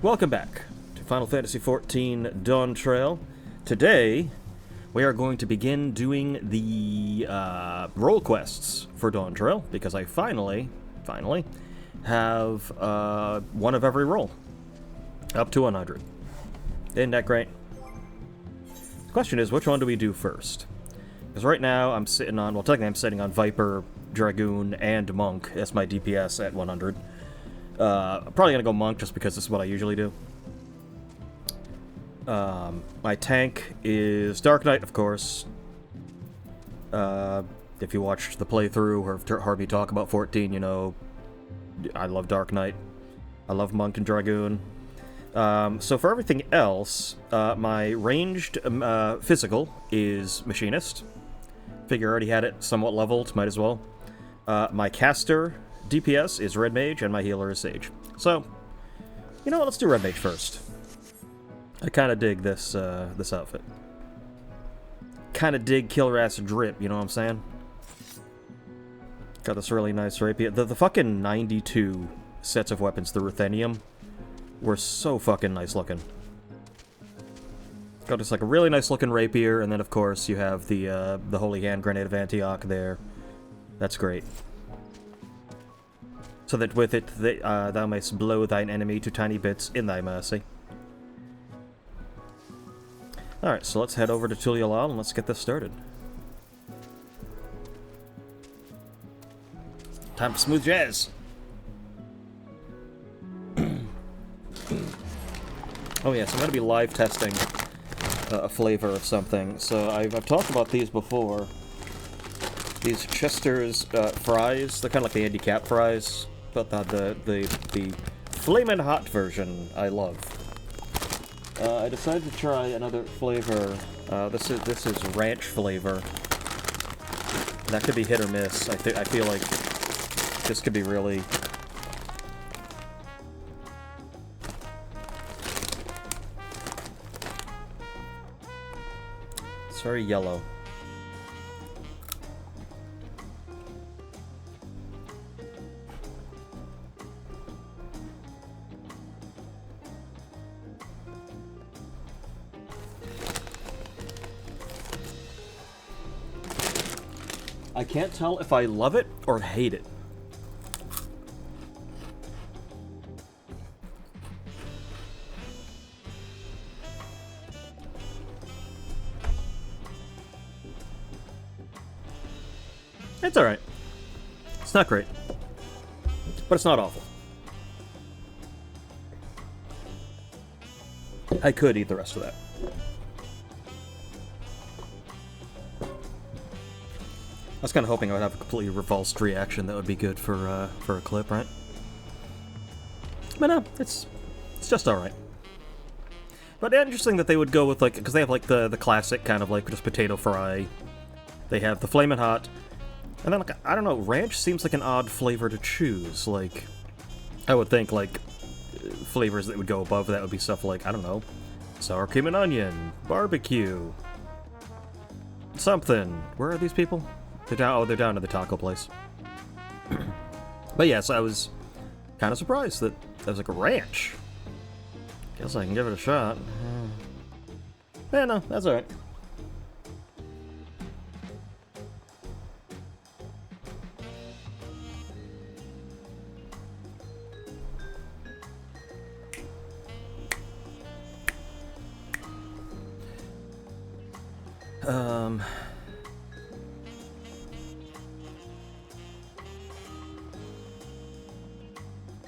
Welcome back to Final Fantasy XIV Dawntrail. Today, we are going to begin doing the role quests for Dawntrail, because I finally have one of every role. Up to 100. Isn't that great? The question is, which one do we do first? Because right now, I'm sitting on, well, technically I'm sitting on Viper, Dragoon, and Monk. That's my DPS at 100. I'm probably gonna go Monk just because this is what I usually do. My tank is Dark Knight, of course. If you watched the playthrough or heard me talk about 14, you know I love Dark Knight. I love Monk and Dragoon. So for everything else, my ranged physical is Machinist. Figure I already had it somewhat leveled, might as well. My caster DPS is Red Mage, and my healer is Sage. So, you know what, let's do Red Mage first. I kind of dig this this outfit. Kind of dig Killer Ass Drip, you know what I'm saying? Got this really nice rapier. The fucking 92 sets of weapons, the Ruthenium, were so fucking nice looking. Got this like a really nice looking rapier, and then of course you have the Holy Hand Grenade of Antioch there. That's great. So that with it thou mayst blow thine enemy to tiny bits in thy mercy. Alright, so let's head over to Tulialal and let's get this started. Time for smooth jazz! Oh yes, I'm going to be live testing a flavor of something. So I've talked about these before. These Chester's fries, they're kind of like the handicap fries. But the flamin' hot version I love. I decided to try another flavor. This is ranch flavor. That could be hit or miss. I feel like this could be really. It's very yellow. I can't tell if I love it or hate it. It's alright. It's not great. But it's not awful. I could eat the rest of that. I was kind of hoping I would have a completely revulsed reaction that would be good for a clip, right? But no, it's just alright. But interesting that they would go with, like, because they have, like, the classic kind of, like, just potato fry. They have the Flamin' Hot. And then, like, I don't know, ranch seems like an odd flavor to choose. Like, I would think, like, flavors that would go above that would be stuff like, I don't know, sour cream and onion, barbecue, something. Where are these people? They're down. Oh, they're down to the taco place. But yes, I was kind of surprised that I was like a ranch. Guess I can give it a shot. Yeah, no, that's alright.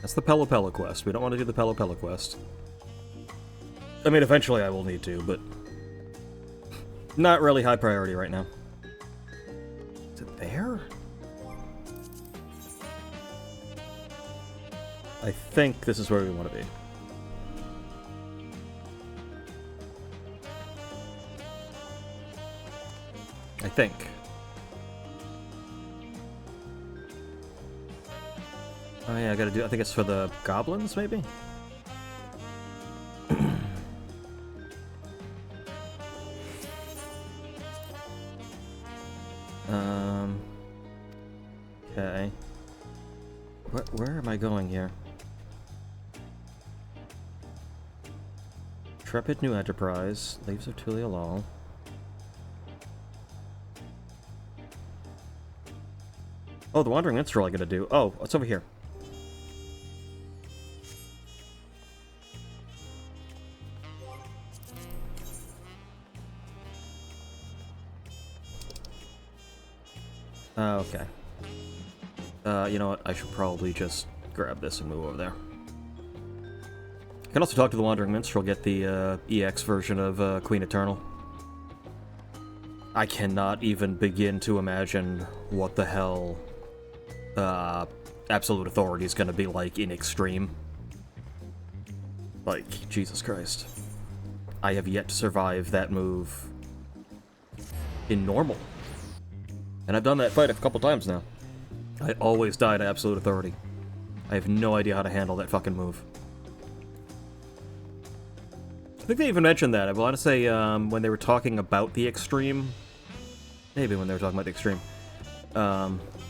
That's the Pella Pella quest. We don't want to do the Pella Pella quest. I mean, eventually I will need to, but not really high priority right now. Is it there? I think this is where we want to be. I think. Oh yeah, I gotta do. I think it's for the goblins, maybe. Okay. Where am I going here? Intrepid New Enterprise. Leaves of Tulialal. Oh, the Wandering Minstrel I gotta do. Oh, it's over here. Okay. You know what? I should probably just grab this and move over there. I can also talk to the Wandering Minstrel, get the EX version of Queen Eternal. I cannot even begin to imagine what the hell Absolute Authority is going to be like in Extreme. Like, Jesus Christ. I have yet to survive that move in normal. And I've done that fight a couple times now. I always die to Absolute Authority. I have no idea how to handle that fucking move. I think they even mentioned that. I want to say when they were talking about the Extreme. Maybe when they were talking about the Extreme.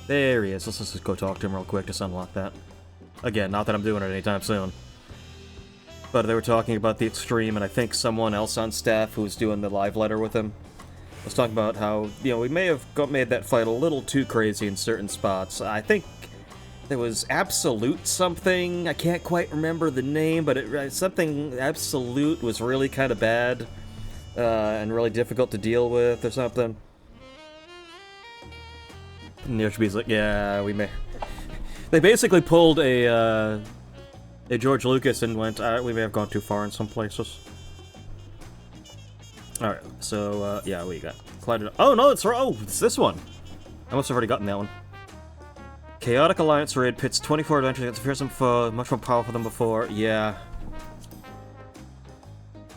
There he is. Let's just go talk to him real quick to unlock that. Again, not that I'm doing it anytime soon. But they were talking about the Extreme, and I think someone else on staff who was doing the live letter with him was talking about how, you know, we may have made that fight a little too crazy in certain spots. I think there was Absolute something. I can't quite remember the name, but something Absolute was really kind of bad and really difficult to deal with or something. And Yoshbi's like, yeah, we may... They basically pulled a George Lucas and went, we may have gone too far in some places. Alright, so, yeah, what you got? Oh, no, it's this one! I must have already gotten that one. Chaotic Alliance raid pits 24 adventures against a fearsome foe, much more powerful than before. Yeah.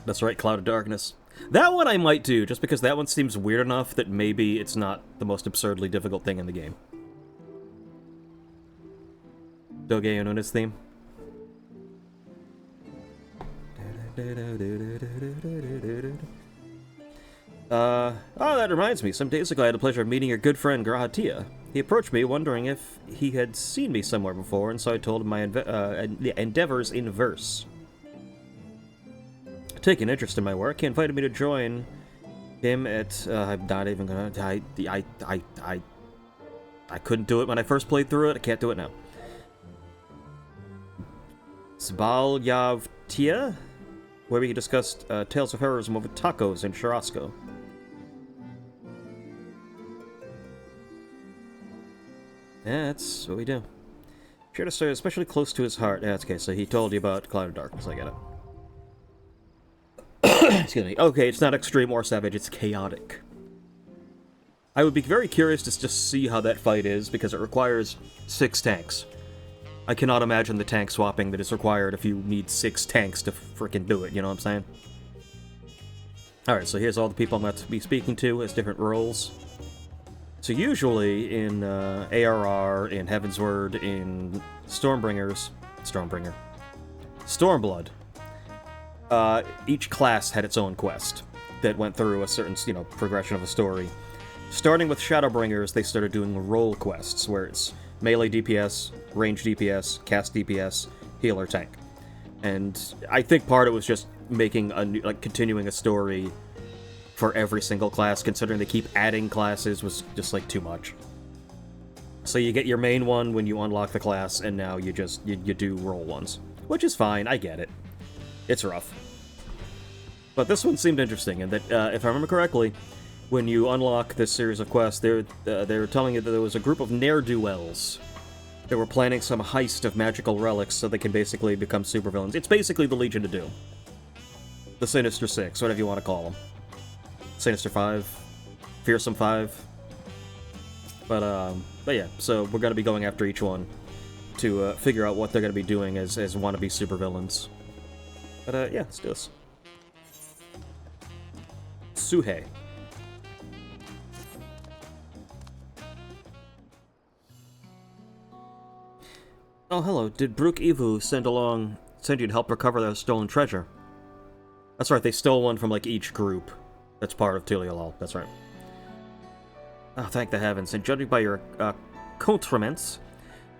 That's right, Cloud of Darkness. That one I might do, just because that one seems weird enough that maybe it's not the most absurdly difficult thing in the game. Doge Onuna's theme. Oh, that reminds me. Some days ago I had the pleasure of meeting your good friend Grahatia. He approached me wondering if he had seen me somewhere before, and so I told him my endeavors in verse. Taking interest in my work, he invited me to join him at, I'm not even gonna, I couldn't do it when I first played through it, I can't do it now. Zbalyavtia, where we discussed tales of heroism over tacos in Churrasco. Yeah, that's what we do. Shared a story especially close to his heart. Yeah, that's okay, so he told you about Cloud of Darkness, I get it. Excuse me. Okay, it's not extreme or savage, it's chaotic. I would be very curious to just see how that fight is, because it requires 6 tanks. I cannot imagine the tank swapping that is required if you need 6 tanks to frickin' do it, you know what I'm saying? Alright, so here's all the people I'm about to be speaking to as different roles. So usually in ARR, in Heavensward, in Stormblood, each class had its own quest that went through a certain, you know, progression of a story. Starting with Shadowbringers, they started doing role quests, where it's melee DPS, range DPS, cast DPS, healer, tank. And I think part of it was just making a new, like, continuing a story for every single class, considering they keep adding classes was just, like, too much. So you get your main one when you unlock the class, and now you just, you do role ones. Which is fine, I get it. It's rough. But this one seemed interesting, in that, if I remember correctly, when you unlock this series of quests, they were telling you that there was a group of ne'er-do-wells that were planning some heist of magical relics so they can basically become supervillains. It's basically the Legion of Doom. The Sinister Six, whatever you want to call them. Sinister 5. Fearsome 5. But yeah, so we're going to be going after each one to figure out what they're going to be doing as wannabe supervillains. But yeah, let's do this. Suhei. Oh, hello. Did Brook Evu send you to help recover the stolen treasure? That's right, they stole one from, like, each group that's part of Tulialal. That's right. Oh, thank the heavens. And judging by your accoutrements,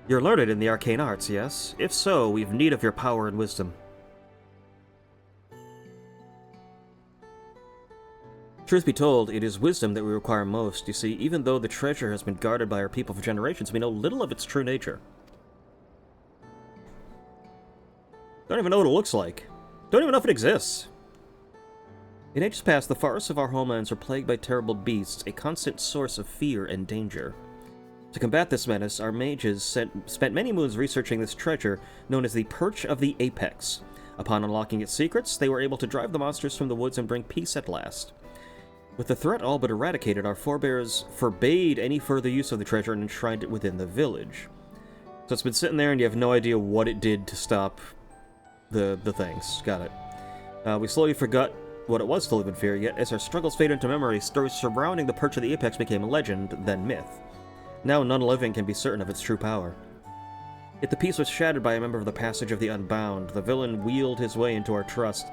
you're learned in the arcane arts, yes? If so, we've need of your power and wisdom. Truth be told, it is wisdom that we require most. You see, even though the treasure has been guarded by our people for generations, we know little of its true nature. Don't even know what it looks like. Don't even know if it exists. In ages past, the forests of our homelands were plagued by terrible beasts, a constant source of fear and danger. To combat this menace, our mages spent many moons researching this treasure, known as the Perch of the Apex. Upon unlocking its secrets, they were able to drive the monsters from the woods and bring peace at last. With the threat all but eradicated, our forebears forbade any further use of the treasure and enshrined it within the village. So it's been sitting there and you have no idea what it did to stop the things. Got it. We slowly forgot what it was to live in fear, yet as our struggles faded into memory, stories surrounding the Perch of the Apex became a legend, then myth. Now none living can be certain of its true power. Yet the peace was shattered by a member of the Passage of the Unbound. The villain wheeled his way into our trust,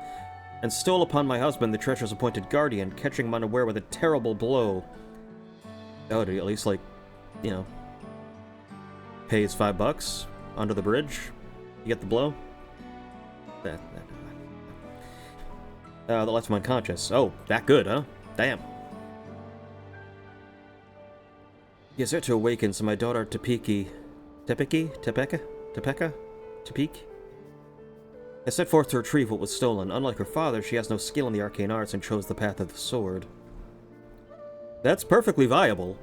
and stole upon my husband, the treasure's appointed guardian, catching him unaware with a terrible blow. Oh, did he at least, like, you know, pay his $5 under the bridge? You get the blow? That left him unconscious. Oh, that good, huh? Damn. He is yet to awaken, so my daughter Tepeka, has set forth to retrieve what was stolen. Unlike her father, she has no skill in the arcane arts and chose the path of the sword. That's perfectly viable.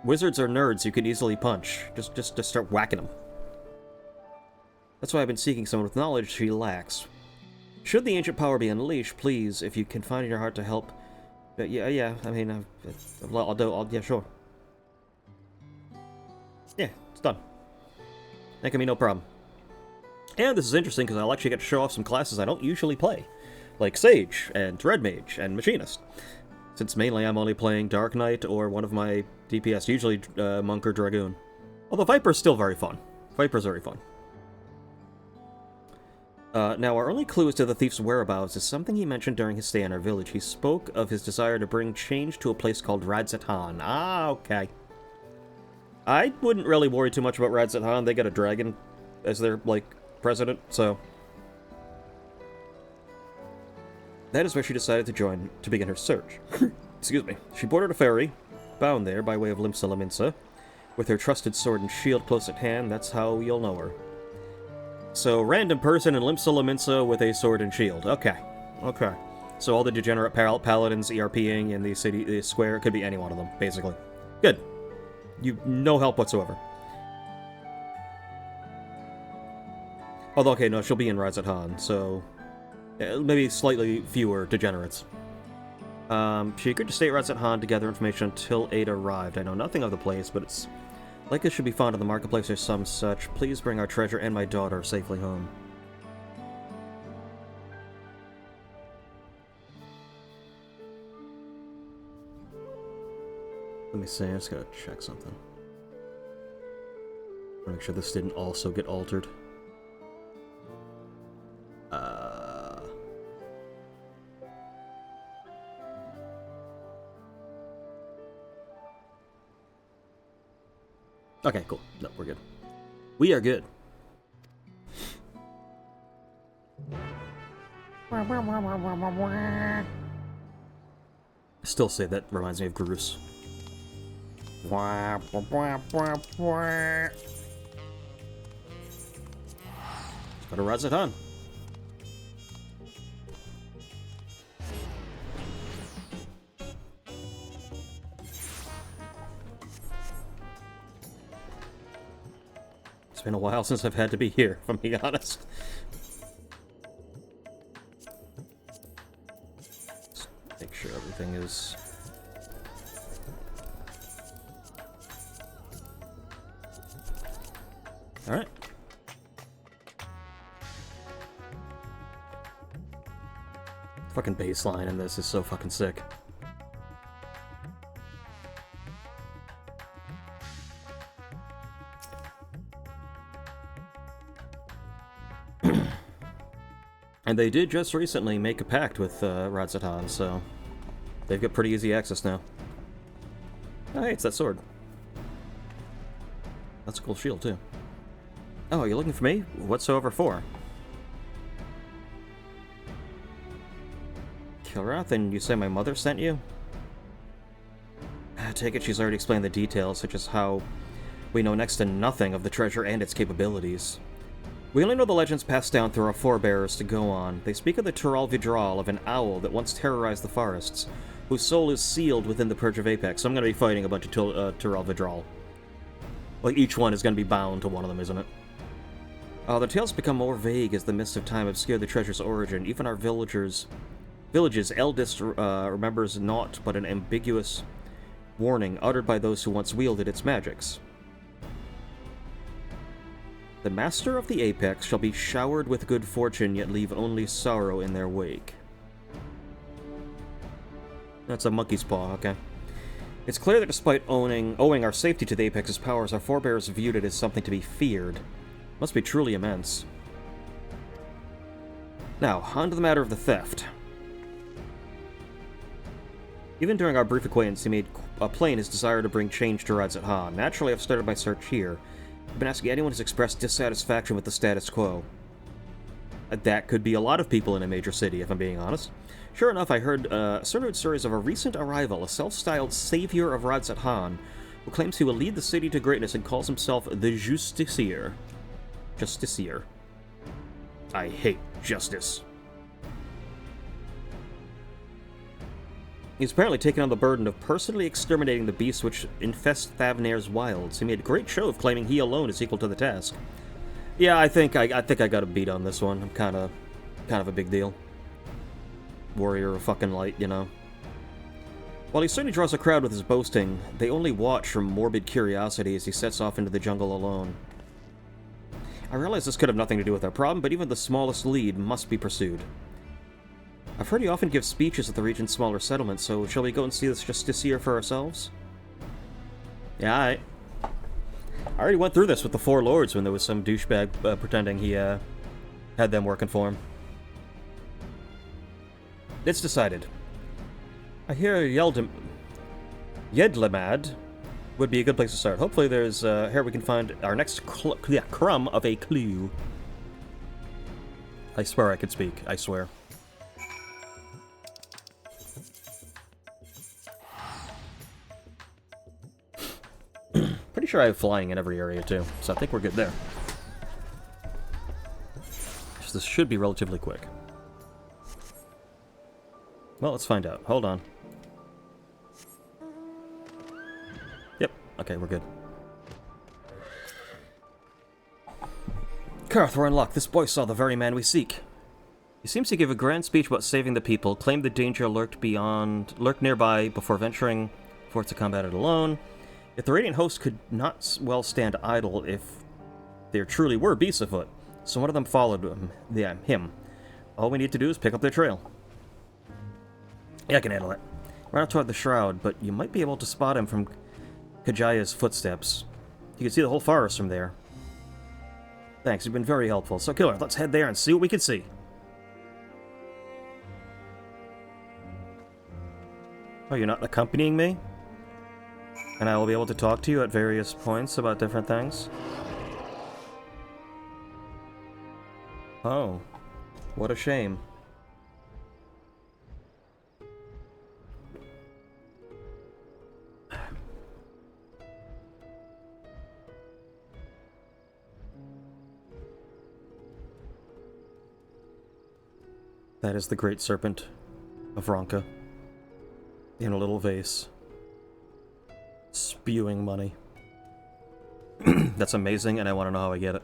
Wizards are nerds you could easily punch. Just start whacking them. That's why I've been seeking someone with knowledge she lacks. Should the ancient power be unleashed, please, if you can find in your heart to help. Yeah, I mean, yeah, sure. Yeah, it's done. That can be no problem. And this is interesting because I'll actually get to show off some classes I don't usually play, like Sage, and Dread Mage, and Machinist. Since mainly I'm only playing Dark Knight or one of my DPS, usually Monk or Dragoon. Although Viper's still very fun. Viper's very fun. Now, our only clue as to the thief's whereabouts is something he mentioned during his stay in our village. He spoke of his desire to bring change to a place called Radzatan. Ah, okay. I wouldn't really worry too much about Radzatan. They got a dragon as their, like, president, so... That is where she decided to begin her search. Excuse me. She boarded a ferry, bound there by way of Limsa. With her trusted sword and shield close at hand, that's how you'll know her. So, random person in Limsa with a sword and shield. Okay. Okay. So all the degenerate paladins ERPing in the square, it could be any one of them, basically. Good. No help whatsoever. Although, okay, no, she'll be in Radzatan, so... maybe slightly fewer degenerates. She agreed to stay at Radzatan to gather information until Ada arrived. I know nothing of the place, but it's likely should be found in the marketplace or some such. Please bring our treasure and my daughter safely home. Let me see, I just gotta check something. Make sure this didn't also get altered. Okay, cool. No, we're good. We are good. I still say that reminds me of Groose. Let's go to Radzatan. It's been a while since I've had to be here, if I'm being honest. Let's make sure everything is... Alright. Fucking baseline in this is so fucking sick. And they did just recently make a pact with Radzatan, so they've got pretty easy access now. Oh, hey, it's that sword. That's a cool shield, too. Oh, you're looking for me? Whatsoever for? Kilrath, and you say my mother sent you? I take it she's already explained the details, such as how we know next to nothing of the treasure and its capabilities. We only know the legends passed down through our forebears to go on. They speak of the Tural Vidral, of an owl that once terrorized the forests, whose soul is sealed within the Purge of Apex. So I'm going to be fighting a bunch of Tural Vidral. Like, each one is going to be bound to one of them, isn't it? The tales become more vague as the mists of time obscure the treasure's origin. Even our village's eldest remembers naught but an ambiguous warning uttered by those who once wielded its magics. The master of the Apex shall be showered with good fortune, yet leave only sorrow in their wake. That's a monkey's paw, okay. It's clear that despite owing our safety to the Apex's powers, our forebears viewed it as something to be feared. Must be truly immense. Now, on to the matter of the theft. Even during our brief acquaintance, he made plain his desire to bring change to Radzat Han. Naturally, I've started my search here. I've been asking anyone who's expressed dissatisfaction with the status quo. That could be a lot of people in a major city, if I'm being honest. Sure enough, I heard certain stories of a recent arrival, a self-styled savior of Radzat Han, who claims he will lead the city to greatness and calls himself the Justiciar. Justiciar. I hate justice. He's apparently taken on the burden of personally exterminating the beasts which infest Thavnair's wilds. He made a great show of claiming he alone is equal to the task. Yeah, I think I got a beat on this one. I'm kind of a big deal. Warrior of fucking light, you know. While he certainly draws a crowd with his boasting, they only watch from morbid curiosity as he sets off into the jungle alone. I realize this could have nothing to do with our problem, but even the smallest lead must be pursued. I've heard he often gives speeches at the region's smaller settlements, so shall we go and see this Justiciar for ourselves? Yeah, I already went through this with the Four Lords when there was some douchebag pretending he had them working for him. It's decided. I hear Yedlamad would be a good place to start. Hopefully there's here we can find our next crumb of a clue. I swear I could speak. I swear. Pretty sure I have flying in every area too, so I think we're good there. So this should be relatively quick. Well, let's find out. Hold on. Yep. Okay, we're good. Karth, we're in luck. This boy saw the very man we seek. He seems to give a grand speech about saving the people, claimed the danger lurked nearby before venturing forth to combat it alone. If the Radiant host could not well stand idle if there truly were beasts afoot, so one of them followed him. All we need to do is pick up their trail. Yeah, I can handle it. Run out toward the shroud, but you might be able to spot him from Kajaya's footsteps. You can see the whole forest from there. Thanks, you've been very helpful. So, Killer, let's head there and see what we can see. Oh, you're not accompanying me? And I will be able to talk to you at various points about different things? Oh. What a shame. That is the Great Serpent of Ronka. In a little vase. Spewing money. That's amazing, and I want to know how I get it.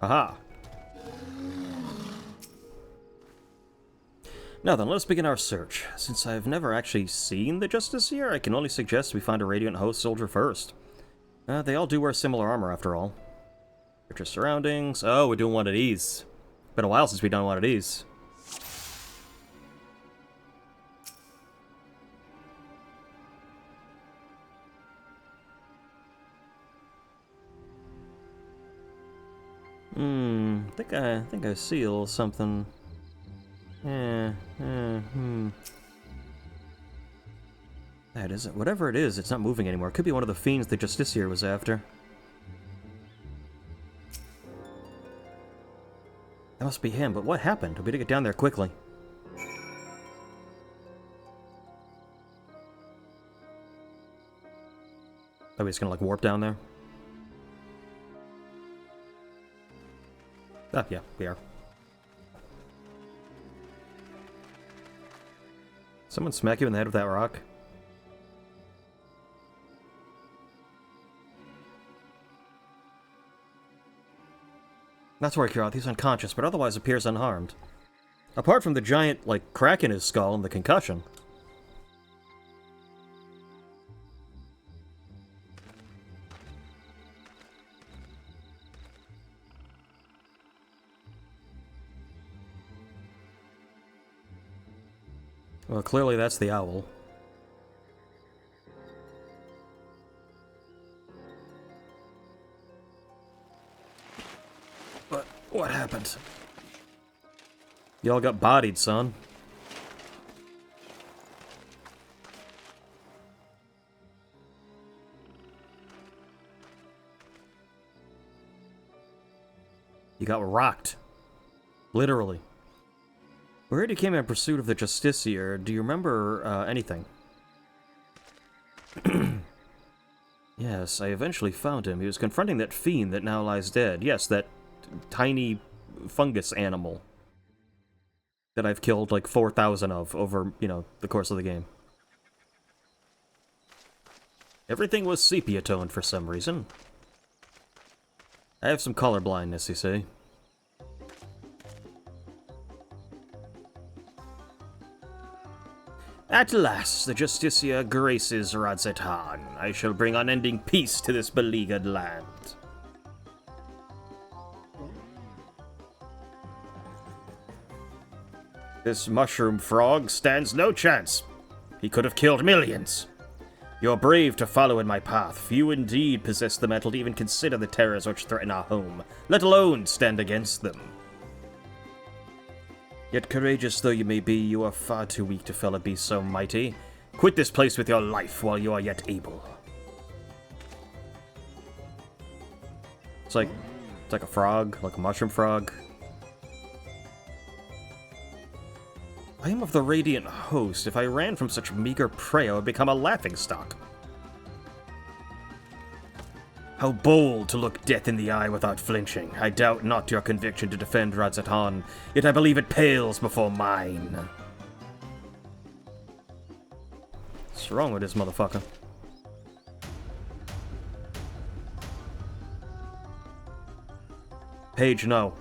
Aha! Now then, let us begin our search. Since I've never actually seen the Justiciar, I can only suggest we find a Radiant host soldier first. They all do wear similar armor, after all. Search your surroundings. Oh, we're doing one of these. Been a while since we've done one of these. I think I see a little something. That isn't. Whatever it is, it's not moving anymore. It could be one of the fiends the Justiciar was after. That must be him, but what happened? We need to get down there quickly. Are we just gonna, like, warp down there? Ah, yeah, we are. Someone smack you in the head with that rock? Not to worry, Kira, he's unconscious, but otherwise appears unharmed. Apart from the giant, like, crack in his skull and the concussion. Well, clearly that's the owl. What happened? Y'all got bodied, son. You got rocked. Literally. We heard you came in pursuit of the Justiciar. Do you remember anything? Yes, I eventually found him. He was confronting that fiend that now lies dead. Yes, that tiny fungus animal that I've killed like 4,000 of over, you know, the course of the game. Everything was sepia toned for some reason. I have some color blindness, you see. At last, the Justiciar graces Radzetan. I shall bring unending peace to this beleaguered land. This mushroom frog stands no chance. He could have killed millions. You're brave to follow in my path. Few indeed possess the mettle to even consider the terrors which threaten our home, let alone stand against them. Yet courageous though you may be, you are far too weak to fell a beast so mighty. Quit this place with your life while you are yet able. It's like a frog, like a mushroom frog. I am of the Radiant Host. If I ran from such meager prey, I would become a laughingstock. How bold to look death in the eye without flinching. I doubt not your conviction to defend Radzetan, yet I believe it pales before mine. What's wrong with this motherfucker? Paige, no.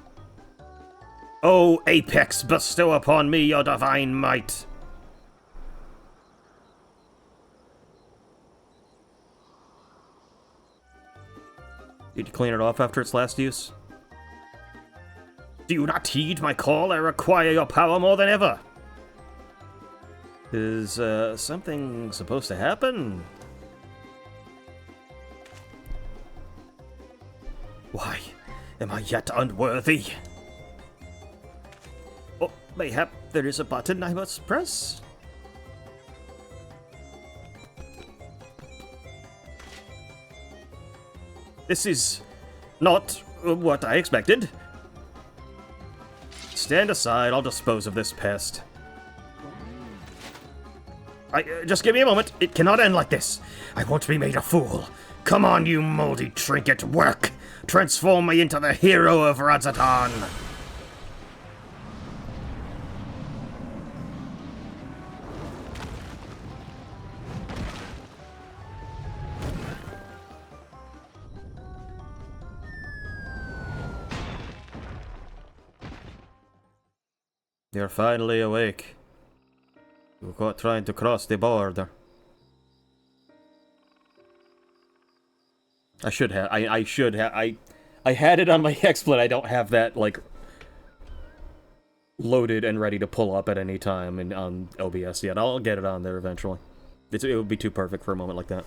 O Apex, bestow upon me your divine might. Did you clean it off after its last use? Do you not heed my call? I require your power more than ever. Is, something supposed to happen? Why, am I yet unworthy? Oh, mayhap there is a button I must press? This is not what I expected. Stand aside, I'll dispose of this pest. Just give me a moment. It cannot end like this. I won't be made a fool. Come on, you moldy trinket, work! Transform me into the hero of Radzetan! You're finally awake. You were caught trying to cross the border. I should have. I had it on my XSplit. I don't have that, like, loaded and ready to pull up at any time on OBS yet. I'll get it on there eventually. It would be too perfect for a moment like that.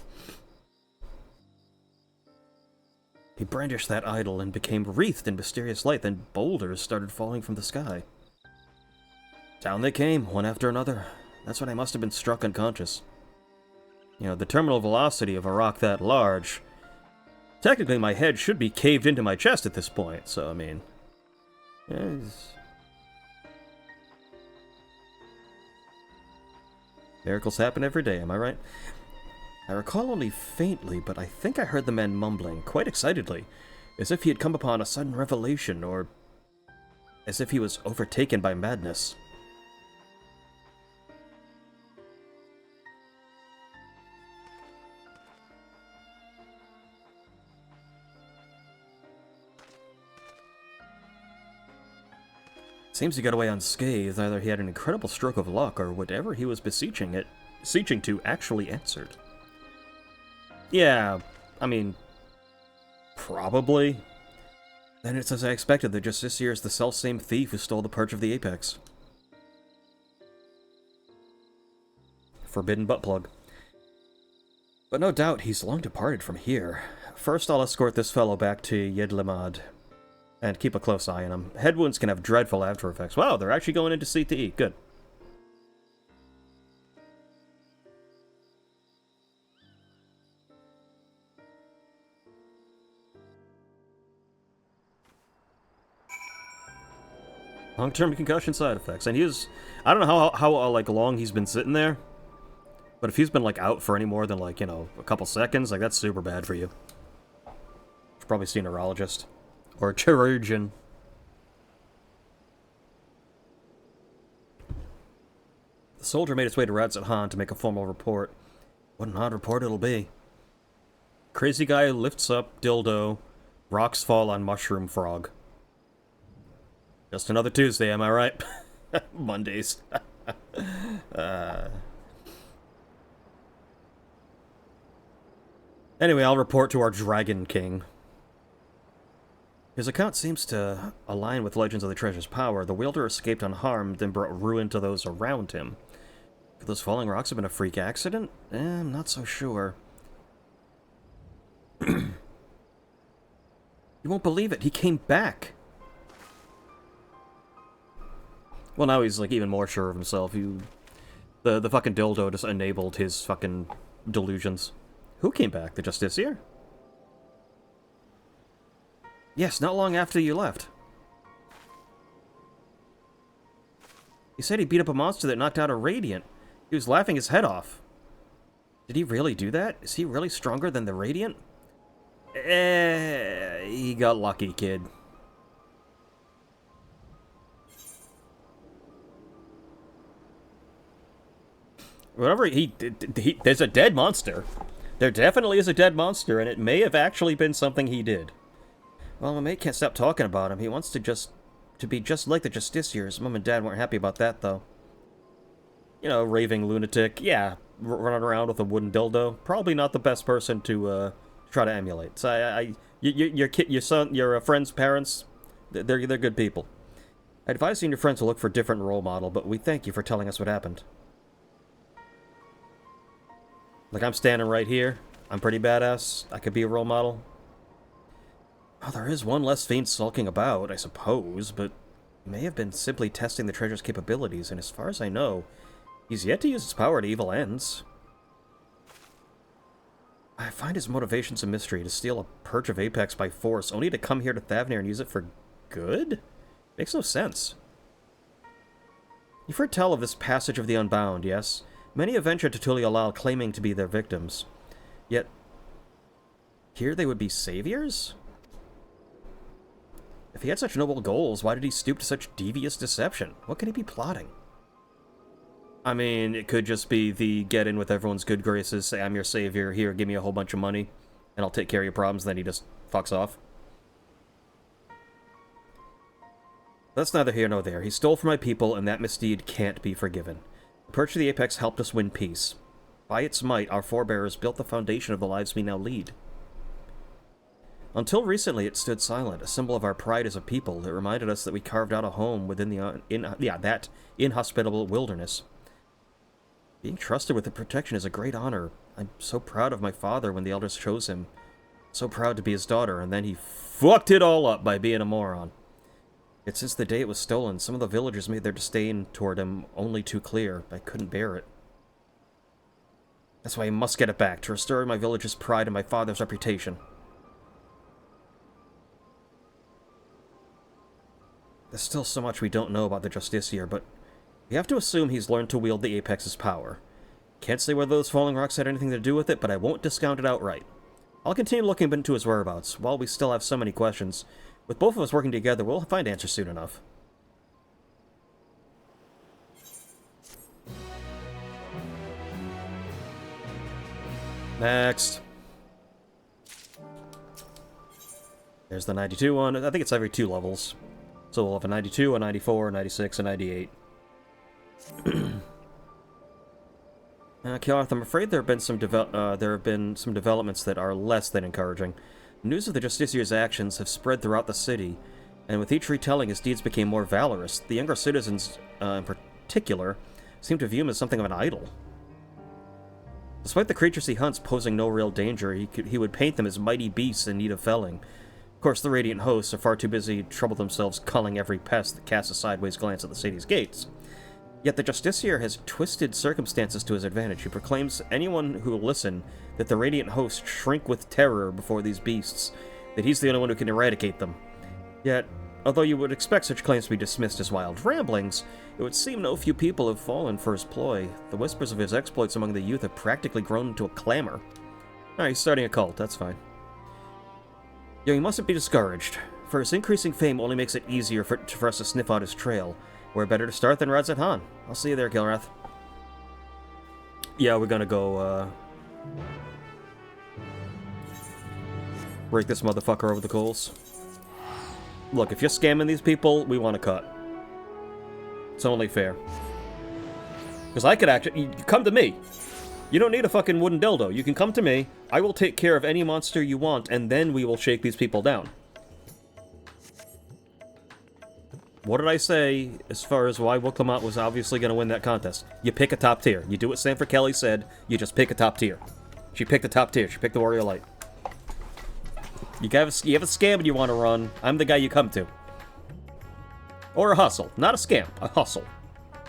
He brandished that idol and became wreathed in mysterious light, then boulders started falling from the sky. Down they came, one after another. That's when I must have been struck unconscious. You know, the terminal velocity of a rock that large... Technically, my head should be caved into my chest at this point, so, I mean... Miracles happen every day, am I right? I recall only faintly, but I think I heard the man mumbling, quite excitedly, as if he had come upon a sudden revelation, or as if he was overtaken by madness. Seems he got away unscathed. Either he had an incredible stroke of luck, or whatever he was beseeching to actually answered. Yeah, I mean, probably. Then it's as I expected that Justiciar is the self-same thief who stole the perch of the Apex. Forbidden butt plug. But no doubt he's long departed from here. First I'll escort this fellow back to Yedlamad. And keep a close eye on him. Head wounds can have dreadful after effects. Wow, they're actually going into CTE. Good. Long-term concussion side effects. And he's... I don't know how like, long he's been sitting there. But if he's been, like, out for any more than, like, you know, a couple seconds, like, that's super bad for you. Should probably see a neurologist. Or a chirurgeon. The soldier made its way to Radzat to make a formal report. What an odd report it'll be. Crazy guy lifts up dildo. Rocks fall on mushroom frog. Just another Tuesday, am I right? Mondays. Anyway, I'll report to our Dragon King. His account seems to align with Legends of the Treasure's power. The wielder escaped unharmed, then brought ruin to those around him. Could those falling rocks have been a freak accident? I'm not so sure. You won't believe it, he came back! Well, now he's, like, even more sure of himself. The fucking dildo just enabled his fucking delusions. Who came back? The Justiciar? Yes, not long after you left. He said he beat up a monster that knocked out a Radiant. He was laughing his head off. Did he really do that? Is he really stronger than the Radiant? He got lucky, kid. Whatever there's a dead monster. There definitely is a dead monster, and it may have actually been something he did. Well, my mate can't stop talking about him. He wants to be just like the Justiciars. Mom and Dad weren't happy about that, though. You know, raving lunatic. Yeah, running around with a wooden dildo. Probably not the best person to try to emulate. So your friend's parents, they're good people. I advise you and your friends to look for a different role model, but we thank you for telling us what happened. Like, I'm standing right here. I'm pretty badass. I could be a role model. Well, there is one less fiend sulking about, I suppose, but he may have been simply testing the treasure's capabilities, and as far as I know, he's yet to use its power to evil ends. I find his motivations a mystery. To steal a perch of Apex by force, only to come here to Thavnir and use it for good? Makes no sense. You've heard tell of this passage of the Unbound, yes? Many have ventured to Tulialal claiming to be their victims. Yet, here they would be saviors? If he had such noble goals, why did he stoop to such devious deception? What could he be plotting? I mean, it could just be the get in with everyone's good graces, say, I'm your savior, here, give me a whole bunch of money, and I'll take care of your problems, then he just fucks off. That's neither here nor there. He stole from my people, and that misdeed can't be forgiven. The Perch of the Apex helped us win peace. By its might, our forebears built the foundation of the lives we now lead. Until recently, it stood silent, a symbol of our pride as a people. It reminded us that we carved out a home within that inhospitable wilderness. Being trusted with the protection is a great honor. I'm so proud of my father when the elders chose him. So proud to be his daughter, and then he fucked it all up by being a moron. Yet since the day it was stolen, some of the villagers made their disdain toward him only too clear. I couldn't bear it. That's why I must get it back, to restore my village's pride and my father's reputation. There's still so much we don't know about the Justiciar, but we have to assume he's learned to wield the Apex's power. Can't say whether those falling rocks had anything to do with it, but I won't discount it outright. I'll continue looking into his whereabouts. While we still have so many questions, with both of us working together, we'll find answers soon enough. Next. There's the 92 one. I think it's every 2 levels. So we'll have a 92, a 94, a 96, a 98. Kiarth, I'm afraid there have been some developments that are less than encouraging. News of the Justiciar's actions have spread throughout the city, and with each retelling, his deeds became more valorous. The younger citizens, in particular, seem to view him as something of an idol. Despite the creatures he hunts posing no real danger, he would paint them as mighty beasts in need of felling. Of course, the Radiant hosts are far too busy to trouble themselves culling every pest that casts a sideways glance at the city's gates. Yet the Justiciar has twisted circumstances to his advantage. He proclaims anyone who will listen that the Radiant hosts shrink with terror before these beasts, that he's the only one who can eradicate them. Yet, although you would expect such claims to be dismissed as wild ramblings, it would seem no few people have fallen for his ploy. The whispers of his exploits among the youth have practically grown into a clamor. Alright, he's starting a cult, that's fine. Yo, you mustn't be discouraged, for his increasing fame only makes it easier for us to sniff out his trail. We're better to start than Radzat Han. I'll see you there, Gilrath. Yeah, we're gonna go, rake this motherfucker over the coals. Look, if you're scamming these people, we want to cut. It's only fair. Because I could actually... Come to me! You don't need a fucking wooden dildo. You can come to me, I will take care of any monster you want, and then we will shake these people down. What did I say as far as why Wooklamont was obviously going to win that contest? You pick a top tier. You do what Sanford Kelly said, you just pick a top tier. She picked the top tier. She picked the Warrior Light. You have a scam you want to run, I'm the guy you come to. Or a hustle. Not a scam, a hustle.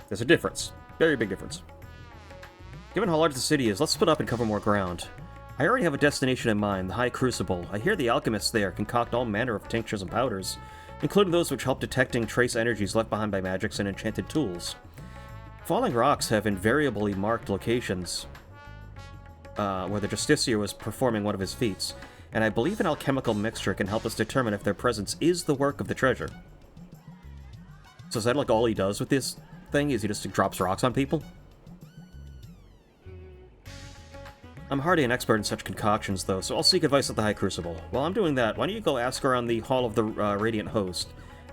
There's a difference. Very big difference. Given how large the city is, let's split up and cover more ground. I already have a destination in mind, the High Crucible. I hear the alchemists there concoct all manner of tinctures and powders, including those which help detecting trace energies left behind by magics and enchanted tools. Falling rocks have invariably marked locations where the Justiciar was performing one of his feats, and I believe an alchemical mixture can help us determine if their presence is the work of the treasure. So is that like all he does with this thing, is he just drops rocks on people? I'm hardly an expert in such concoctions, though, so I'll seek advice at the High Crucible. While I'm doing that, why don't you go ask around the Hall of the Radiant Host,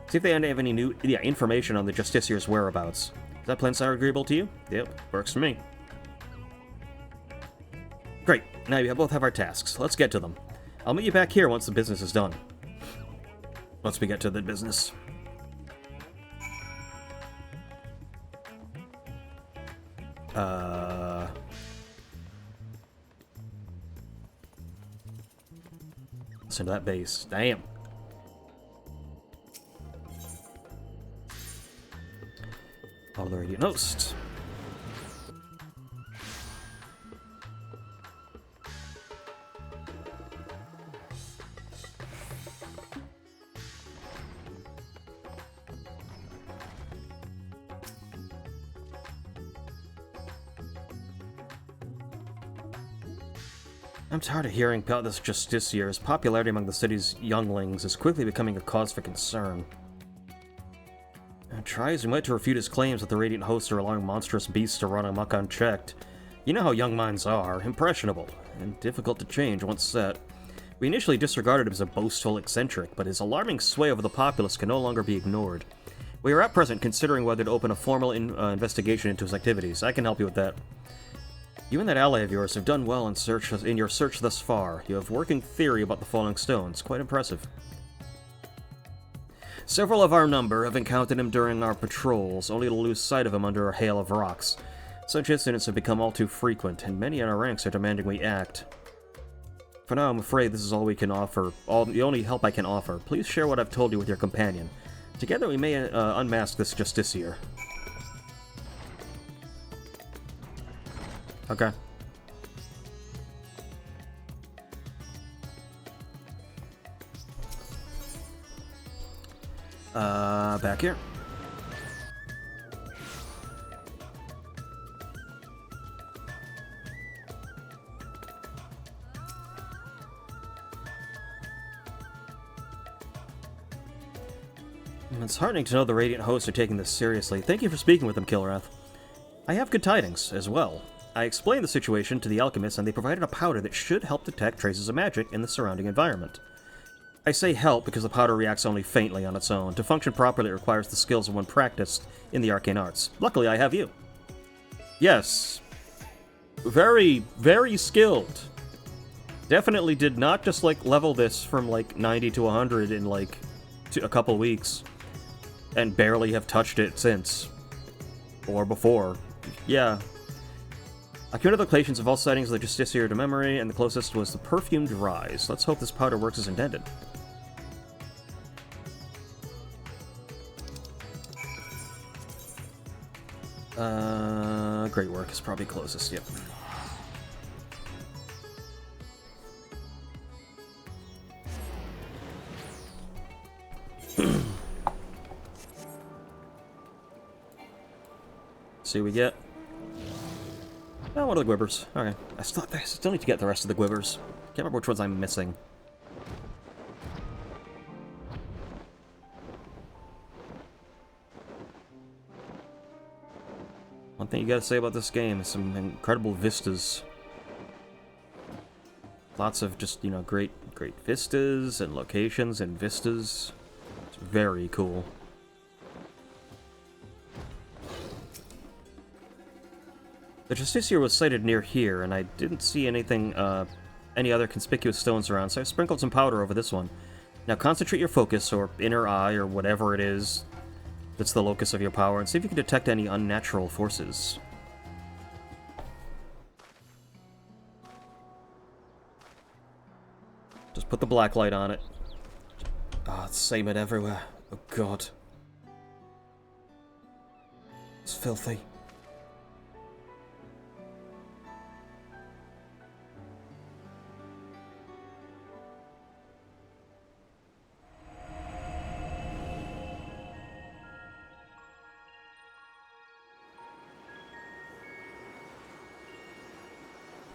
see if they have any new information on the Justiciar's whereabouts. Does that plan sound agreeable to you? Yep, works for me. Great, now we both have our tasks. Let's get to them. I'll meet you back here once the business is done. Once we get to the business. Listen to that bass. Damn. All the Radiant Host. I'm tired of hearing about this Justiciar. His popularity among the city's younglings is quickly becoming a cause for concern. Try as we might to refute his claims that the Radiant Hosts are allowing monstrous beasts to run amok unchecked. You know how young minds are, impressionable, and difficult to change once set. We initially disregarded him as a boastful eccentric, but his alarming sway over the populace can no longer be ignored. We are at present considering whether to open a formal investigation into his activities. I can help you with that. You and that ally of yours have done well in your search thus far. You have working theory about the falling stones. Quite impressive. Several of our number have encountered him during our patrols, only to lose sight of him under a hail of rocks. Such incidents have become all too frequent, and many in our ranks are demanding we act. For now, I'm afraid this is all we can offer, the only help I can offer. Please share what I've told you with your companion. Together we may unmask this Justiciar. Okay. Back here. It's heartening to know the Radiant hosts are taking this seriously. Thank you for speaking with them, Kilrath. I have good tidings, as well. I explained the situation to the alchemists, and they provided a powder that should help detect traces of magic in the surrounding environment. I say help because the powder reacts only faintly on its own. To function properly, it requires the skills of one practiced in the arcane arts. Luckily, I have you. Yes. Very, very skilled. Definitely did not just, like, level this from, like, 90 to 100 in, like, a couple weeks. And barely have touched it since. Or before. Yeah. I committed the locations of all sightings of the Justiciar to memory, and the closest was the perfumed rise. Let's hope this powder works as intended. Great work is probably closest, yep. See what we get. Oh, one of the Gwibbers. Okay. I still need to get the rest of the Gwibbers. Can't remember which ones I'm missing. One thing you gotta say about this game is some incredible vistas. Lots of just, you know, great vistas and locations and vistas. It's very cool. The Justiciar was sighted near here, and I didn't see anything, any other conspicuous stones around, so I sprinkled some powder over this one. Now concentrate your focus, or inner eye, or whatever it is that's the locus of your power, and see if you can detect any unnatural forces. Just put the black light on it. Ah, it's same it everywhere. Oh god. It's filthy.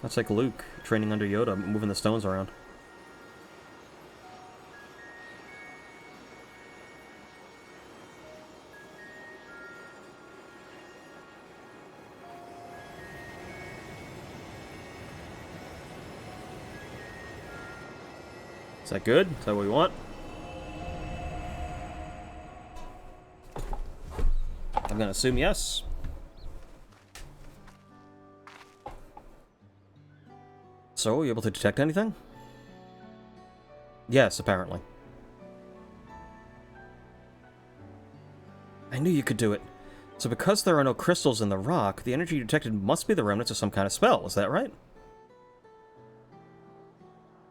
That's like Luke, training under Yoda, moving the stones around. Is that good? Is that what we want? I'm gonna assume yes. So, are you able to detect anything? Yes, apparently. I knew you could do it. So because there are no crystals in the rock, the energy you detected must be the remnants of some kind of spell, is that right?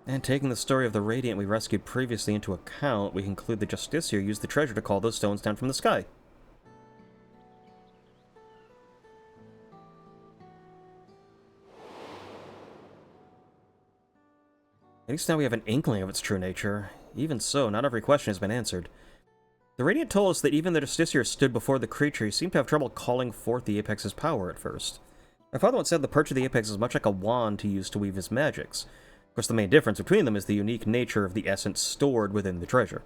And taking the story of the Radiant we rescued previously into account, we conclude the Justiciar used the treasure to call those stones down from the sky. At least now we have an inkling of its true nature. Even so, not every question has been answered. The Radiant told us that even the Justiciar stood before the creature, he seemed to have trouble calling forth the Apex's power at first. My father once said the perch of the Apex is much like a wand to use to weave his magics. Of course, the main difference between them is the unique nature of the essence stored within the treasure.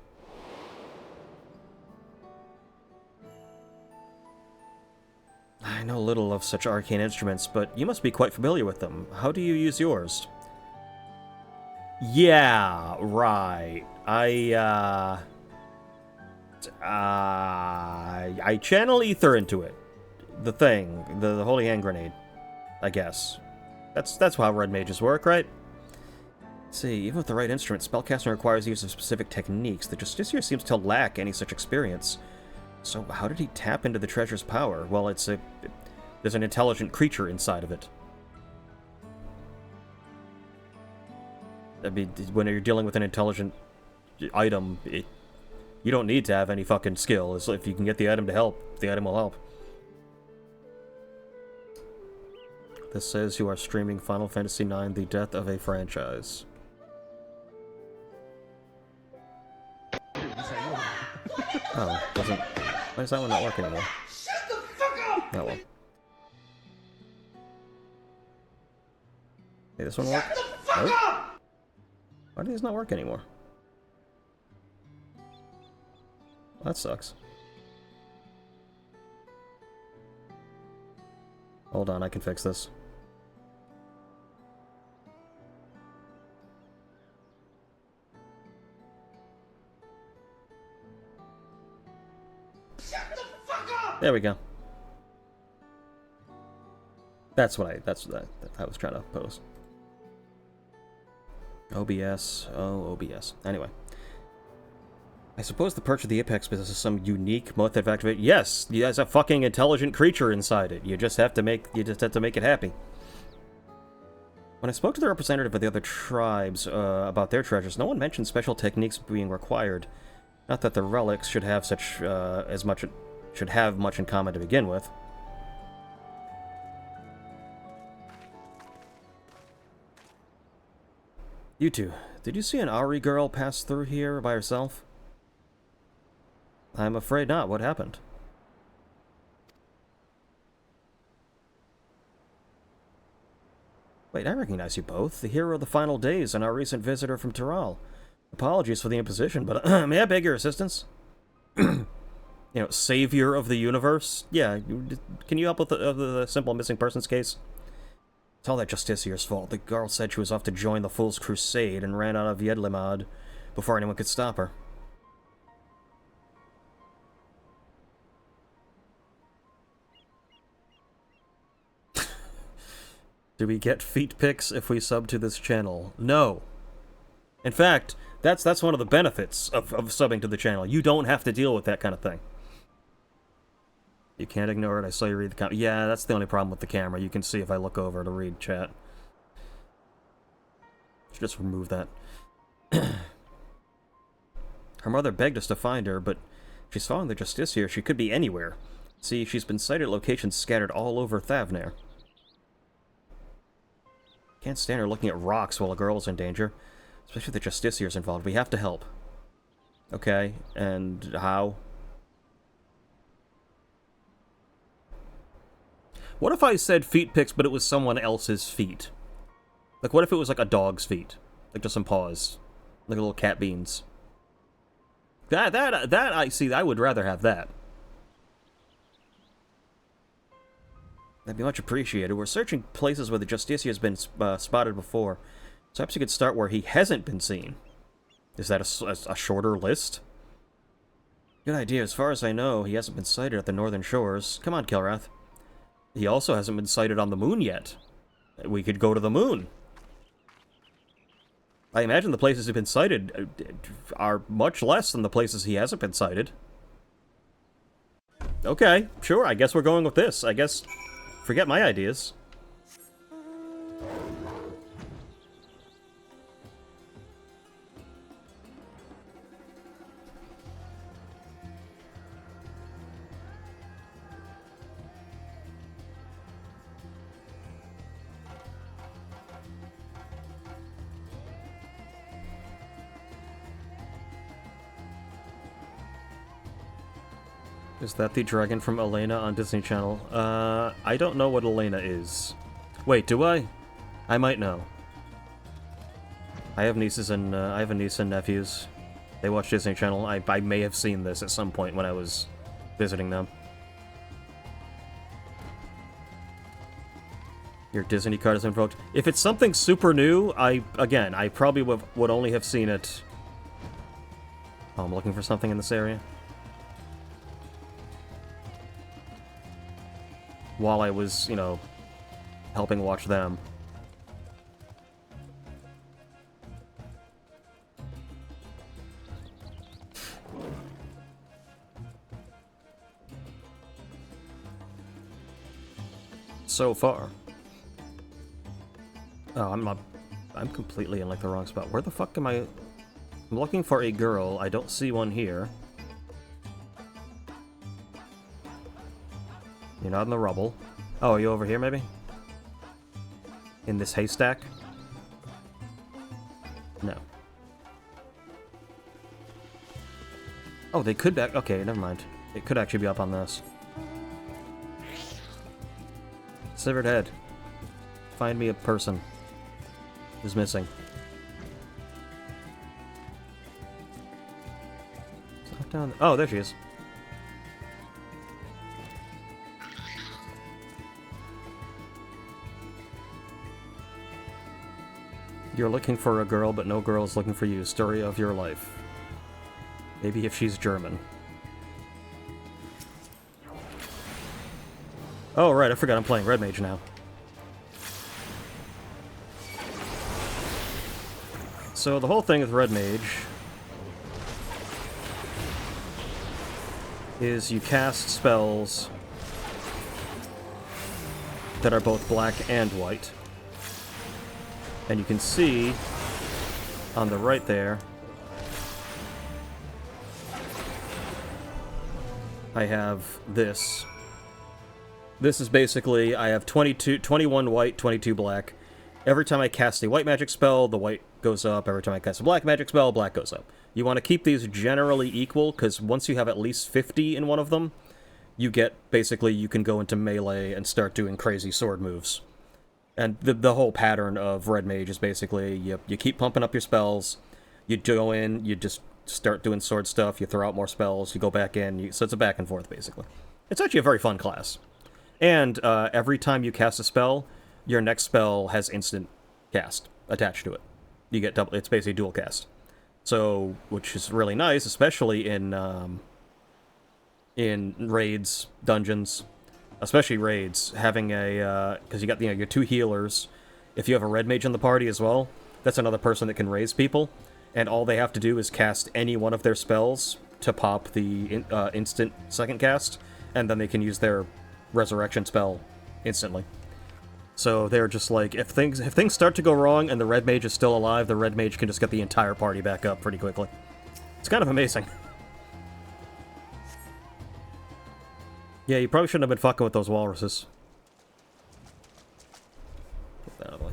I know little of such arcane instruments, but you must be quite familiar with them. How do you use yours? Yeah, right. I channel ether into it. The thing. The holy hand grenade. I guess. That's how red mages work, right? Let's see, even with the right instrument, spellcasting requires the use of specific techniques. The Justiciar seems to lack any such experience. So how did he tap into the treasure's power? Well, there's an intelligent creature inside of it. I mean, when you're dealing with an intelligent item, you don't need to have any fucking skill. It's, if you can get the item to help, the item will help. This says you are streaming Final Fantasy IX, The Death of a Franchise. Oh, doesn't... Why does that one not work anymore? Shut the fuck up! Oh well. Hey, this one work? Shut the fuck up! Why do these not work anymore? Well, that sucks. Hold on, I can fix this. Shut the fuck up! There we go. That's what I was trying to post. OBS. Oh, OBS. Anyway. I suppose the perch of the Apex possesses some unique method of activation. Yes, he has a fucking intelligent creature inside it. You just have to make it happy. When I spoke to the representative of the other tribes about their treasures, no one mentioned special techniques being required. Not that the relics should have much in common to begin with. You two, did you see an Ari girl pass through here by herself? I'm afraid not. What happened? Wait, I recognize you both. The hero of the final days and our recent visitor from Tyrol. Apologies for the imposition, but may I beg your assistance? You know, savior of the universe? Yeah, can you help with the simple missing persons case? It's all that Justicier's fault. The girl said she was off to join the Fool's Crusade and ran out of Yedlimad before anyone could stop her. Do we get feet pics if we sub to this channel? No. In fact, that's one of the benefits of subbing to the channel. You don't have to deal with that kind of thing. You can't ignore it. I saw you read the comment. Yeah, that's the only problem with the camera. You can see if I look over to read chat. Should just remove that. Her mother begged us to find her, but she's following the Justiciar. She could be anywhere. See, she's been sighted at locations scattered all over Thavnair. Can't stand her looking at rocks while a girl is in danger. Especially if the Justiciar's involved. We have to help. Okay, and how? What if I said feet pics, but it was someone else's feet? Like, what if it was like a dog's feet? Like, just some paws. Like little cat beans. That, I see, I would rather have that. That'd be much appreciated. We're searching places where the Justiciar has been spotted before. So perhaps you could start where he hasn't been seen. Is that a shorter list? Good idea. As far as I know, he hasn't been sighted at the northern shores. Come on, Kilrath. He also hasn't been sighted on the moon yet. We could go to the moon. I imagine the places he's been sighted are much less than the places he hasn't been sighted. Okay, sure, I guess we're going with this. I guess... Forget my ideas. Is that the dragon from Elena on Disney Channel? I don't know what Elena is. Wait, do I? I might know. I have nieces and, I have a niece and nephews. They watch Disney Channel. I may have seen this at some point when I was visiting them. Your Disney card is invoked. If it's something super new, I probably would only have seen it... Oh, I'm looking for something in this area. While I was, you know, helping watch them. So far. Oh, I'm not... I'm completely in, like, the wrong spot. Where the fuck am I? I'm looking for a girl. I don't see one here. You're not in the rubble. Oh, are you over here, maybe? In this haystack? No. Oh, they could back. Okay, never mind. It could actually be up on this. Severed head. Find me a person who's missing. It's not down. Oh, there she is. You're looking for a girl, but no girl is looking for you. Story of your life. Maybe if she's German. Oh, right, I forgot I'm playing Red Mage now. So the whole thing with Red Mage is you cast spells that are both black and white. And you can see on the right there, I have this. This is basically, I have 21 white, 22 black. Every time I cast a white magic spell, the white goes up. Every time I cast a black magic spell, black goes up. You want to keep these generally equal, because once you have at least 50 in one of them, you get, basically, you can go into melee and start doing crazy sword moves. And the whole pattern of Red Mage is basically, you keep pumping up your spells, you go in, you just start doing sword stuff, you throw out more spells, you go back in, so it's a back and forth, basically. It's actually a very fun class. And every time you cast a spell, your next spell has instant cast attached to it. You get double, it's basically dual cast. So, which is really nice, especially in raids, dungeons, especially raids, having a, because you got, your two healers. If you have a Red Mage in the party as well, that's another person that can raise people, and all they have to do is cast any one of their spells to pop the instant second cast, and then they can use their resurrection spell instantly. So they're just like, if things start to go wrong and the Red Mage is still alive, the Red Mage can just get the entire party back up pretty quickly. It's kind of amazing. Yeah, you probably shouldn't have been fucking with those walruses. Put that out of the way.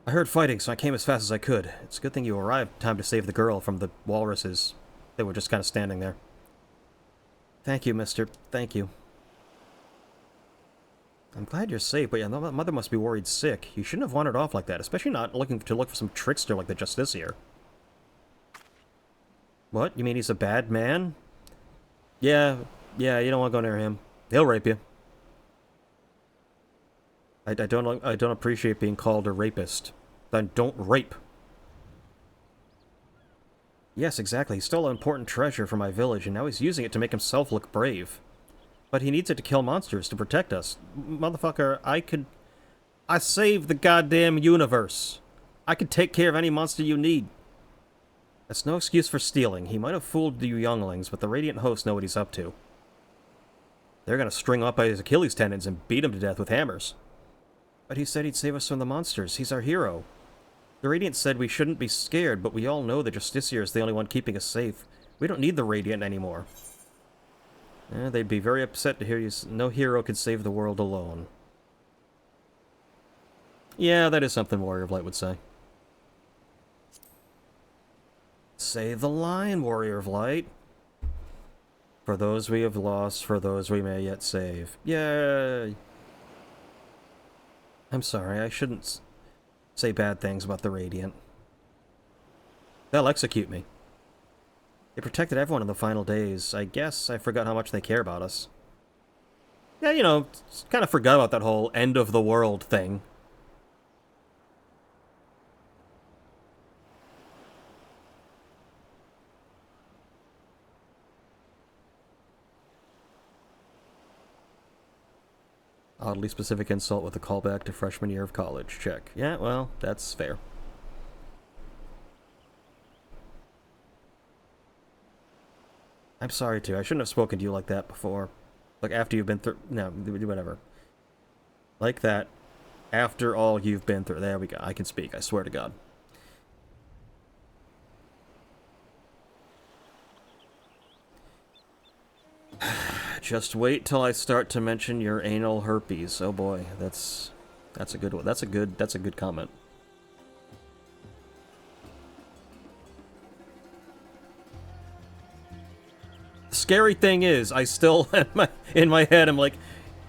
I heard fighting, so I came as fast as I could. It's a good thing you arrived time to save the girl from the walruses. They were just kind of standing there. Thank you, mister. Thank you. I'm glad you're safe, but your mother must be worried sick. You shouldn't have wandered off like that, especially not looking to look for some trickster like the Justiciar. What? You mean he's a bad man? Yeah, you don't want to go near him. He'll rape you. I don't appreciate being called a rapist. Then don't rape. Yes, exactly. He stole an important treasure from my village, and now he's using it to make himself look brave. But he needs it to kill monsters to protect us. Motherfucker, I saved the goddamn universe. I could take care of any monster you need. That's no excuse for stealing. He might have fooled you younglings, but the Radiant Host know what he's up to. They're gonna string him up by his Achilles tendons and beat him to death with hammers. But he said he'd save us from the monsters. He's our hero. The Radiant said we shouldn't be scared, but we all know the Justiciar is the only one keeping us safe. We don't need the Radiant anymore. They'd be very upset to hear no hero could save the world alone. Yeah, that is something Warrior of Light would say. Say the line, Warrior of Light. For those we have lost, for those we may yet save. Yay! I'm sorry, I shouldn't say bad things about the Radiant. They'll execute me. They protected everyone in the final days. I guess I forgot how much they care about us. Yeah, kind of forgot about that whole end of the world thing. Oddly specific insult with a callback to freshman year of college. Check. Yeah, well, that's fair. I'm sorry, too. I shouldn't have spoken to you like that before. Like, after you've been through... No, whatever. Like that. After all you've been through. There we go. I can speak, I swear to God. Just wait till I start to mention your anal herpes. Oh boy, that's a good one. That's a good comment. The scary thing is, I still in my head I'm like,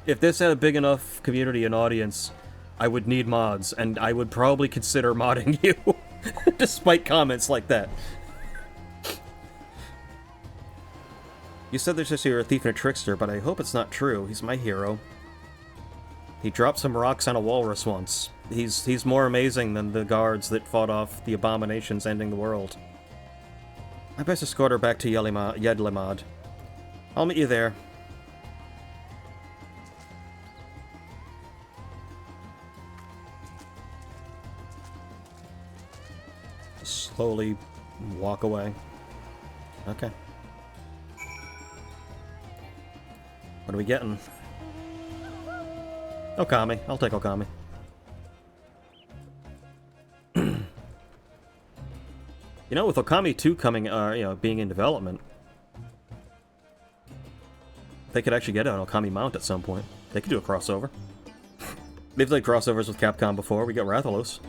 if this had a big enough community and audience, I would need mods, and I would probably consider modding you, despite comments like that. You said there's just you're a thief and a trickster, but I hope it's not true. He's my hero. He dropped some rocks on a walrus once. He's more amazing than the guards that fought off the abominations ending the world. I best escort her back to Yedlimad. I'll meet you there. Slowly walk away. Okay. What are we getting? Okami. I'll take Okami. You know, with Okami 2 coming, being in development, they could actually get an Okami mount at some point. They could do a crossover. They've played crossovers with Capcom before. We got Rathalos.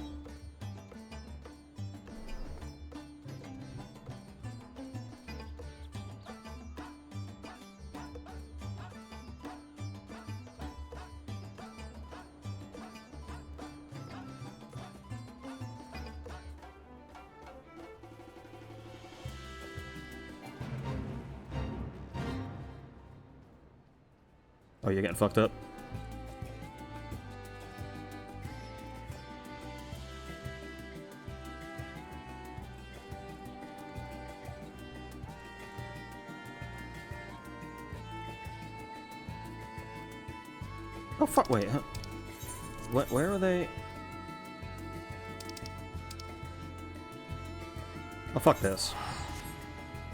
Oh, you're getting fucked up? Oh, fuck, wait, huh? Where are they? Oh, fuck this.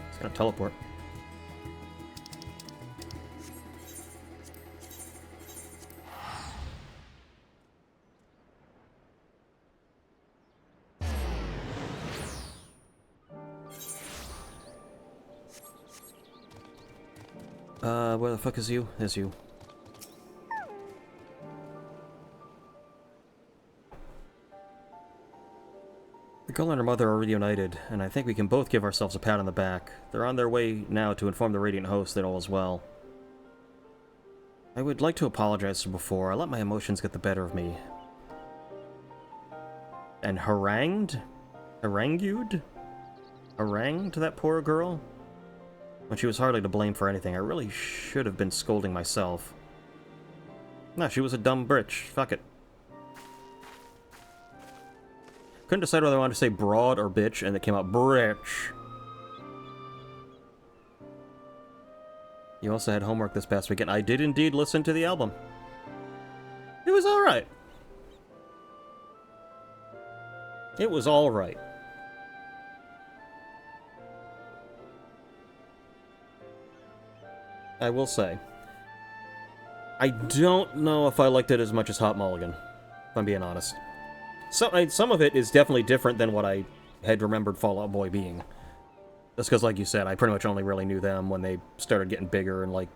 It's gonna teleport. Where the fuck is you? Is you. The girl and her mother are reunited, and I think we can both give ourselves a pat on the back. They're on their way now to inform the Radiant Host that all is well. I would like to apologize for before. I let my emotions get the better of me. And harangued? Harangued that poor girl? When she was hardly to blame for anything. I really should have been scolding myself. No, she was a dumb bitch. Fuck it. Couldn't decide whether I wanted to say broad or bitch, and it came out bitch. You also had homework this past weekend. I did indeed listen to the album. It was alright. It was alright. I will say. I don't know if I liked it as much as Hot Mulligan, if I'm being honest. So, some of it is definitely different than what I had remembered Fall Out Boy being. That's because, like you said, I pretty much only really knew them when they started getting bigger and, like,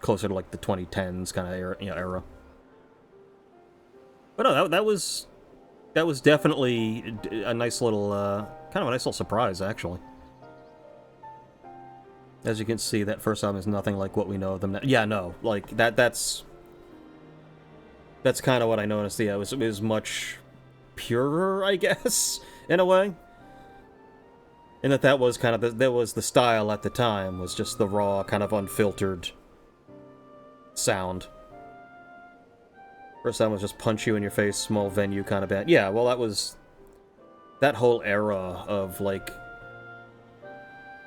closer to, like, the 2010s kind of era. But no, that was definitely a nice little, kind of a nice little surprise, actually. As you can see, that first album is nothing like what we know of them now. Yeah, no, like, that's kind of what I noticed. Yeah, it was much purer, I guess, in a way. And that was kind of that was the style at the time, was just the raw, kind of unfiltered sound. First time was just punch you in your face, small venue kind of band. Yeah, well, that was that whole era of, like,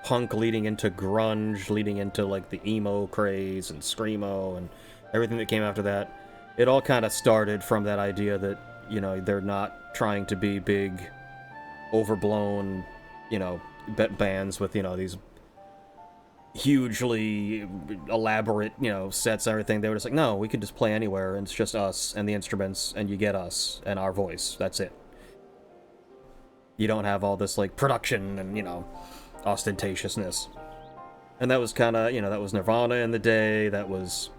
punk leading into grunge, leading into, like, the emo craze and screamo and everything that came after that. It all kind of started from that idea that, you know, they're not trying to be big, overblown, you know, bands with, you know, these hugely elaborate, you know, sets and everything. They were just like, no, we can just play anywhere, and it's just us and the instruments, and you get us and our voice. That's it. You don't have all this, like, production and, you know, ostentatiousness. And that was kind of, you know, that was Nirvana in the day, that was...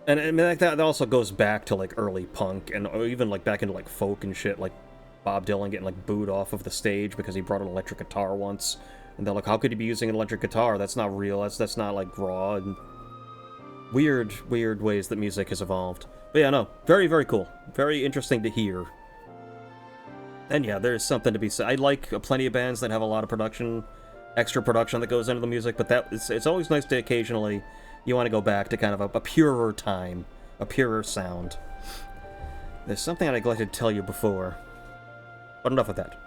And I mean, like, that also goes back to, like, early punk, and even, like, back into, like, folk and shit, like Bob Dylan getting, like, booed off of the stage because he brought an electric guitar once. And they're like, how could he be using an electric guitar? That's not real, that's not, like, raw, and... Weird ways that music has evolved. But yeah, no, very, very cool. Very interesting to hear. And yeah, there's something to be said. I like plenty of bands that have a lot of production, extra production that goes into the music, but it's always nice to occasionally, you want to go back to kind of a purer time, a purer sound. There's something I neglected to tell you before, but enough of that.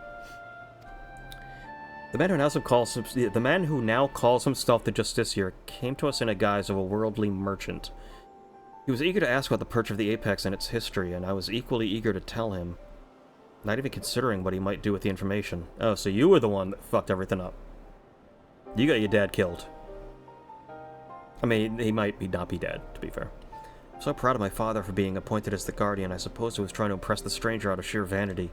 The man who now calls himself the Justiciar came to us in a guise of a worldly merchant. He was eager to ask about the Perch of the Apex and its history, and I was equally eager to tell him. Not even considering what he might do with the information. Oh, so you were the one that fucked everything up. You got your dad killed. I mean, he might not be dead, to be fair. I'm so proud of my father for being appointed as the Guardian. I suppose he was trying to impress the stranger out of sheer vanity.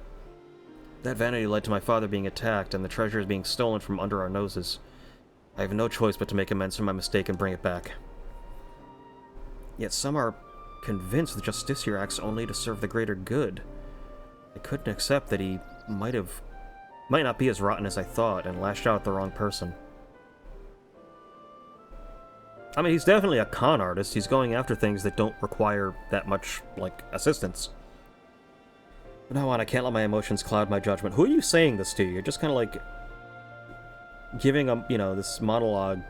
That vanity led to my father being attacked and the treasures being stolen from under our noses. I have no choice but to make amends for my mistake and bring it back. Yet some are convinced the Justiciar acts only to serve the greater good. I couldn't accept that he might not be as rotten as I thought and lashed out at the wrong person. I mean, he's definitely a con artist. He's going after things that don't require that much, like, assistance. But now on, I can't let my emotions cloud my judgment. Who are you saying this to? You're just kind of, like, giving a, you know, this monologue,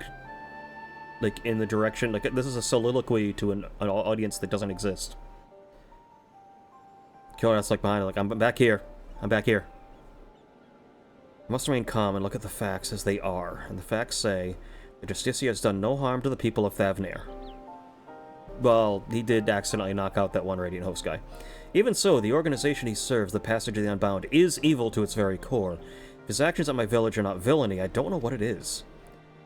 like, in the direction, like, this is a soliloquy to an audience that doesn't exist. Killer that's like behind it, like, I'm back here. I'm back here. I must remain calm and look at the facts as they are. And the facts say, the Justiciar has done no harm to the people of Thavnir. Well, he did accidentally knock out that one Radiant Host guy. Even so, the organization he serves, the Passage of the Unbound, is evil to its very core. If his actions at my village are not villainy, I don't know what it is.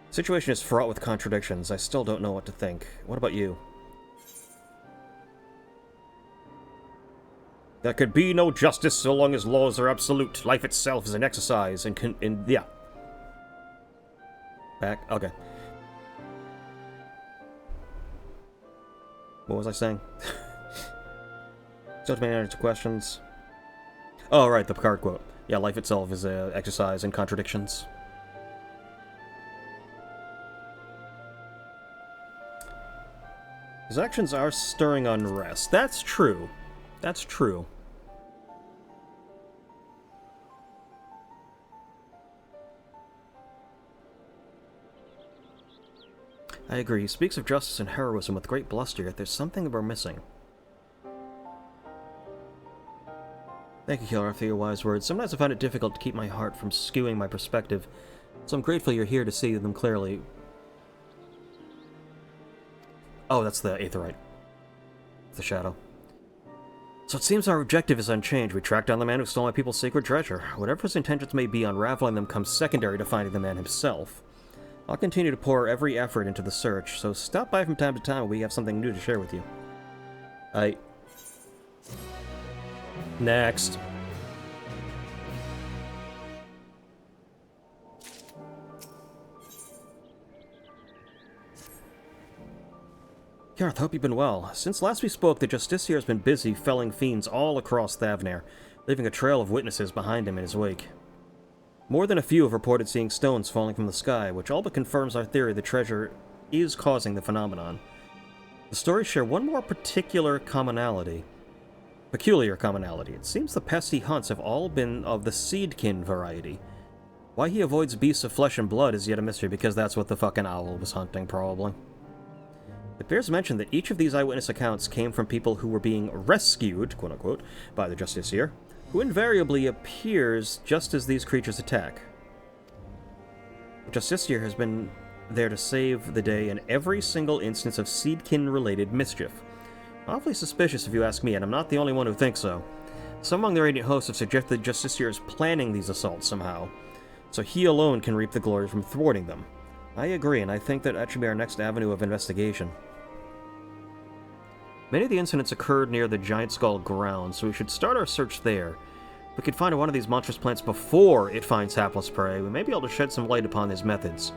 The situation is fraught with contradictions. I still don't know what to think. What about you? There could be no justice so long as laws are absolute. Life itself is an exercise, and yeah. Back? Okay. What was I saying? Still to answer questions. Oh, right, the Picard quote. Yeah, life itself is an exercise in contradictions. His actions are stirring unrest. That's true. That's true. I agree. He speaks of justice and heroism with great bluster, yet there's something that we're missing. Thank you, Killer, for your wise words. Sometimes I find it difficult to keep my heart from skewing my perspective, so I'm grateful you're here to see them clearly. Oh, that's the Aetherite. The Shadow. So it seems our objective is unchanged. We track down the man who stole my people's sacred treasure. Whatever his intentions may be, unraveling them comes secondary to finding the man himself. I'll continue to pour every effort into the search, so stop by from time to time when we have something new to share with you. Next. Garth, hope you've been well. Since last we spoke, the Justiciar has been busy felling fiends all across Thavnir, leaving a trail of witnesses behind him in his wake. More than a few have reported seeing stones falling from the sky, which all but confirms our theory the treasure is causing the phenomenon. The stories share one more peculiar commonality. It seems the pests he hunts have all been of the seedkin variety. Why he avoids beasts of flesh and blood is yet a mystery, because that's what the fucking owl was hunting, probably. It bears mention that each of these eyewitness accounts came from people who were being rescued, quote-unquote, by the Justiciar, who invariably appears just as these creatures attack. The Justiciar has been there to save the day in every single instance of seedkin-related mischief. Awfully suspicious if you ask me, and I'm not the only one who thinks so. Some among the Radiant Hosts have suggested the Justiciar is planning these assaults somehow. so he alone can reap the glory from thwarting them. I agree, and I think that should be our next avenue of investigation. Many of the incidents occurred near the Giant Skull ground, so we should start our search there. If we could find one of these monstrous plants before it finds hapless prey, we may be able to shed some light upon his methods.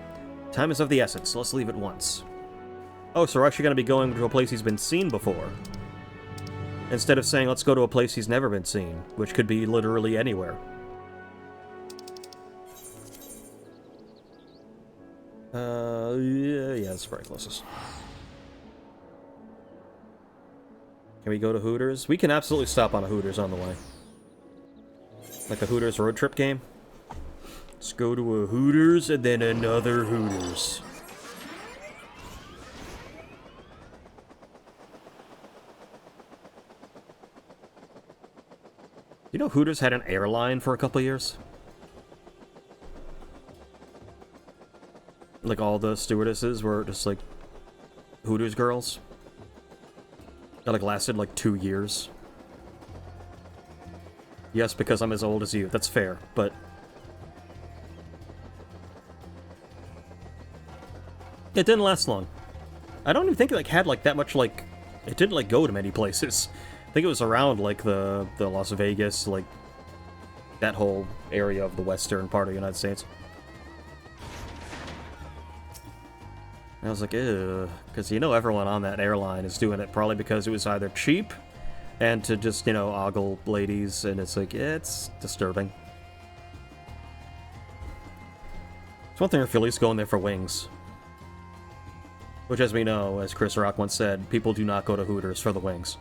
Time is of the essence, so let's leave at once. Oh, so we're actually going to be going to a place he's been seen before. Instead of saying, let's go to a place he's never been seen, which could be literally anywhere. Yeah, that's probably closest. Can we go to Hooters? We can absolutely stop on a Hooters on the way. Like a Hooters road trip game. Let's go to a Hooters and then another Hooters. You know Hooters had an airline for a couple of years? Like all the stewardesses were just like Hooters girls. That like lasted like 2 years. Yes, because I'm as old as you. That's fair, but it didn't last long. I don't even think it like had like that much like it didn't like go to many places. I think it was around like the Las Vegas, like that whole area of the western part of the United States. And I was like, ew, because you know everyone on that airline is doing it probably because it was either cheap and to just, you know, ogle ladies, and it's like, it's disturbing. It's one thing if you're at least going there for wings. Which, as we know, as Chris Rock once said, people do not go to Hooters for the wings.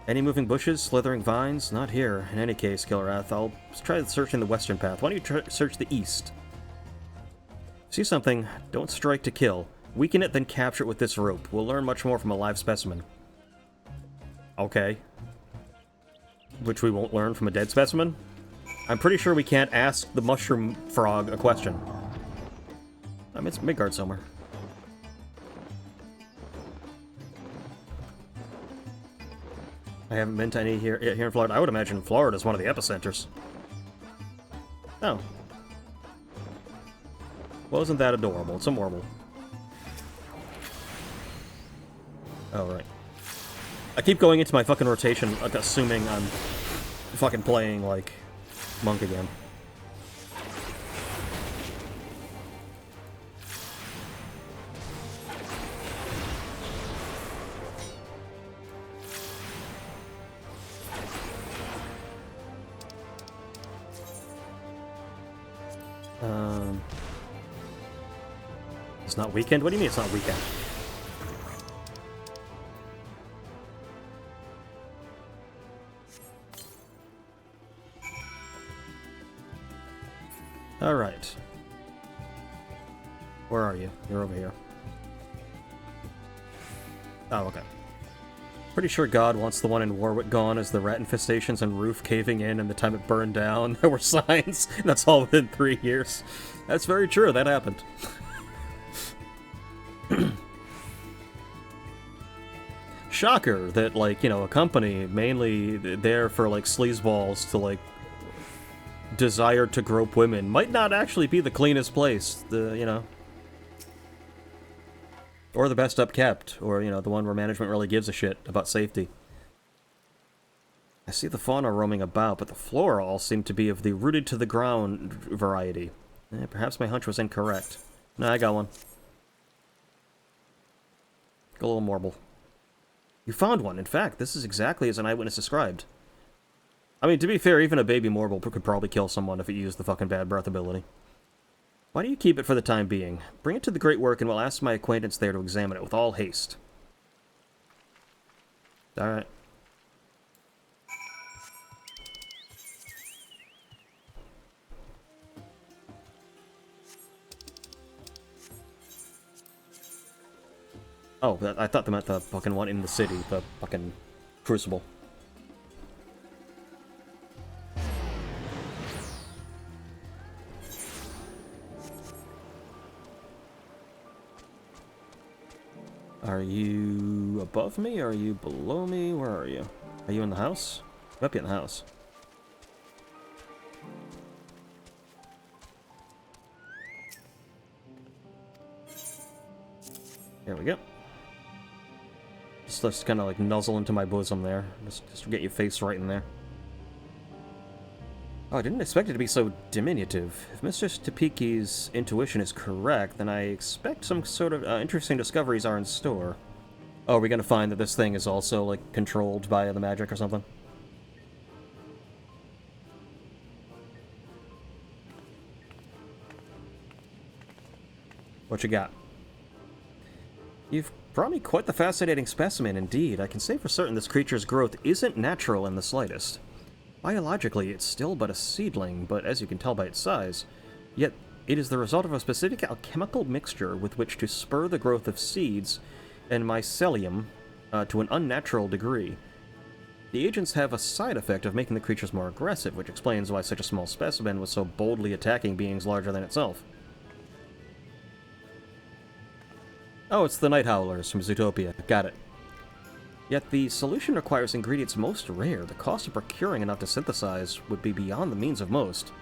Any moving bushes, slithering vines? Not here. In any case, Kilrath, I'll try searching the western path. Why don't you search the east? See something, don't strike to kill. Weaken it, then capture it with this rope. We'll learn much more from a live specimen. Okay. Which we won't learn from a dead specimen? I'm pretty sure we can't ask the mushroom frog a question. I mean, it's Midgard somewhere. I haven't been to any here in Florida. I would imagine Florida is one of the epicenters. Oh. Well, isn't that adorable? It's a marble. Oh, right. I keep going into my fucking rotation, like, assuming I'm fucking playing, like, Monk again. It's not weekend? What do you mean it's not weekend? Alright. Where are you? You're over here. Oh, okay. Pretty sure God wants the one in Warwick gone as the rat infestations and roof caving in and the time it burned down. There were signs. That's all within 3 years. That's very true. That happened. Shocker that, like, you know, a company mainly there for, like, sleazeballs to, like, desire to grope women might not actually be the cleanest place, you know. Or the best upkept, or, you know, the one where management really gives a shit about safety. I see the fauna roaming about, but the flora all seem to be of the rooted-to-the-ground variety. Perhaps my hunch was incorrect. No, I got one. Got a little marble. You found one. In fact, this is exactly as an eyewitness described. I mean, to be fair, even a baby marble could probably kill someone if it used the fucking bad breath ability. Why do you keep it for the time being? Bring it to the Great Work and we'll ask my acquaintance there to examine it with all haste. Alright. Oh, I thought they meant the fucking one in the city, the fucking crucible. Are you above me, or are you below me? Where are you? Are you in the house? You might be in the house. There we go. Just kind of like nuzzle into my bosom there. Just get your face right in there. Oh, I didn't expect it to be so diminutive. If Mr. Topiki's intuition is correct, then I expect some sort of interesting discoveries are in store. Oh, are we gonna find that this thing is also, like, controlled by the magic or something? What you got? You've brought me quite the fascinating specimen indeed. I can say for certain this creature's growth isn't natural in the slightest. Biologically, it's still but a seedling, but as you can tell by its size, yet it is the result of a specific alchemical mixture with which to spur the growth of seeds and mycelium to an unnatural degree. The agents have a side effect of making the creatures more aggressive, which explains why such a small specimen was so boldly attacking beings larger than itself. Oh, it's the Night Howlers from Zootopia. Got it. Yet the solution requires ingredients most rare. The cost of procuring enough to synthesize would be beyond the means of most.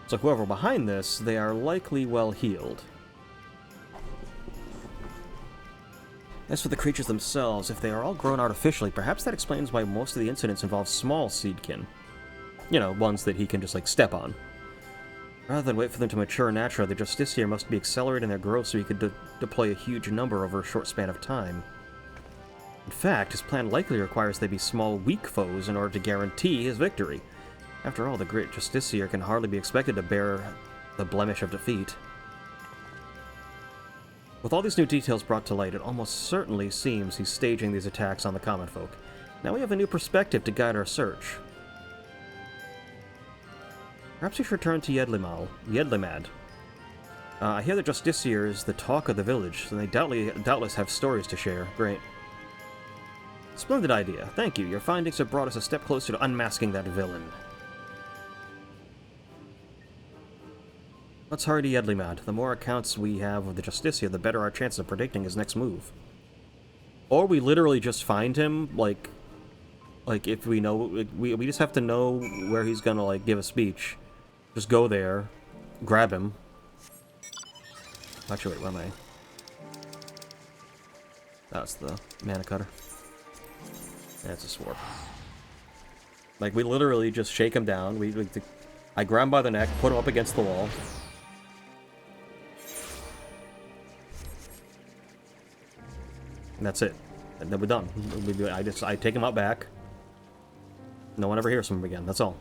So whoever behind this, they are likely well healed. As for the creatures themselves, if they are all grown artificially, perhaps that explains why most of the incidents involve small seedkin. You know, ones that he can just, like, step on. Rather than wait for them to mature naturally, the Justiciar must be accelerating their growth so he could deploy a huge number over a short span of time. In fact, his plan likely requires they be small, weak foes in order to guarantee his victory. After all, the great Justiciar can hardly be expected to bear the blemish of defeat. With all these new details brought to light, it almost certainly seems he's staging these attacks on the common folk. Now we have a new perspective to guide our search. Perhaps we should return to Yedlimad. I hear the Justiciar is the talk of the village, and they doubtless have stories to share. Great. Splendid idea. Thank you. Your findings have brought us a step closer to unmasking that villain. Let's hurry to Yedlimad. The more accounts we have of the Justiciar, the better our chances of predicting his next move. Or we literally just find him, like if we know, we just have to know where he's gonna, like, give a speech. Just go there, grab him. Actually, wait, where am I? That's the mana cutter. That's a sword. Like, we literally just shake him down. I grab him by the neck, put him up against the wall. And that's it. And then we're done. I take him out back. No one ever hears from him again, that's all.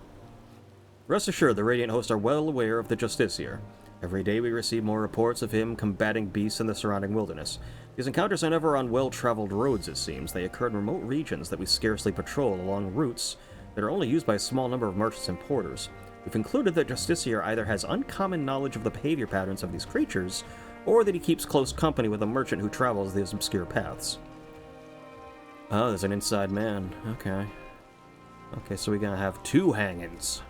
Rest assured, the Radiant Host are well aware of the Justiciar. Every day we receive more reports of him combating beasts in the surrounding wilderness. These encounters are never on well-traveled roads, it seems. They occur in remote regions that we scarcely patrol, along routes that are only used by a small number of merchants and porters. We've concluded that Justiciar either has uncommon knowledge of the behavior patterns of these creatures, or that he keeps close company with a merchant who travels these obscure paths. Oh, there's an inside man. Okay. Okay, so we're gonna have two hangings.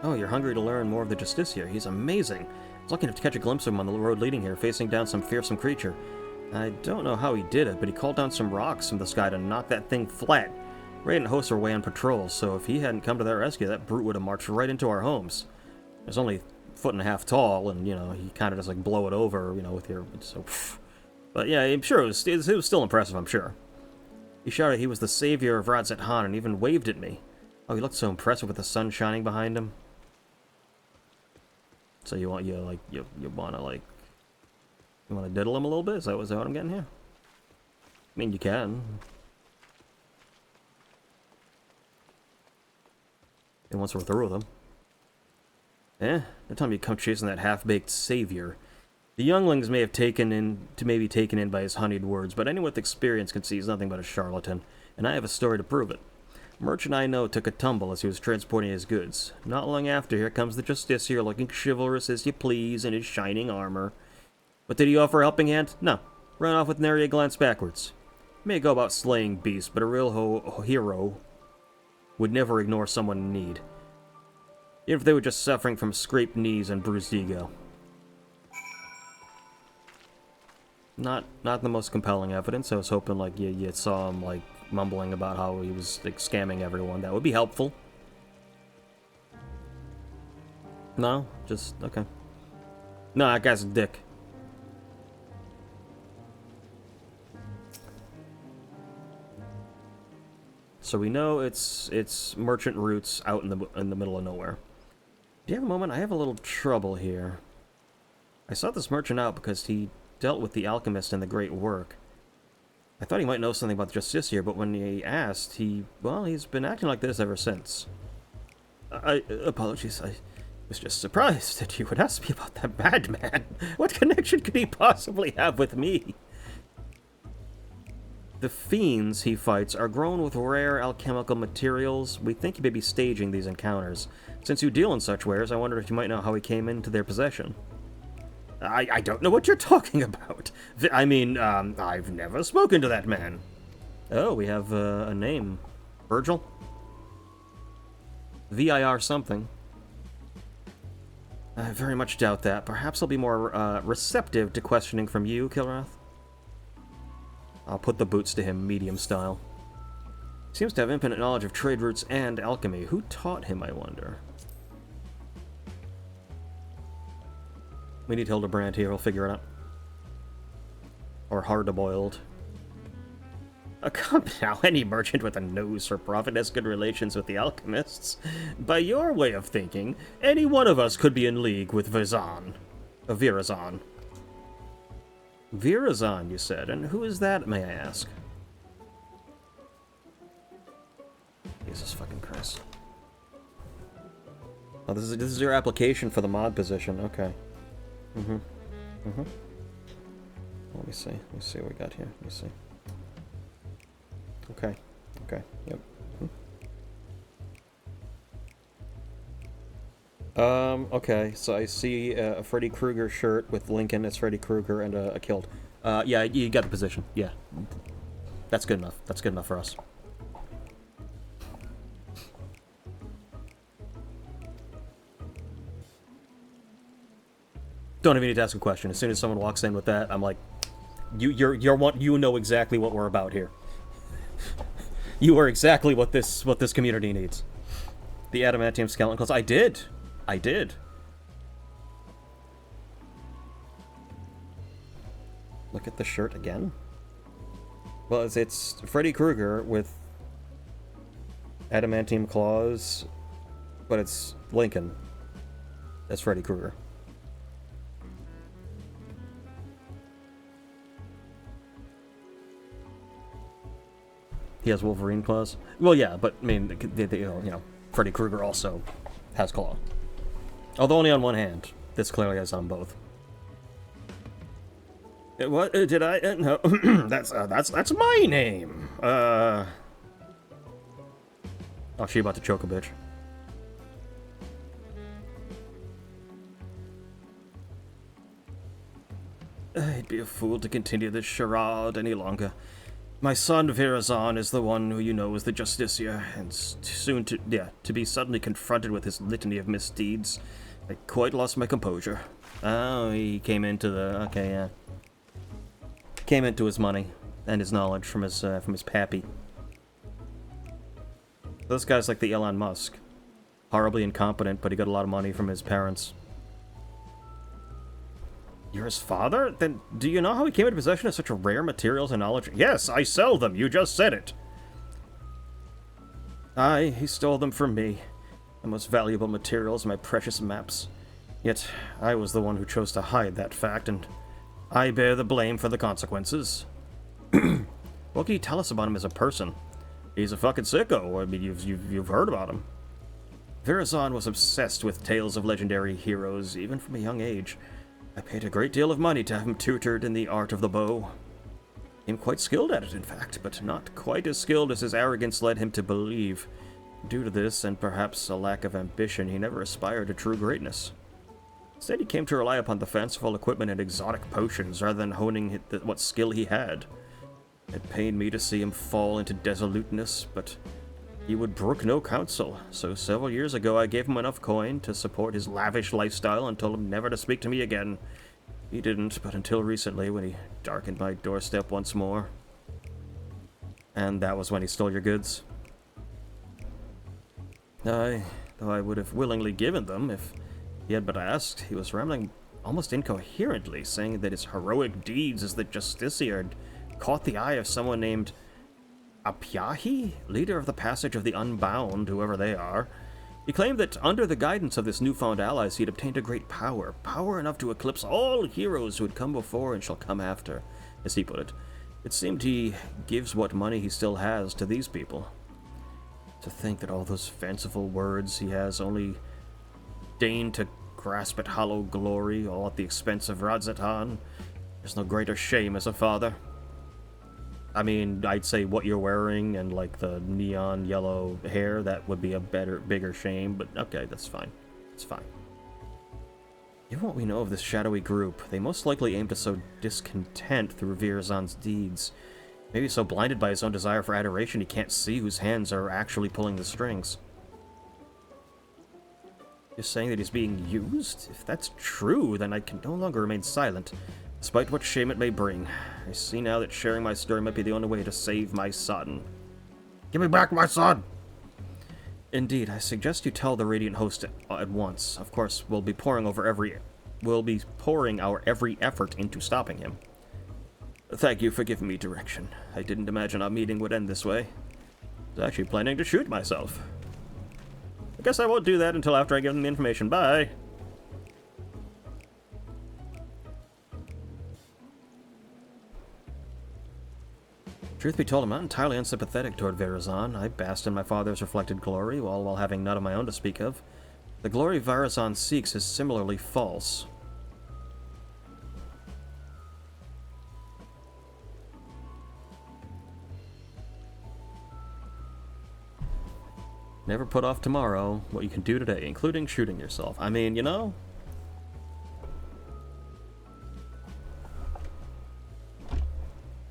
Oh, you're hungry to learn more of the Justiciar. He's amazing. I was lucky enough to catch a glimpse of him on the road leading here, facing down some fearsome creature. I don't know how he did it, but he called down some rocks from the sky to knock that thing flat. Radiant hosts are away on patrol, so if he hadn't come to their rescue, that brute would have marched right into our homes. It's only a foot and a half tall, and, you know, he kind of just, like, blow it over, you know, with your... So, but, yeah, I'm sure it was still impressive, I'm sure. He shouted he was the savior of Radzet Han and even waved at me. Oh, he looked so impressive with the sun shining behind him. So you want to diddle him a little bit? Is that what I'm getting here? I mean, you can. And once we're through with him. No time you come chasing that half-baked savior. The younglings may be taken in by his honeyed words, but anyone with experience can see he's nothing but a charlatan, and I have a story to prove it. A merchant I know took a tumble as he was transporting his goods. Not long after, here comes the Justiciar, looking chivalrous as you please in his shining armor. But did he offer a helping hand? No. Ran off with nary a glance backwards. He may go about slaying beasts, but a real hero would never ignore someone in need. Even if they were just suffering from scraped knees and bruised ego. Not the most compelling evidence. I was hoping, like, you saw him, like, mumbling about how he was, like, scamming everyone. That would be helpful. No? Just, okay. No, that guy's a dick. So we know it's merchant routes out in the middle of nowhere. Do you have a moment? I have a little trouble here. I sought this merchant out because he dealt with the alchemist in the Great Work. I thought he might know something about the Justicia, but when he asked, he's been acting like this ever since. Apologies, I was just surprised that you would ask me about that madman. What connection could he possibly have with me? The fiends he fights are grown with rare alchemical materials. We think he may be staging these encounters. Since you deal in such wares, I wonder if you might know how he came into their possession. I don't know what you're talking about. I mean, I've never spoken to that man. Oh, we have a name. Virgil? VIR something. I very much doubt that. Perhaps I'll be more receptive to questioning from you, Kilrath. I'll put the boots to him, medium style. Seems to have infinite knowledge of trade routes and alchemy. Who taught him, I wonder? We need Hildebrand here, we'll figure it out. Or hard-boiled. Come now, any merchant with a nose for profit has good relations with the alchemists. By your way of thinking, any one of us could be in league with Virazon. Virazon, you said, and who is that, may I ask? Jesus fucking Christ. Oh, this is your application for the mod position, okay. Let me see what we got here, let me see. Okay, yep. Okay, so I see a Freddy Krueger shirt with Lincoln as Freddy Krueger and a kilt. Yeah, you got the position. Yeah. That's good enough. That's good enough for us. Don't even need to ask a question. As soon as someone walks in with that, I'm like, you know exactly what we're about here. You are exactly what this community needs. The adamantium skeleton clothes. I did. Look at the shirt again. Well, it's Freddy Krueger with adamantium claws, but it's Lincoln as Freddy Krueger. He has Wolverine claws. Well, yeah, but I mean, you know, Freddy Krueger also has claw. Although only on one hand. This clearly has on both. What did I? No, that's my name. Oh, she about to choke a bitch. I'd be a fool to continue this charade any longer. My son Virazon is the one who you know is the Justicia, and soon to be suddenly confronted with his litany of misdeeds, I quite lost my composure. Oh, he came into the came into his money and his knowledge from his pappy. This guy's like the Elon Musk, horribly incompetent, but he got a lot of money from his parents. You're his father? Then do you know how he came into possession of such rare materials and knowledge? Yes, I sell them. You just said it. Aye, he stole them from me. The most valuable materials, my precious maps. Yet, I was the one who chose to hide that fact, and I bear the blame for the consequences. What can you tell us about him as a person? He's a fucking sicko. I mean, you've heard about him. Virazon was obsessed with tales of legendary heroes, even from a young age. I paid a great deal of money to have him tutored in the art of the bow. He quite skilled at it, in fact, but not quite as skilled as his arrogance led him to believe. Due to this, and perhaps a lack of ambition, he never aspired to true greatness. Instead, he came to rely upon the fanciful equipment and exotic potions rather than honing what skill he had. It pained me to see him fall into dissoluteness, but he would brook no counsel, so several years ago I gave him enough coin to support his lavish lifestyle and told him never to speak to me again. He didn't, but until recently when he darkened my doorstep once more. And that was when he stole your goods. Though I would have willingly given them if he had but asked. He was rambling almost incoherently, saying that his heroic deeds as the Justiciar had caught the eye of someone named Apyahi, leader of the Passage of the Unbound, whoever they are. He claimed that under the guidance of this newfound allies he had obtained a great power, power enough to eclipse all heroes who had come before and shall come after, as he put it. It seemed he gives what money he still has to these people. To think that all those fanciful words he has only deigned to grasp at hollow glory, all at the expense of Radzatan. There's no greater shame as a father. I mean, I'd say what you're wearing and, like, the neon yellow hair, that would be a bigger shame, but okay, that's fine. It's fine. Given what we know of this shadowy group, they most likely aim to sow discontent through Virazan's deeds. Maybe so blinded by his own desire for adoration he can't see whose hands are actually pulling the strings. You're saying that he's being used? If that's true, then I can no longer remain silent, despite what shame it may bring. I see now that sharing my story might be the only way to save my son. Give me back my son! Indeed, I suggest you tell the Radiant Host at once. Of course, we'll be pouring our every effort into stopping him. Thank you for giving me direction. I didn't imagine our meeting would end this way. I was actually planning to shoot myself. I guess I won't do that until after I give them the information. Bye! Truth be told, I'm not entirely unsympathetic toward Virazan. I basked in my father's reflected glory, while having none of my own to speak of. The glory Virazan seeks is similarly false. Never put off tomorrow what you can do today, including shooting yourself. I mean, you know?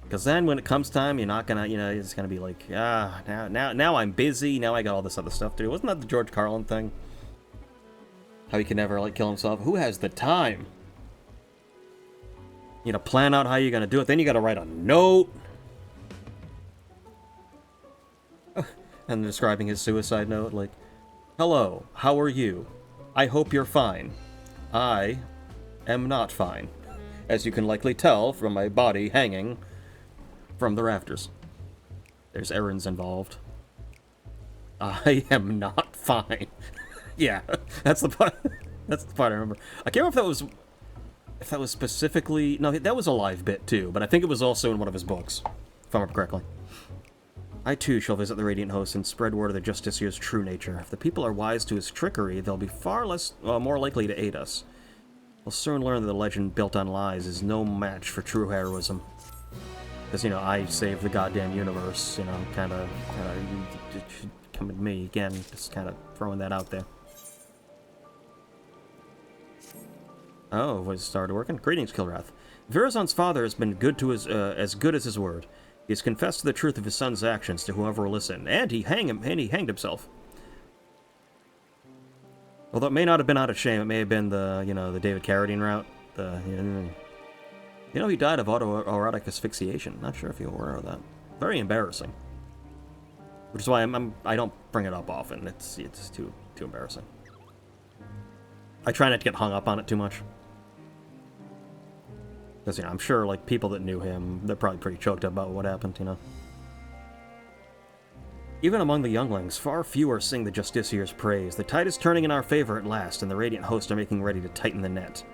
Because then when it comes time, you're not gonna, it's gonna be like, now I'm busy, now I got all this other stuff to do. Wasn't that the George Carlin thing? How he can never, like, kill himself? Who has the time? You know, plan out how you're gonna do it, then you gotta write a note. And describing his suicide note, like, hello, how are you? I hope you're fine. I am not fine, as you can likely tell from my body hanging from the rafters. There's errands involved. I am not fine. Yeah, that's the part. That's the part I remember. I can't remember if that was specifically. No, that was a live bit too, but I think it was also in one of his books, if I remember correctly. I too shall visit the Radiant Host and spread word of the Justiciar's true nature. If the people are wise to his trickery, they'll be more likely to aid us. We'll soon learn that the legend built on lies is no match for true heroism. Because, I saved the goddamn universe, kind of, come at me again, just kind of throwing that out there. Oh, voice started working. Greetings, Kilrath. Virazan's father has been good to his, as good as his word. He has confessed to the truth of his son's actions to whoever will listen, and he hanged himself. Although it may not have been out of shame, it may have been the, the David Carradine route. He died of autoerotic asphyxiation. Not sure if you're aware of that. Very embarrassing. Which is why I don't bring it up often. It's too embarrassing. I try not to get hung up on it too much. Because, I'm sure, like, people that knew him, they're probably pretty choked up about what happened, Even among the younglings, far fewer sing the Justiciar's praise. The tide is turning in our favor at last, and the Radiant Host are making ready to tighten the net.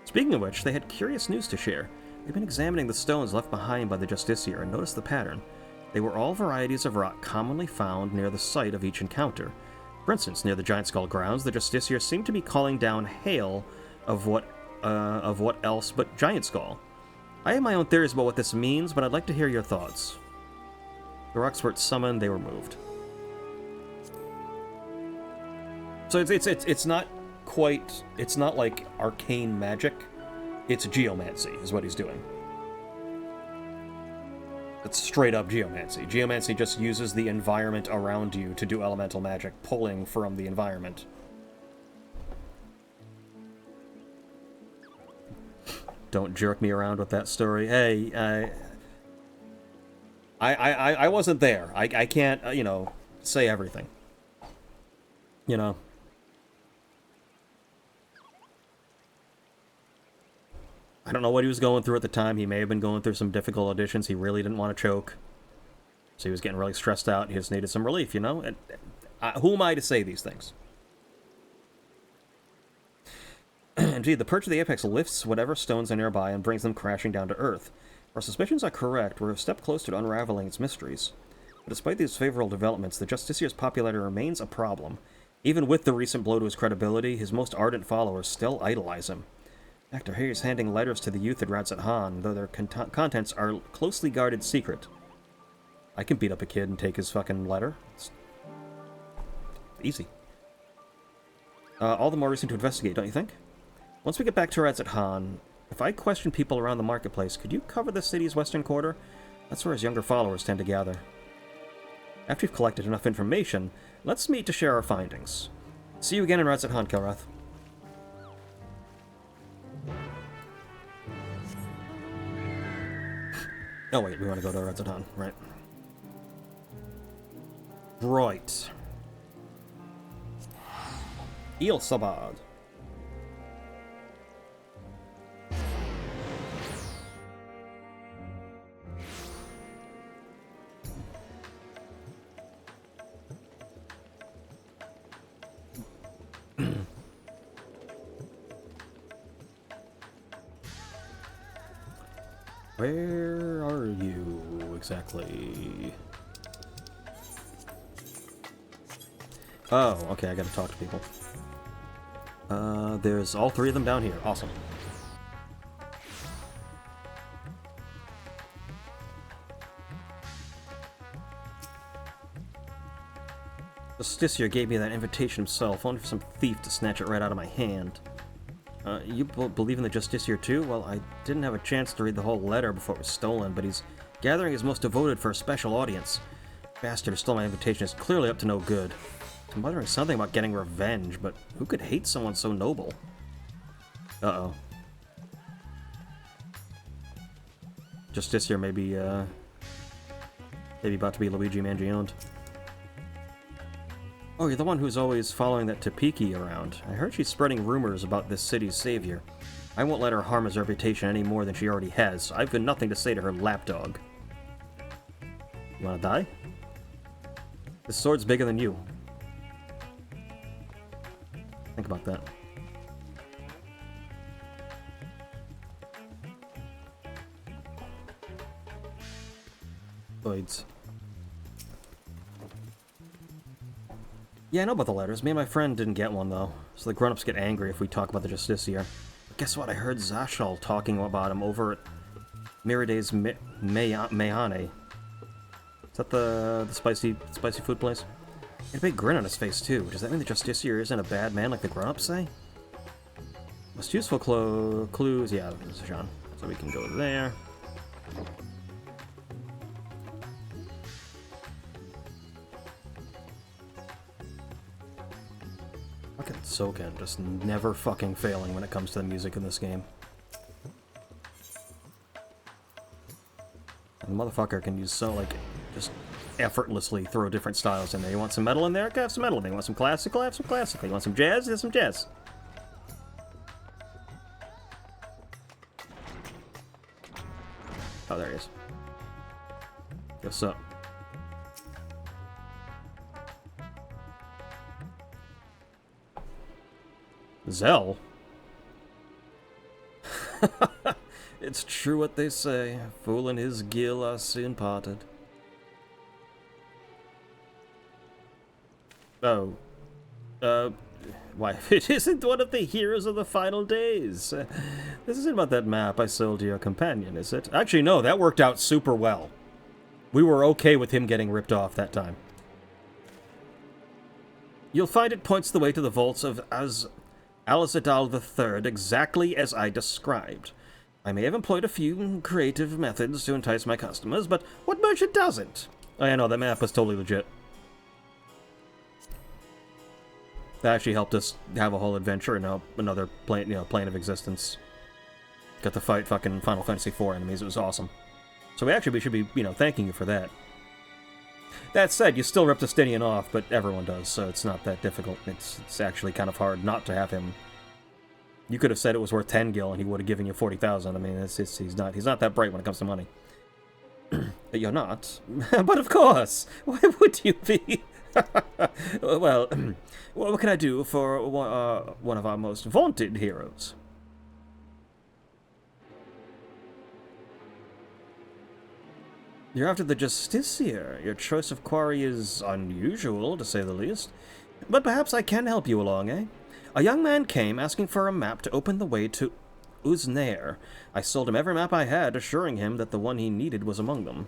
Speaking of which, they had curious news to share. They've been examining the stones left behind by the Justiciar and noticed the pattern. They were all varieties of rock commonly found near the site of each encounter. For instance, near the Giant Skull grounds, the Justiciar seemed to be calling down hail of what else but Giant Skull. I have my own theories about what this means, but I'd like to hear your thoughts. The rocks were summoned, they were moved. So it's not quite, it's not like arcane magic, it's geomancy is what he's doing. It's straight up geomancy. Geomancy just uses the environment around you to do elemental magic, pulling from the environment. Don't jerk me around with that story. Hey, I wasn't there. I can't, you know, say everything. You know. I don't know what he was going through at the time. He may have been going through some difficult auditions. He really didn't want to choke. So he was getting really stressed out. He just needed some relief, you know? And who am I to say these things? Indeed, the Perch of the Apex lifts whatever stones are nearby and brings them crashing down to Earth. Our suspicions are correct. We're a step closer to unraveling its mysteries. But despite these favorable developments, the Justicier's popularity remains a problem. Even with the recent blow to his credibility, his most ardent followers still idolize him. Actor Hayes handing letters to the youth at Ratset Han, though their contents are closely guarded secret. I can beat up a kid and take his fucking letter. It's easy. All the more reason to investigate, don't you think? Once we get back to Ratset Han, if I question people around the marketplace, could you cover the city's western quarter? That's where his younger followers tend to gather. After you've collected enough information, let's meet to share our findings. See you again in Ratset Han, Kilrath. Oh wait, we want to go to Ratset Han, right? Right. Il Sabad. Where are you exactly? Oh, okay, I gotta talk to people. There's all three of them down here. Awesome. Justiciar gave me that invitation himself, only for some thief to snatch it right out of my hand. You believe in the Justiciar too? Well, I didn't have a chance to read the whole letter before it was stolen, but he's gathering his most devoted for a special audience. Bastard who stole my invitation is clearly up to no good. I'm muttering something about getting revenge, but who could hate someone so noble? Uh-oh. Justiciar may be about to be Luigi Mangione. Oh, you're the one who's always following that Tapiki around. I heard she's spreading rumors about this city's savior. I won't let her harm his reputation any more than she already has. I've got nothing to say to her lapdog. You wanna die? This sword's bigger than you. Think about that. Lloyds. Yeah, I know about the letters. Me and my friend didn't get one, though. So the grown-ups get angry if we talk about the Justiciar. But guess what? I heard Zashal talking about him over at Miridae's Mayane. Is that the spicy food place? He had a big grin on his face, too. Does that mean the Justiciar isn't a bad man like the grown-ups say? Most useful clues... Yeah, this is Jean. So we can go there. Fucking Soken, just never fucking failing when it comes to the music in this game. And the motherfucker can use just effortlessly throw different styles in there. You want some metal in there? Okay, have some metal in there. You want some classical? Have some classical. You want some jazz? Have some jazz. Oh, there he is. What's up? Zell? It's true what they say. Fool and his gill are soon parted. Oh. Why, it isn't one of the heroes of the final days. This isn't about that map I sold to your companion, is it? Actually, no, that worked out super well. We were okay with him getting ripped off that time. You'll find it points the way to the vaults of Al-Zadal III, exactly as I described. I may have employed a few creative methods to entice my customers, but what merchant doesn't? Oh yeah, no, that map was totally legit. That actually helped us have a whole adventure and another plane of existence. got to fight fucking Final Fantasy IV enemies. It was awesome. So we should be, thanking you for that. That said, you still rip Justinian off, but everyone does, so it's not that difficult. It's actually kind of hard not to have him. You could have said it was worth 10 gil, and he would have given you 40,000. I mean, he's not that bright when it comes to money. You're not. But of course! Why would you be? Well, what can I do for one of our most vaunted heroes? You're after the Justiciar. Your choice of quarry is unusual, to say the least. But perhaps I can help you along, eh? A young man came asking for a map to open the way to Uznair. I sold him every map I had, assuring him that the one he needed was among them.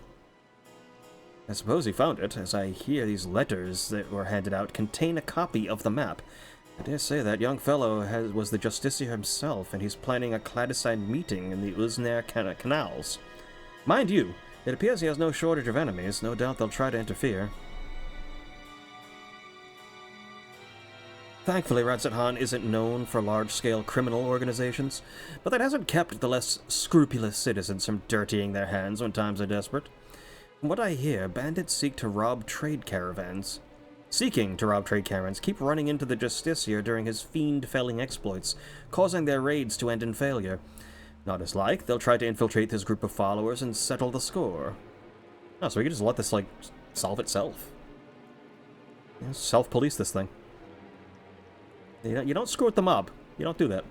I suppose he found it, as I hear these letters that were handed out contain a copy of the map. I dare say that young fellow was the Justiciar himself, and he's planning a clandestine meeting in the Uznair canals. Mind you, it appears he has no shortage of enemies. No doubt they'll try to interfere. Thankfully, Radzethan isn't known for large-scale criminal organizations, but that hasn't kept the less scrupulous citizens from dirtying their hands when times are desperate. From what I hear, bandits seeking to rob trade caravans keep running into the Justiciar during his fiend-felling exploits, causing their raids to end in failure. Not as like, they'll try to infiltrate his group of followers and settle the score. Oh, so we can just let this, solve itself. Self-police this thing. You don't screw with the mob. You don't do that.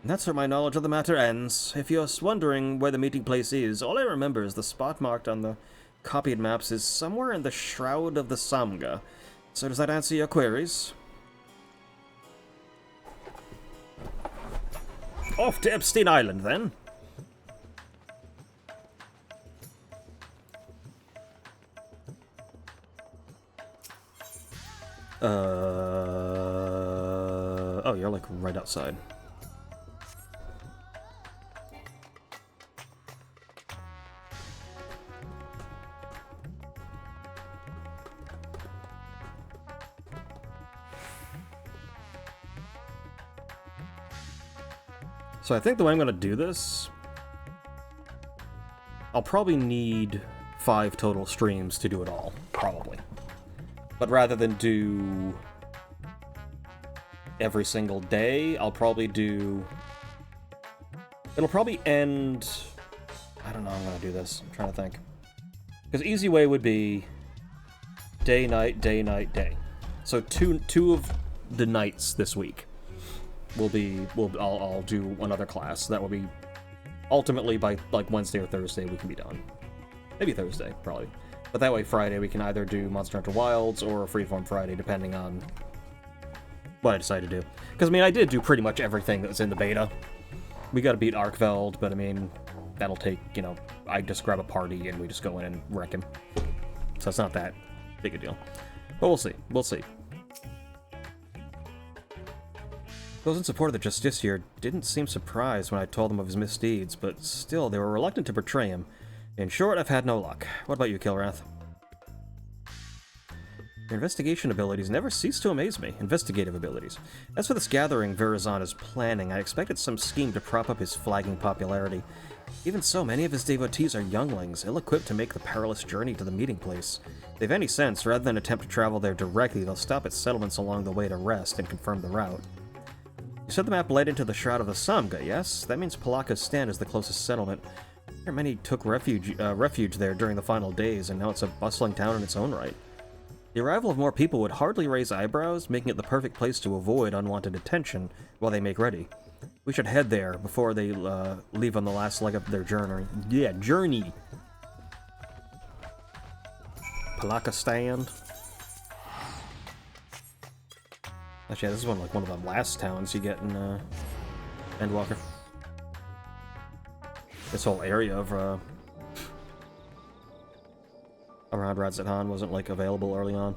And that's where my knowledge of the matter ends. If you're wondering where the meeting place is, all I remember is the spot marked on the copied maps is somewhere in the Shroud of the Samga. So does that answer your queries? Off to Epstein Island, then. Oh, you're, right outside. So I think the way I'm going to do this, I'll probably need 5 total streams to do it all, probably. But rather than do every single day, I'll probably do... It'll probably end... I don't know how I'm going to do this. I'm trying to think. Because easy way would be day, night, day, night, day. So two of the nights this week. I'll do another class. That will be ultimately by Wednesday or Thursday we can be done. Maybe Thursday, probably. But that way Friday we can either do Monster Hunter Wilds or Freeform Friday, depending on what I decide to do. Because, I did do pretty much everything that was in the beta. We gotta beat Arkveld, but, that'll take, I just grab a party and we just go in and wreck him. So it's not that big a deal. But we'll see. We'll see. Those in support of the Justiciar didn't seem surprised when I told them of his misdeeds, but still, they were reluctant to betray him. In short, I've had no luck. What about you, Kilrath? Your investigation abilities never cease to amaze me. Investigative abilities. As for this gathering Virazon is planning, I expected some scheme to prop up his flagging popularity. Even so, many of his devotees are younglings, ill-equipped to make the perilous journey to the meeting place. If they have any sense, rather than attempt to travel there directly, they'll stop at settlements along the way to rest and confirm the route. You said the map led into the Shroud of the Samga, yes? That means Palaka's Stand is the closest settlement. Many took refuge there during the final days, and now it's a bustling town in its own right. The arrival of more people would hardly raise eyebrows, making it the perfect place to avoid unwanted attention while they make ready. We should head there before they leave on the last leg of their journey. Yeah, journey! Palaka Stand. Actually, this is one of the last towns you get in Endwalker. This whole area of around Radzethan wasn't available early on.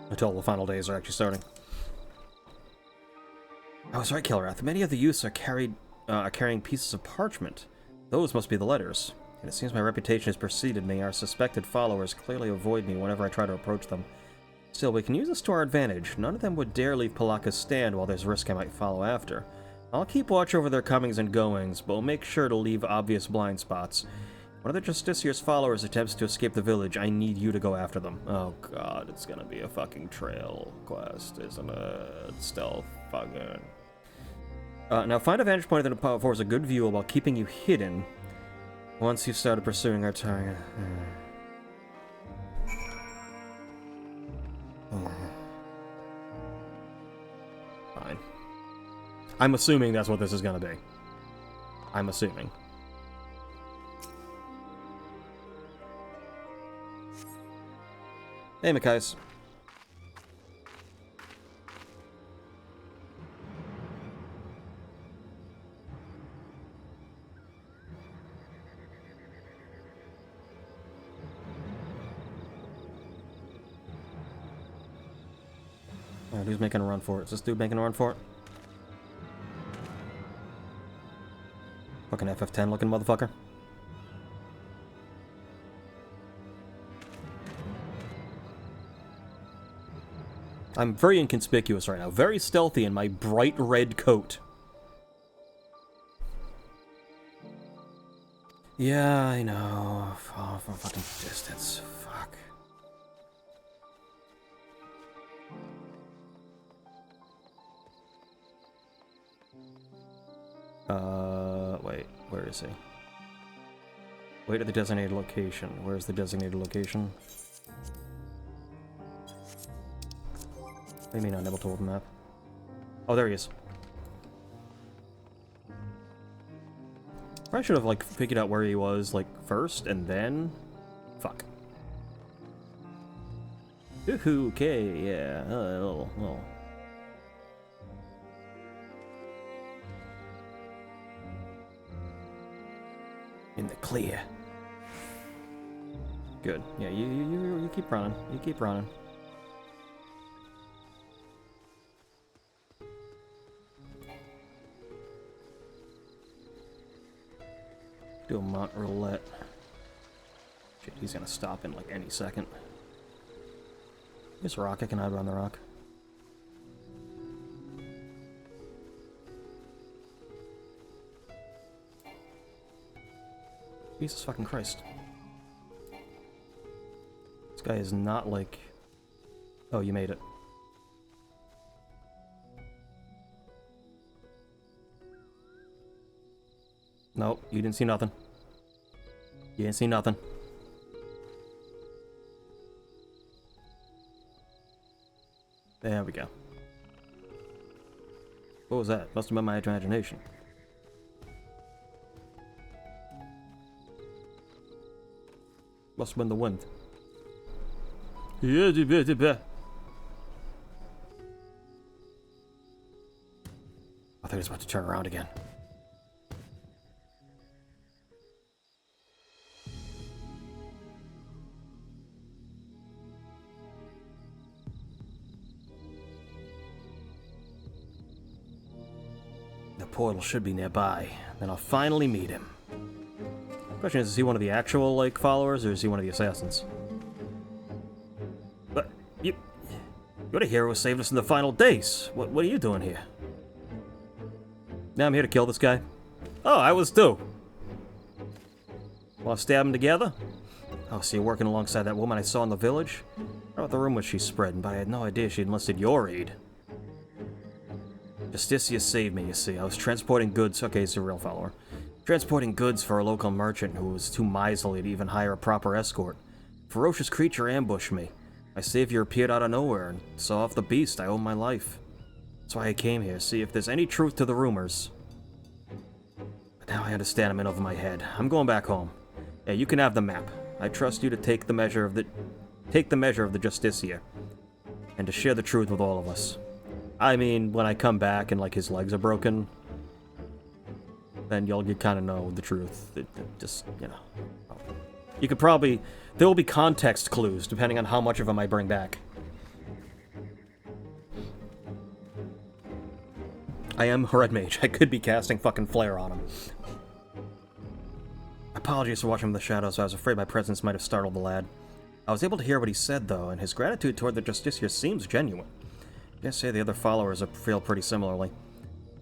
Until the final days are actually starting. I was right, Kilrath. Many of the youths are carrying pieces of parchment. Those must be the letters. And it seems my reputation has preceded me. Our suspected followers clearly avoid me whenever I try to approach them. Still, we can use this to our advantage. None of them would dare leave Palaka's stand while there's risk I might follow after. I'll keep watch over their comings and goings, but we'll make sure to leave obvious blind spots. One of the Justiciar's followers attempts to escape the village. I need you to go after them. Oh god, it's gonna be a fucking trail quest, isn't it? Stealth fucking... now find a vantage point that affords a good view while keeping you hidden once you've started pursuing our target. Fine. I'm assuming that's what this is gonna be. I'm assuming. Hey, Mikais. Alright, who's making a run for it? Is this dude making a run for it? Fucking FF10 looking motherfucker. I'm very inconspicuous right now. Very stealthy in my bright red coat. Yeah, I know. Oh, from fucking distance. Fuck. Wait. Where is he? Wait at the designated location. Where's the designated location? What do you mean unable to open map? Oh, there he is. I should have, like, figured out where he was, like, first, and then... Fuck. Ooh, okay, yeah. Oh. In the clear. Good. Yeah, you keep running. You keep running. Do a Mont Roulette. Shit, he's gonna stop in like any second. This rock, I can hide around the rock. Jesus fucking Christ. This guy is not like... Oh, you made it. Nope, you didn't see nothing. You didn't see nothing. There we go. What was that? Must have been my imagination. Must have been the wind. I thought he was about to turn around again. The portal should be nearby. Then I'll finally meet him. Question is he one of the actual, like, followers, or is he one of the assassins? But, you're the hero who saved us in the final days. What are you doing here? Now I'm here to kill this guy. Oh, I was too. Want to stab him together? Oh, so you're working alongside that woman I saw in the village? I don't know what the rumors she spread, but I had no idea she enlisted your aid. Justicia saved me, you see. I was transporting goods. Okay, he's a real follower. Transporting goods for a local merchant who was too miserly to even hire a proper escort. A ferocious creature ambushed me. My savior appeared out of nowhere and saw off the beast. I owe my life. That's why I came here, see if there's any truth to the rumors. But now I understand I'm in over my head. I'm going back home. Yeah, you can have the map. I trust you to take the measure of the Justicia, and to share the truth with all of us. I mean, when I come back and, like, his legs are broken, then you kind of know the truth. It just, you know. You could probably... There will be context clues, depending on how much of them I bring back. I am Red Mage. I could be casting fucking Flare on him. Apologies for watching from the shadows. I was afraid my presence might have startled the lad. I was able to hear what he said, though, and his gratitude toward the Justicia seems genuine. I guess say the other followers feel pretty similarly.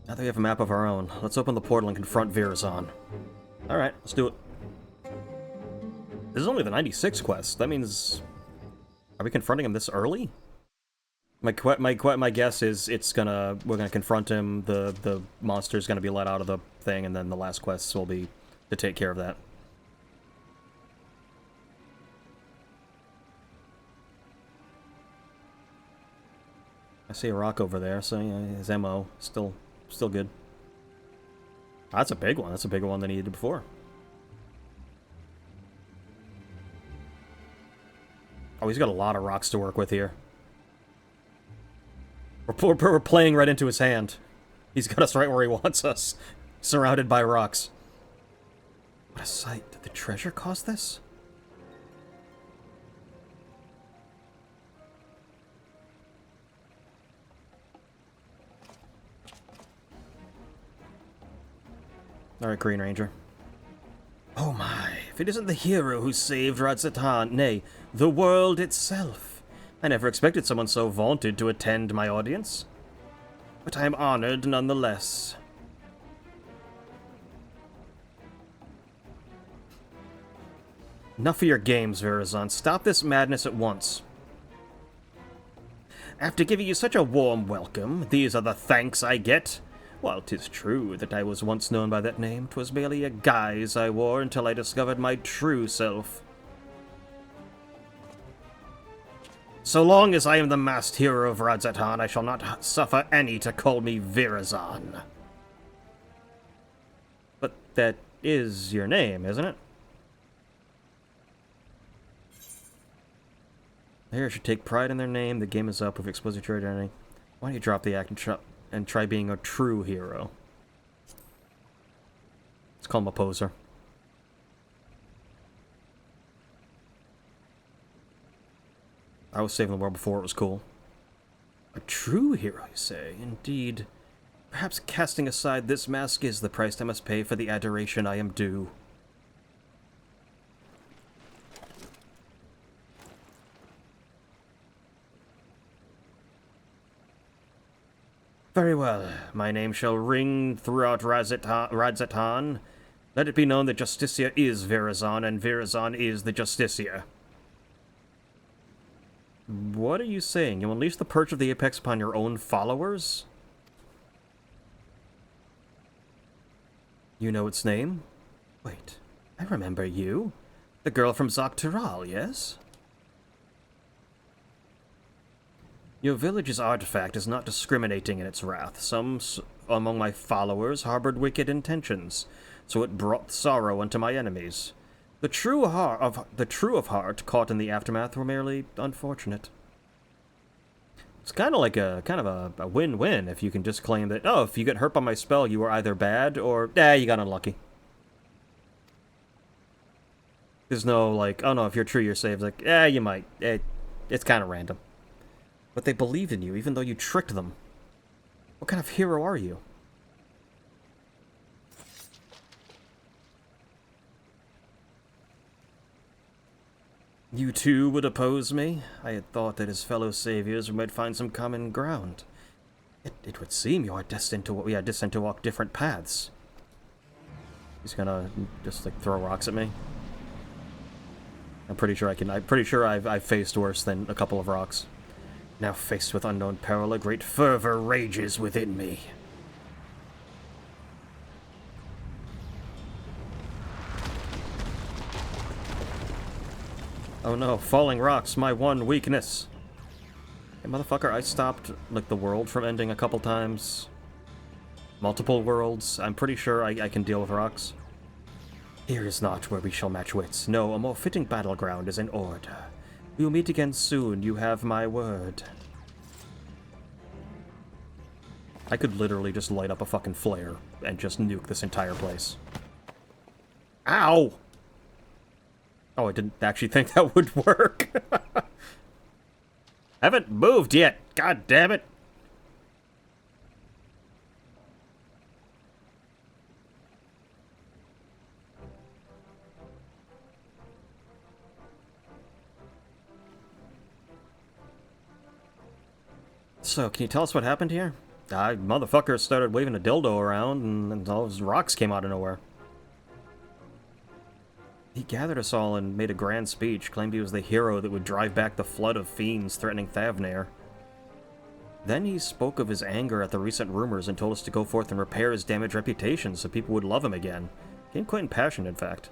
Now that we have a map of our own, let's open the portal and confront Virazon. Alright, let's do it. This is only the 96th quest. That means... Are we confronting him this early? My guess is we're gonna confront him, the monster's gonna be let out of the thing, and then the last quest will be to take care of that. I see a rock over there, so yeah, his MO still good. That's a big one. That's a bigger one than he did before. Oh, he's got a lot of rocks to work with here. We're playing right into his hand. He's got us right where he wants us, surrounded by rocks. What a sight. Did the treasure cause this? Alright, Green Ranger. Oh my, if it isn't the hero who saved Radzatan, nay, the world itself. I never expected someone so vaunted to attend my audience. But I am honored nonetheless. Enough of your games, Virazon. Stop this madness at once. After giving you such a warm welcome, these are the thanks I get. While 'tis true that I was once known by that name, 'twas merely a guise I wore until I discovered my true self. So long as I am the masked hero of Radzatan, I shall not suffer any to call me Virazon. But that is your name, isn't it? Players should take pride in their name. The game is up. We've exposed your identity. Why don't you drop the act and try being a true hero? Let's call him a poser. I was saving the world before it was cool. A true hero, you say? Indeed. Perhaps casting aside this mask is the price I must pay for the adoration I am due. Very well. My name shall ring throughout Radzatan. Let it be known that Justicia is Virazon, and Virazon is the Justicia. What are you saying? You unleash the perch of the apex upon your own followers? You know its name? Wait, I remember you. The girl from Zoktaral, yes? Your village's artifact is not discriminating in its wrath. Some among my followers harbored wicked intentions, so it brought sorrow unto my enemies. The true of heart caught in the aftermath were merely unfortunate. It's kind of a win-win if you can just claim that, oh, if you get hurt by my spell, you were either bad or, you got unlucky. There's no, like, oh no, if you're true, you're saved. Like, you might. It's kind of random. But they believed in you, even though you tricked them. What kind of hero are you? You too would oppose me? I had thought that as fellow saviors we might find some common ground. It would seem we are destined to walk different paths. He's gonna just like throw rocks at me. I'm pretty sure I've faced worse than a couple of rocks. Now faced with unknown peril, a great fervor rages within me. Oh no, falling rocks, my one weakness. Hey, motherfucker, I stopped, like, the world from ending a couple times. Multiple worlds. I'm pretty sure I can deal with rocks. Here is not where we shall match wits. No, a more fitting battleground is in order. We will meet again soon, you have my word. I could literally just light up a fucking flare and just nuke this entire place. Ow! Oh, I didn't actually think that would work. Haven't moved yet. God damn it. So, can you tell us what happened here? Motherfucker started waving a dildo around, and all those rocks came out of nowhere. He gathered us all and made a grand speech, claimed he was the hero that would drive back the flood of fiends threatening Thavnair. Then he spoke of his anger at the recent rumors and told us to go forth and repair his damaged reputation so people would love him again. Became quite impassioned, in fact.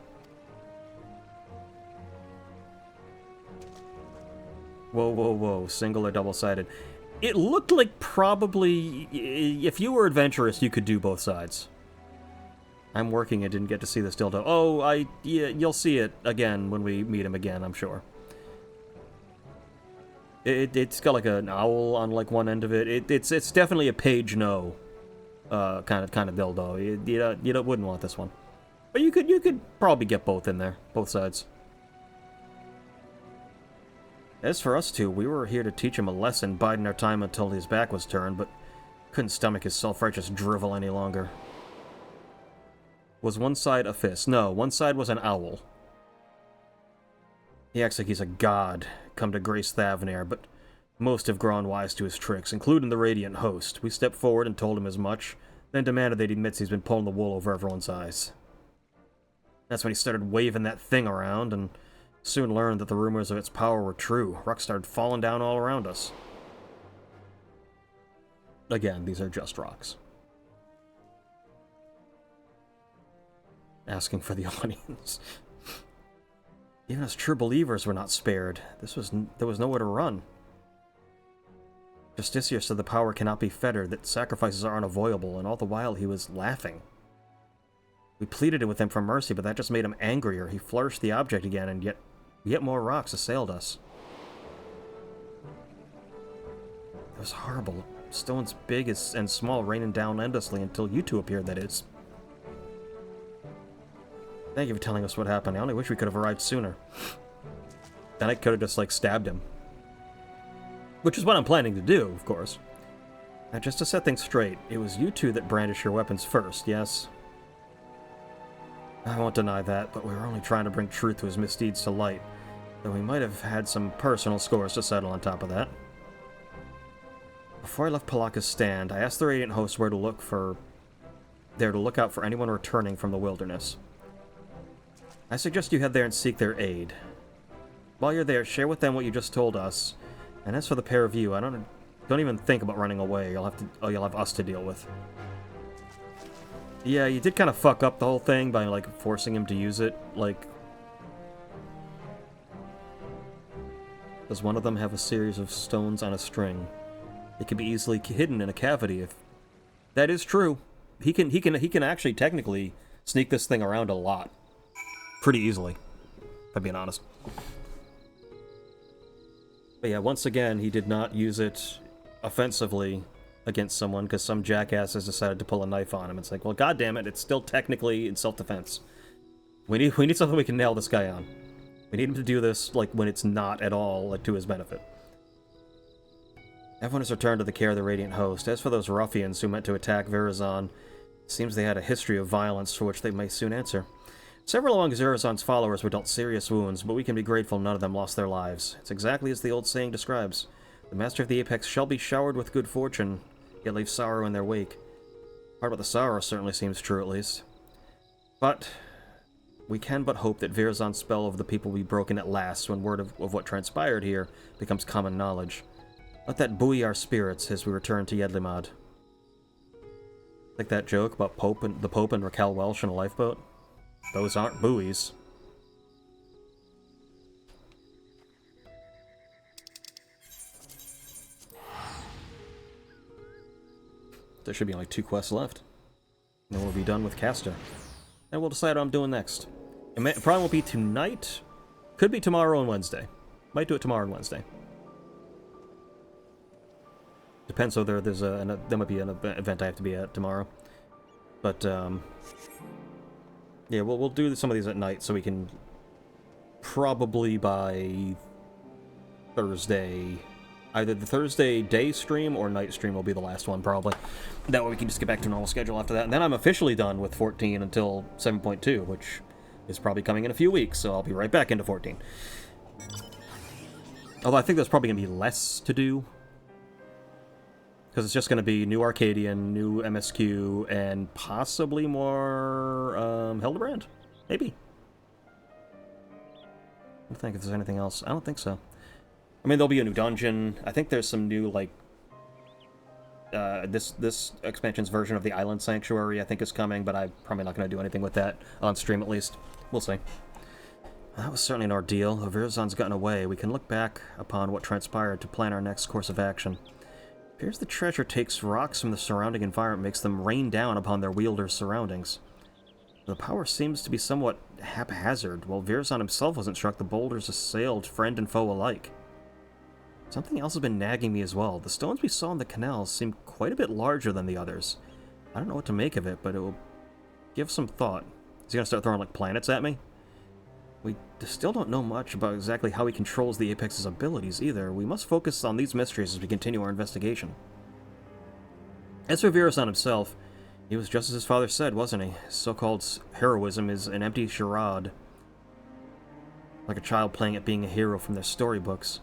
Whoa, whoa, whoa. Single or double-sided? It looked like probably, if you were adventurous, you could do both sides. I'm working and didn't get to see this dildo. Oh, yeah, you'll see it again when we meet him again, I'm sure. It's got like an owl on like one end of it. It's definitely a PAIGE no kind of dildo. You wouldn't want this one, but you could probably get both in there, both sides. As for us two, we were here to teach him a lesson, biding our time until his back was turned, but couldn't stomach his self-righteous drivel any longer. Was one side a fist? No, one side was an owl. He acts like he's a god, come to grace Thavnair, but most have grown wise to his tricks, including the Radiant Host. We stepped forward and told him as much, then demanded that he admits he's been pulling the wool over everyone's eyes. That's when he started waving that thing around, and soon learned that the rumors of its power were true. Rocks started falling down all around us. Again, these are just rocks. Asking for the audience. Even as true believers were not spared. There was nowhere to run. Justiciar said the power cannot be fettered, that sacrifices are unavoidable, and all the while he was laughing. We pleaded with him for mercy, but that just made him angrier. He flourished the object again, and yet more rocks assailed us. It was horrible. Stones big and small raining down endlessly until you two appeared, that is. Thank you for telling us what happened. I only wish we could have arrived sooner. Then I could have just, like, stabbed him. Which is what I'm planning to do, of course. Now, just to set things straight, it was you two that brandished your weapons first, yes? I won't deny that, but we were only trying to bring truth to his misdeeds to light. Though we might have had some personal scores to settle on top of that. Before I left Palaka's stand, I asked the Radiant Host where to look out for anyone returning from the wilderness. I suggest you head there and seek their aid. While you're there, share with them what you just told us. And as for the pair of you, don't even think about running away. You'll have us to deal with. Yeah, you did kind of fuck up the whole thing by, like, forcing him to use it. Like, does one of them have a series of stones on a string? It can be easily hidden in a cavity if... That is true. He can actually technically sneak this thing around a lot. Pretty easily, if I'm being honest. But yeah, once again, he did not use it offensively against someone because some jackass has decided to pull a knife on him. It's like, well, goddammit, it's still technically in self-defense. We need something we can nail this guy on. We need him to do this, like, when it's not at all, like, to his benefit. Everyone has returned to the care of the Radiant Host. As for those ruffians who meant to attack Virazon, it seems they had a history of violence for which they may soon answer. Several among Zerazon's followers were dealt serious wounds, but we can be grateful none of them lost their lives. It's exactly as the old saying describes. The Master of the Apex shall be showered with good fortune, yet leave sorrow in their wake. Part about the sorrow certainly seems true, at least. But we can but hope that Virazon's spell over the people will be broken at last when word of what transpired here becomes common knowledge. Let that buoy our spirits as we return to Yedlimad. Like that joke about the Pope and Raquel Welch in a lifeboat? Those aren't buoys. There should be like 2 quests left. And then we'll be done with Castor. And we'll decide what I'm doing next. It probably won't be tonight. Could be tomorrow and Wednesday. Might do it tomorrow and Wednesday. Depends whether there might be an event I have to be at tomorrow. But, yeah, we'll do some of these at night so we can probably by Thursday, either the Thursday day stream or night stream will be the last one, probably. That way we can just get back to normal schedule after that. And then I'm officially done with 14 until 7.2, which is probably coming in a few weeks, so I'll be right back into 14. Although I think there's probably going to be less to do Because it's just going to be new Arcadian, new MSQ, and possibly more Hildebrand? Maybe. I think if there's anything else. I don't think so. I mean, there'll be a new dungeon. I think there's some new, like... this expansion's version of the Island Sanctuary, I think, is coming, but I'm probably not going to do anything with that, on stream at least. We'll see. That was certainly an ordeal. Though Virazon's gotten away, we can look back upon what transpired to plan our next course of action. It appears the treasure takes rocks from the surrounding environment, makes them rain down upon their wielder's surroundings. The power seems to be somewhat haphazard. While Virazon himself wasn't struck, the boulders assailed friend and foe alike. Something else has been nagging me as well. The stones we saw in the canals seem quite a bit larger than the others. I don't know what to make of it, but it will give some thought. Is he going to start throwing, like, planets at me? We still don't know much about exactly how he controls the Apex's abilities, either. We must focus on these mysteries as we continue our investigation. As for Virazon himself, he was just as his father said, wasn't he? His so-called heroism is an empty charade. Like a child playing at being a hero from their storybooks.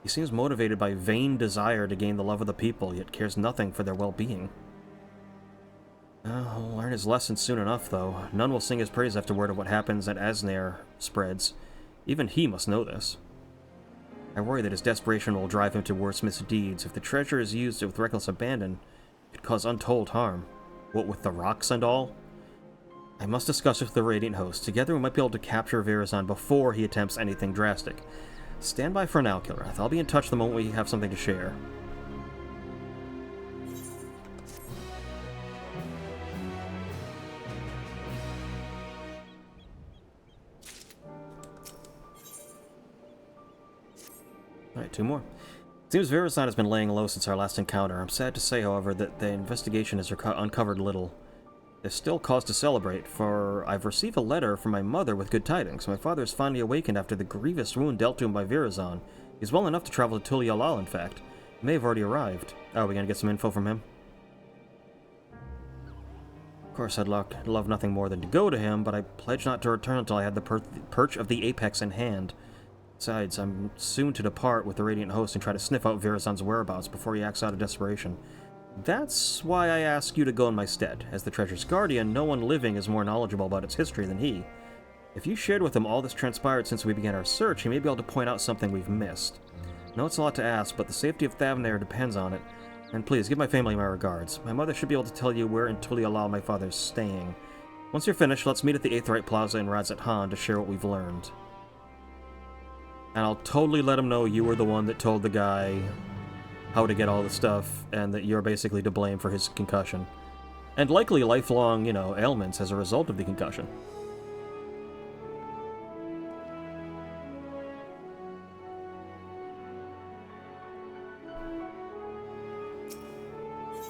He seems motivated by vain desire to gain the love of the people, yet cares nothing for their well-being. He'll learn his lesson soon enough, though. None will sing his praise after word of what happens at Asnair spreads. Even he must know this. I worry that his desperation will drive him to worse misdeeds. If the treasure is used with reckless abandon, it could cause untold harm. What with the rocks and all? I must discuss with the Radiant Host. Together we might be able to capture Virazon before he attempts anything drastic. Stand by for now, Kilrath. I'll be in touch the moment we have something to share. Alright, 2 more. It seems Virazon has been laying low since our last encounter. I'm sad to say, however, that the investigation has uncovered little. There's still cause to celebrate, for I've received a letter from my mother with good tidings. My father is finally awakened after the grievous wound dealt to him by Virazon. He's well enough to travel to Tulialal, in fact. He may have already arrived. Are we going to get some info from him? Of course, I'd love nothing more than to go to him, but I pledge not to return until I had the perch of the Apex in hand. Besides, I'm soon to depart with the Radiant Host and try to sniff out Virazon's whereabouts before he acts out of desperation. That's why I ask you to go in my stead. As the treasure's guardian, no one living is more knowledgeable about its history than he. If you shared with him all that's transpired since we began our search, he may be able to point out something we've missed. I know it's a lot to ask, but the safety of Thavnair depends on it. And please, give my family my regards. My mother should be able to tell you where in Tulialal my father's staying. Once you're finished, let's meet at the Aetheryte Plaza in Razat Han to share what we've learned. And I'll totally let him know you were the one that told the guy how to get all the stuff, and that you're basically to blame for his concussion. And likely lifelong, ailments as a result of the concussion.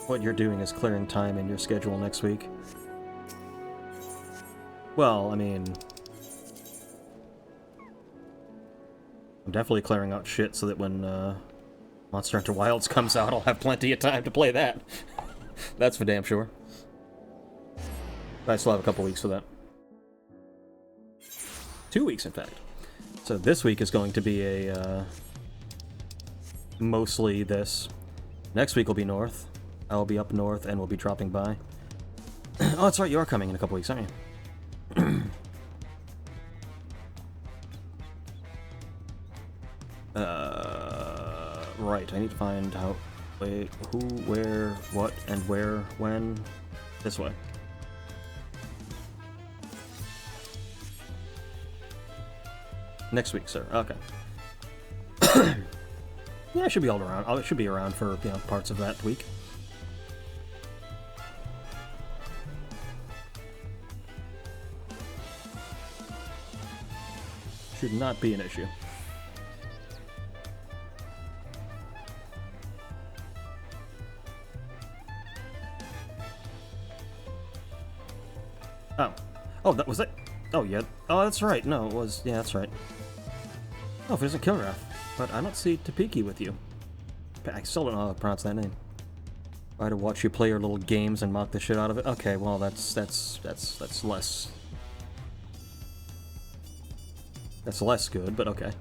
What you're doing is clearing time in your schedule next week. Well, I mean... I'm definitely clearing out shit so that when Monster Hunter Wilds comes out, I'll have plenty of time to play that. That's for damn sure. But I still have a couple weeks for that. 2 weeks, in fact. So this week is going to be a mostly this. Next week will be north. I'll be up north and we'll be dropping by. Oh, that's right, you are coming in a couple weeks, aren't you? Right, I need to find how... Wait, who, where, what, and where, when... This way. Next week, sir. Okay. Yeah, I should be all around. I should be around for, parts of that week. Should not be an issue. Oh, that was it? Oh, yeah. Oh, that's right. No, it was... Yeah, that's right. Oh, if it isn't Kilrath. But I don't see Topeki with you. I still don't know how to pronounce that name. I had to watch you play your little games and mock the shit out of it. Okay, well, that's less... That's less good, but okay.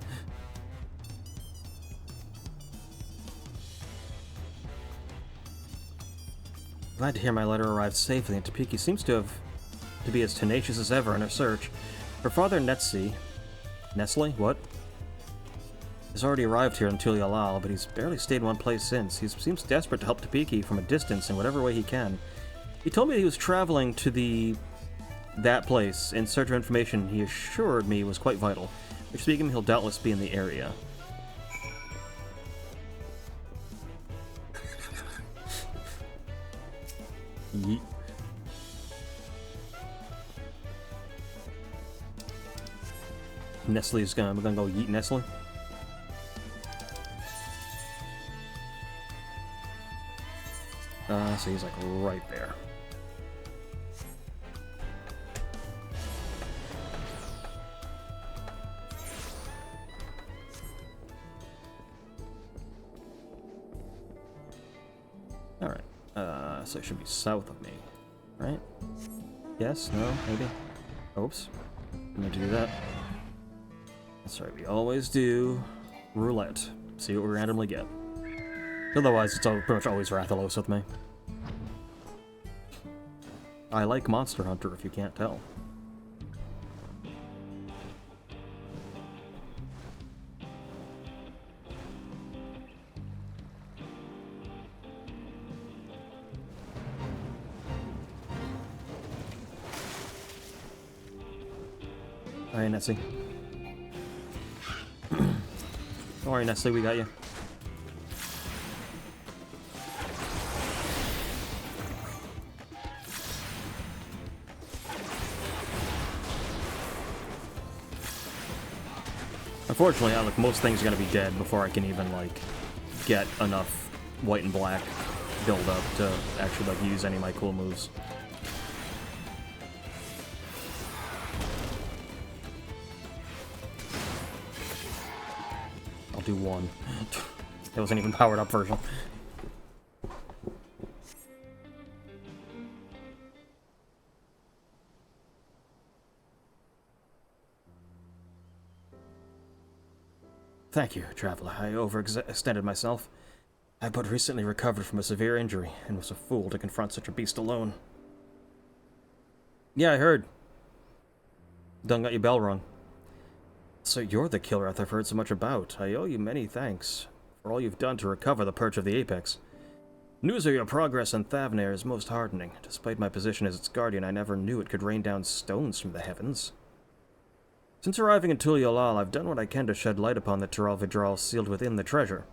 Glad to hear my letter arrived safely, and Topeki seems to be as tenacious as ever in her search. Her father, Nestle? What? Has already arrived here in Tulialal, but he's barely stayed in one place since. He seems desperate to help Topeki from a distance in whatever way he can. He told me he was traveling to that place in search of information he assured me was quite vital. Which, speaking, he'll doubtless be in the area. Yeet. We're gonna go yeet Nestle. So he's like right there. Alright, so it should be south of me, right? Yes? No? Maybe? Oops. I need to do that. That's right, we always do roulette. See what we randomly get. Otherwise, it's pretty much always Rathalos with me. I like Monster Hunter, if you can't tell. Alright, Nessie. Don't worry, Nessie, we got you. Unfortunately, like, most things are gonna be dead before I can even, like, get enough white and black build up to actually, like, use any of my cool moves. I'll do one. It wasn't even powered up version. Thank you, Traveler. I overextended myself. I but recently recovered from a severe injury, and was a fool to confront such a beast alone. Yeah, I heard. Done got your bell rung. So you're the killer I've heard so much about. I owe you many thanks for all you've done to recover the perch of the Apex. News of your progress on Thavnair is most heartening. Despite my position as its guardian, I never knew it could rain down stones from the heavens. Since arriving in Tulialal, I've done what I can to shed light upon the Taral Vidral sealed within the treasure.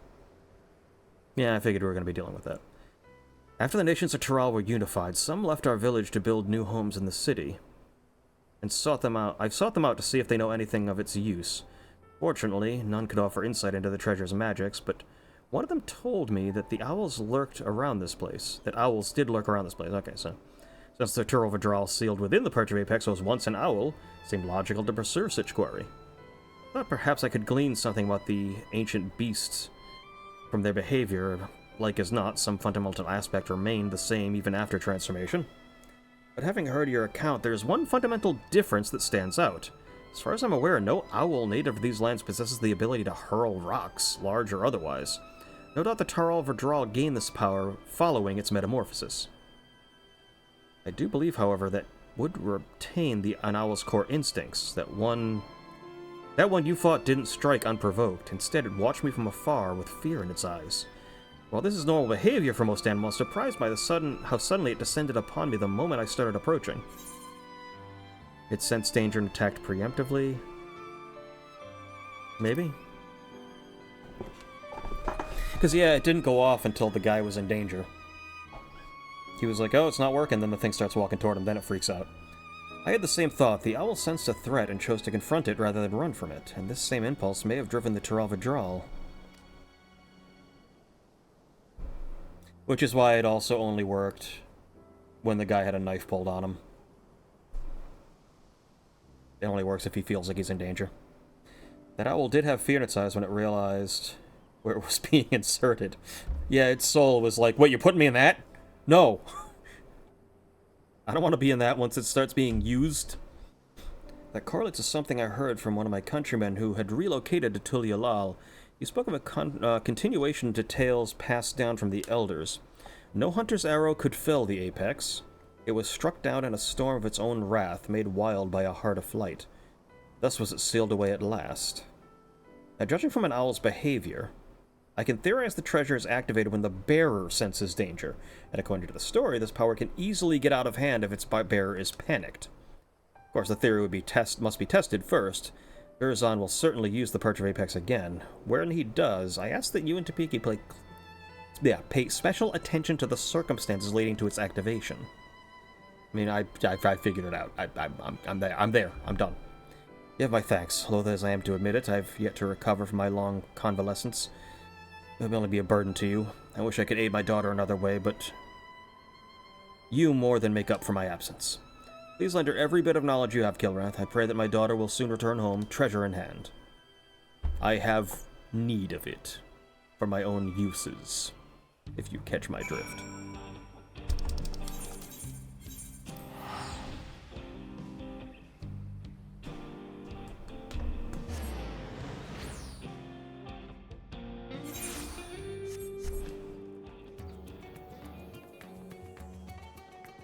Yeah, I figured we were going to be dealing with that. After the nations of Taral were unified, some left our village to build new homes in the city. And sought them out. I've sought them out to see if they know anything of its use. Fortunately, none could offer insight into the treasure's magics, but one of them told me that the owls lurked around this place. That owls did lurk around this place. Okay, so since the Taral Vidral sealed within the perch of Apex was once an owl, it seemed logical to pursue such query. Thought perhaps I could glean something about the ancient beasts from their behavior. Like as not, some fundamental aspect remained the same even after transformation. But having heard your account, there's one fundamental difference that stands out. As far as I'm aware, no owl native to these lands possesses the ability to hurl rocks, large or otherwise. No doubt the Taral Vidral gained this power following its metamorphosis. I do believe, however, that would retain an owl's core instincts. That one you fought didn't strike unprovoked. Instead, it watched me from afar with fear in its eyes. While this is normal behavior for most animals, surprised by how suddenly it descended upon me the moment I started approaching. It sensed danger and attacked preemptively. Maybe? Because, yeah, it didn't go off until the guy was in danger. He was like, oh, it's not working, then the thing starts walking toward him, then it freaks out. I had the same thought. The owl sensed a threat and chose to confront it rather than run from it, and this same impulse may have driven the Taral Vidral. Which is why it also only worked when the guy had a knife pulled on him. It only works if he feels like he's in danger. That owl did have fear in its eyes when it realized where it was being inserted. Yeah, its soul was like, wait, you're putting me in that? No. I don't want to be in that once it starts being used. That correlates to something I heard from one of my countrymen who had relocated to Tulialal. He spoke of a continuation to tales passed down from the elders. No hunter's arrow could fell the apex. It was struck down in a storm of its own wrath, made wild by a heart of flight. Thus was it sealed away at last. Now, judging from an owl's behavior, I can theorize the treasure is activated when the bearer senses danger, and according to the story, this power can easily get out of hand if its bearer is panicked. Of course, the theory must be tested first. Virazon will certainly use the Perch of Apex again. When he does, I ask that you and Topeki pay special attention to the circumstances leading to its activation. I mean, I figured it out. I'm there. I'm done. You have my thanks. Loath as I am to admit it, I've yet to recover from my long convalescence. It will only be a burden to you. I wish I could aid my daughter another way, but you more than make up for my absence. Please lend her every bit of knowledge you have, Kilrath. I pray that my daughter will soon return home, treasure in hand. I have need of it for my own uses, if you catch my drift.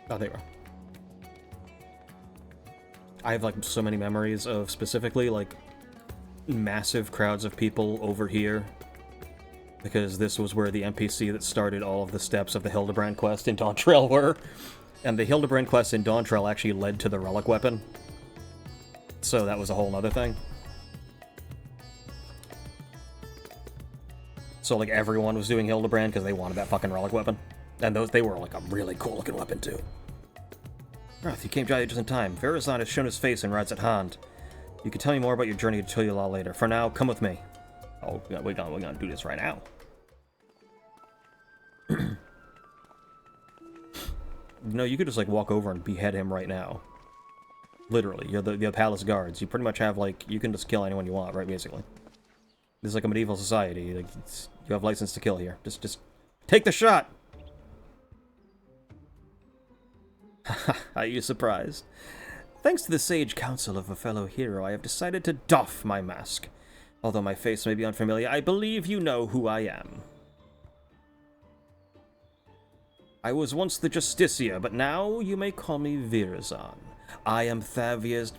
Oh, there you are. I have, like, so many memories of specifically, like, massive crowds of people over here. Because this was where the NPC that started all of the steps of the Hildebrand quest in Dawntrail were. And the Hildebrand quest in Dawntrail actually led to the relic weapon. So that was a whole nother thing. So, like, everyone was doing Hildebrand because they wanted that fucking relic weapon. And they were, like, a really cool-looking weapon, too. Roth, you came just in time. Virazon has shown his face and rides at hand. You can tell me more about your journey to Tulyala later. For now, come with me. Oh, we're gonna do this right now. No, you could just, like, walk over and behead him right now. Literally. You're the palace guards. You pretty much have, like, you can just kill anyone you want, right, basically. This is like a medieval society. Like, you have license to kill here. Just take the shot! Are you surprised? Thanks to the sage counsel of a fellow hero, I have decided to doff my mask. Although my face may be unfamiliar, I believe you know who I am. I was once the Justicia, but now you may call me Virazon. I am Thavna's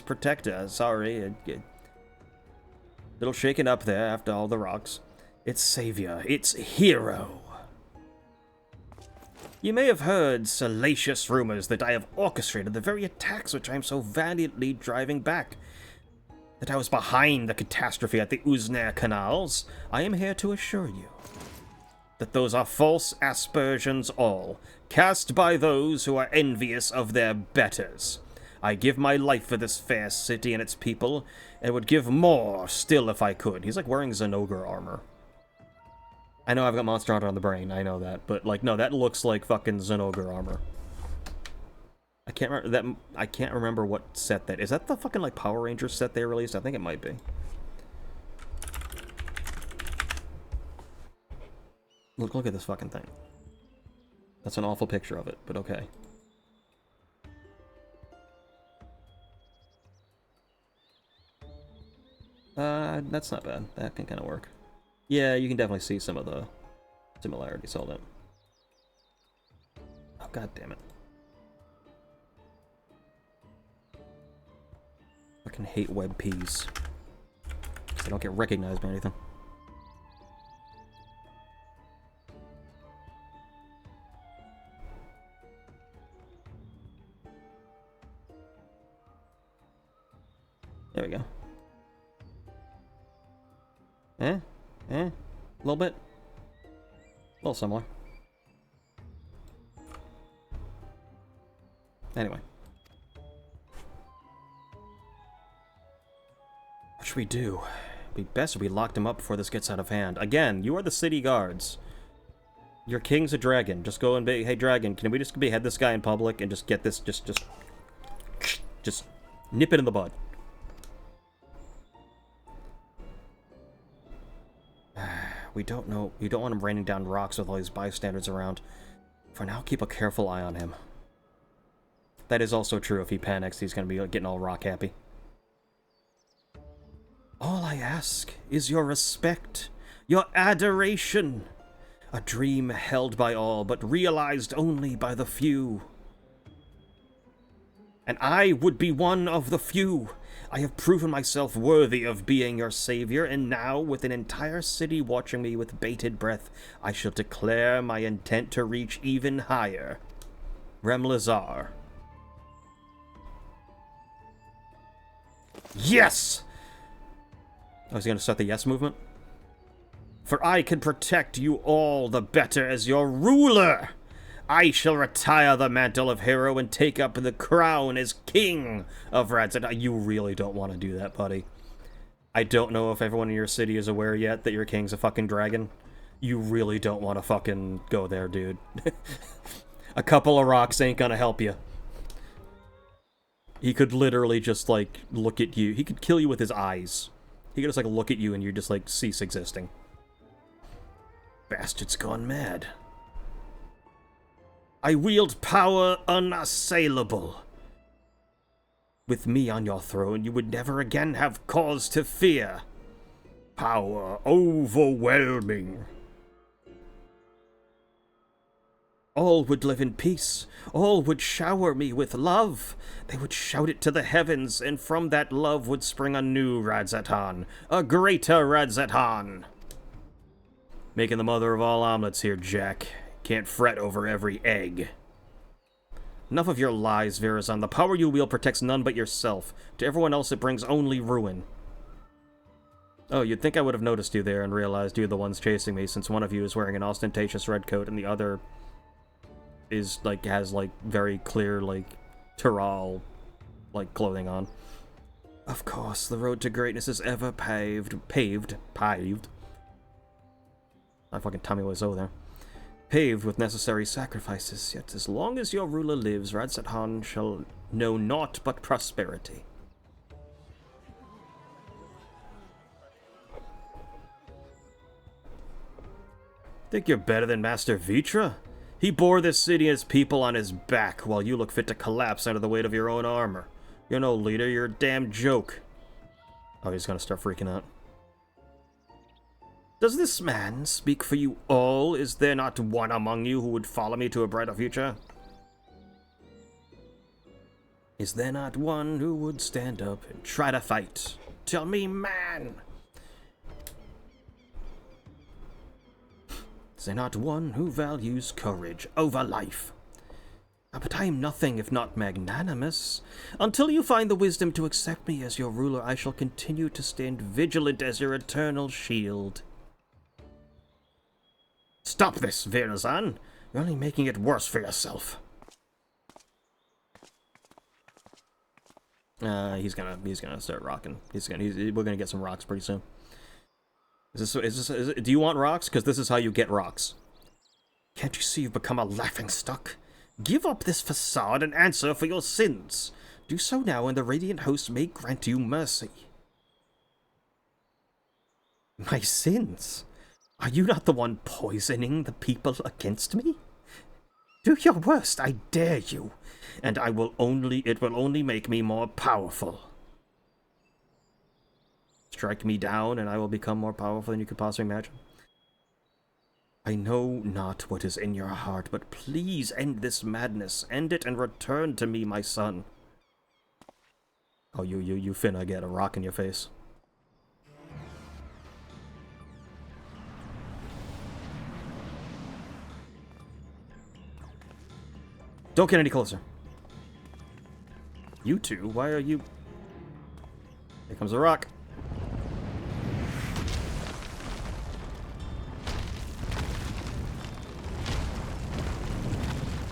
protector. Sorry, a little shaken up there after all the rocks. It's savior. It's hero. You may have heard salacious rumors that I have orchestrated the very attacks which I am so valiantly driving back. That I was behind the catastrophe at the Uznair canals. I am here to assure you that those are false aspersions all, cast by those who are envious of their betters. I give my life for this fair city and its people, and would give more still if I could. He's like wearing Zenogre armor. I know I've got Monster Hunter on the brain, I know that, but, like, no, that looks like fucking Zenogre armor. I can't remember what set that is. That the fucking, like, Power Rangers set they released? I think it might be. Look at this fucking thing. That's an awful picture of it, but okay. That's not bad. That can kind of work. Yeah, you can definitely see some of the similarities. Hold up. Oh, god damn it. Fucking hate web peas. They don't get recognized or anything. There we go. A little bit. A little similar. Anyway. What should we do? It'd be best if we locked him up before this gets out of hand. Again, you are the city guards. Your king's a dragon. Just go and be, hey dragon, can we just behead this guy in public and just get this, just nip it in the bud. We don't want him raining down rocks with all these bystanders around. For now, keep a careful eye on him. That is also true. If he panics, he's going to be getting all rock happy. All I ask is your respect, your adoration. A dream held by all, but realized only by the few. And I would be one of the few. I have proven myself worthy of being your savior, and now, with an entire city watching me with bated breath, I shall declare my intent to reach even higher. Remlazar. Yes! I was going to start the yes movement. For I can protect you all the better as your ruler. I shall retire the mantle of hero and take up the crown as king of Radzat. You really don't want to do that, buddy. I don't know if everyone in your city is aware yet that your king's a fucking dragon. You really don't want to fucking go there, dude. A couple of rocks ain't gonna help you. He could literally just, like, look at you. He could kill you with his eyes. He could just, like, look at you and you just, like, cease existing. Bastard's gone mad. I wield power unassailable. With me on your throne, you would never again have cause to fear. Power overwhelming. All would live in peace. All would shower me with love. They would shout it to the heavens, and from that love would spring a new Radzatan. A greater Radzatan. Making the mother of all omelets here, Jack. Can't fret over every egg. Enough of your lies, Virazon. The power you wield protects none but yourself. To everyone else, it brings only ruin. Oh, you'd think I would have noticed you there and realized you're the ones chasing me, since one of you is wearing an ostentatious red coat and the other is, like, has, like, very clear, like, Tyrol, like, clothing on. Of course, the road to greatness is ever paved. My fucking tummy was over there. Paved with necessary sacrifices, yet as long as your ruler lives, Radzat shall know naught but prosperity. Think you're better than Master Vitra? He bore this city and its people on his back, while you look fit to collapse under the weight of your own armor. You're no leader, you're a damn joke. Oh, he's gonna start freaking out. Does this man speak for you all? Is there not one among you who would follow me to a brighter future? Is there not one who would stand up and try to fight? Tell me, man! Is there not one who values courage over life? But I am nothing if not magnanimous. Until you find the wisdom to accept me as your ruler, I shall continue to stand vigilant as your eternal shield. Stop this, Virazon. You're only making it worse for yourself. He's gonna start rocking. We're gonna get some rocks pretty soon. Do you want rocks? Because this is how you get rocks. Can't you see you've become a laughingstock? Give up this facade and answer for your sins. Do so now, and the Radiant Host may grant you mercy. My sins? Are you not the one poisoning the people against me? Do your worst, I dare you, and it will only make me more powerful. Strike me down, and I will become more powerful than you could possibly imagine. I know not what is in your heart, but please end this madness. End it and return to me, my son. Oh, you finna get a rock in your face. Don't get any closer. You two, why are you... Here comes a rock.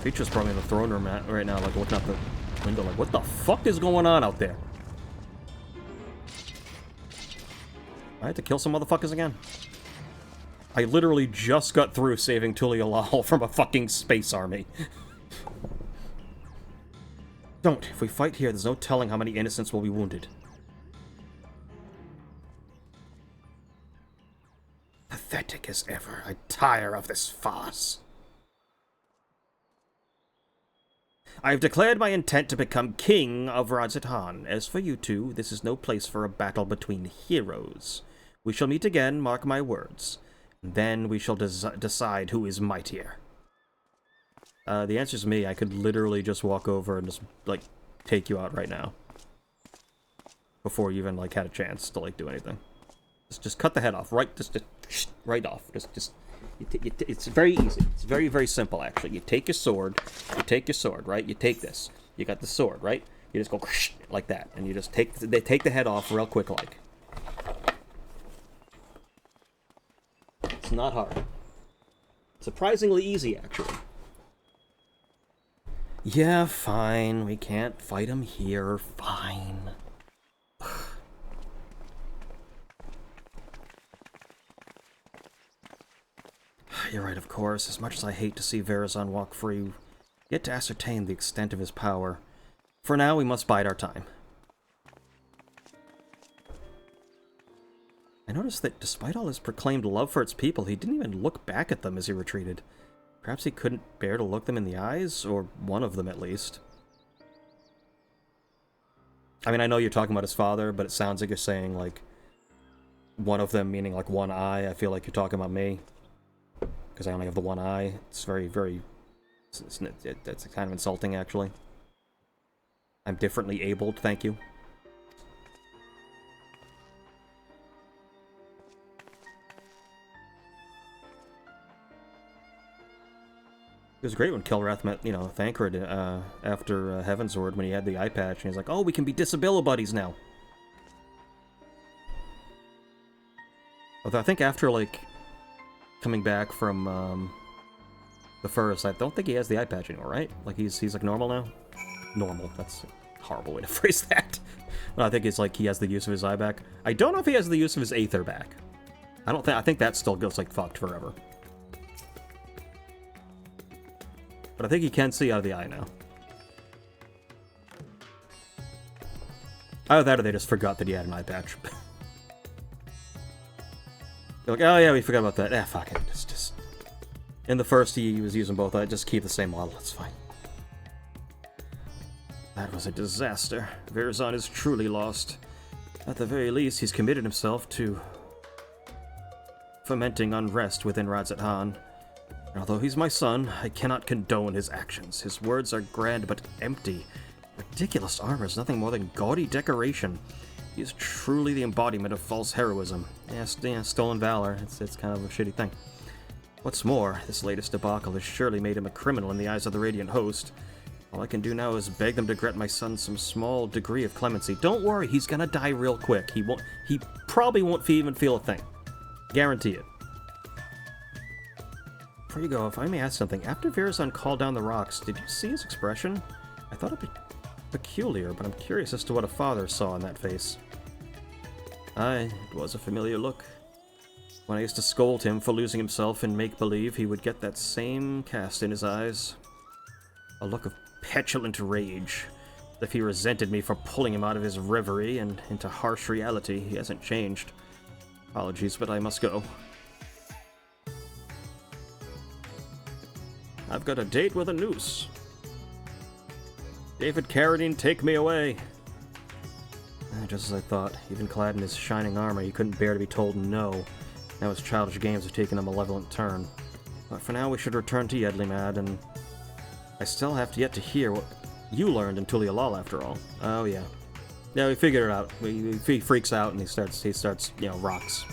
Feature's probably in the throne room right now, like looking out the window like, what the fuck is going on out there? I had to kill some motherfuckers again. I literally just got through saving Tulialal from a fucking space army. Don't. If we fight here, there's no telling how many innocents will be wounded. Pathetic as ever. I tire of this farce. I have declared my intent to become king of Radzat. As for you two, this is no place for a battle between heroes. We shall meet again, mark my words. Then we shall decide who is mightier. The answer's me. I could literally just walk over and just, like, take you out right now. Before you even, like, had a chance to, like, do anything. Just cut the head off. Right, just right off. It's very easy. It's very, very simple, actually. You take your sword, right? You take this. You got the sword, right? You just go like that, and you just take the head off real quick, like. It's not hard. Surprisingly easy, actually. Yeah, fine. We can't fight him here. Fine. You're right, of course. As much as I hate to see Verazon walk free, yet to ascertain the extent of his power. For now, we must bide our time. I noticed that despite all his proclaimed love for its people, he didn't even look back at them as he retreated. Perhaps he couldn't bear to look them in the eyes, or one of them at least. I mean, I know you're talking about his father, but it sounds like you're saying, like, one of them meaning, like, one eye. I feel like you're talking about me. Because I only have the one eye. It's very, very... That's kind of insulting, actually. I'm differently abled, thank you. It was great when Kilrath met, you know, Thancred after Heavensward when he had the eye patch, and he's like, oh, we can be disability buddies now. Although I think after, like, coming back from the first, I don't think he has the eye patch anymore, right? Like, he's like, normal now? Normal, that's a horrible way to phrase that. But I think it's like he has the use of his eye back. I don't know if he has the use of his Aether back. I think that still goes, like, fucked forever. But I think he can see out of the eye now. Either that or they just forgot that he had an eye patch. They're like, oh yeah, we forgot about that. Ah, fuck it. Just... In the first, he was using both eyes. Just keep the same model. It's fine. That was a disaster. Verazon is truly lost. At the very least, he's committed himself to fomenting unrest within Radzat Han. Although he's my son, I cannot condone his actions. His words are grand but empty. Ridiculous armor is nothing more than gaudy decoration. He is truly the embodiment of false heroism. Yeah, stolen valor. It's kind of a shitty thing. What's more, this latest debacle has surely made him a criminal in the eyes of the Radiant Host. All I can do now is beg them to grant my son some small degree of clemency. Don't worry, he's gonna die real quick. He probably won't even feel a thing. Guarantee it. Before you go, if I may ask something, after Verazon called down the rocks, did you see his expression? I thought it'd be peculiar, but I'm curious as to what a father saw in that face. Aye, it was a familiar look. When I used to scold him for losing himself in make-believe, he would get that same cast in his eyes. A look of petulant rage, as if he resented me for pulling him out of his reverie and into harsh reality. He hasn't changed. Apologies, but I must go. I've got a date with a noose. David Carradine, take me away. Just as I thought, even clad in his shining armor, he couldn't bear to be told no. Now his childish games have taken a malevolent turn. But for now, we should return to Yedlimad, and I still have yet to hear what you learned in Tulialal, after all. Oh yeah, yeah, we figured it out. He freaks out and he starts, you know, rocks.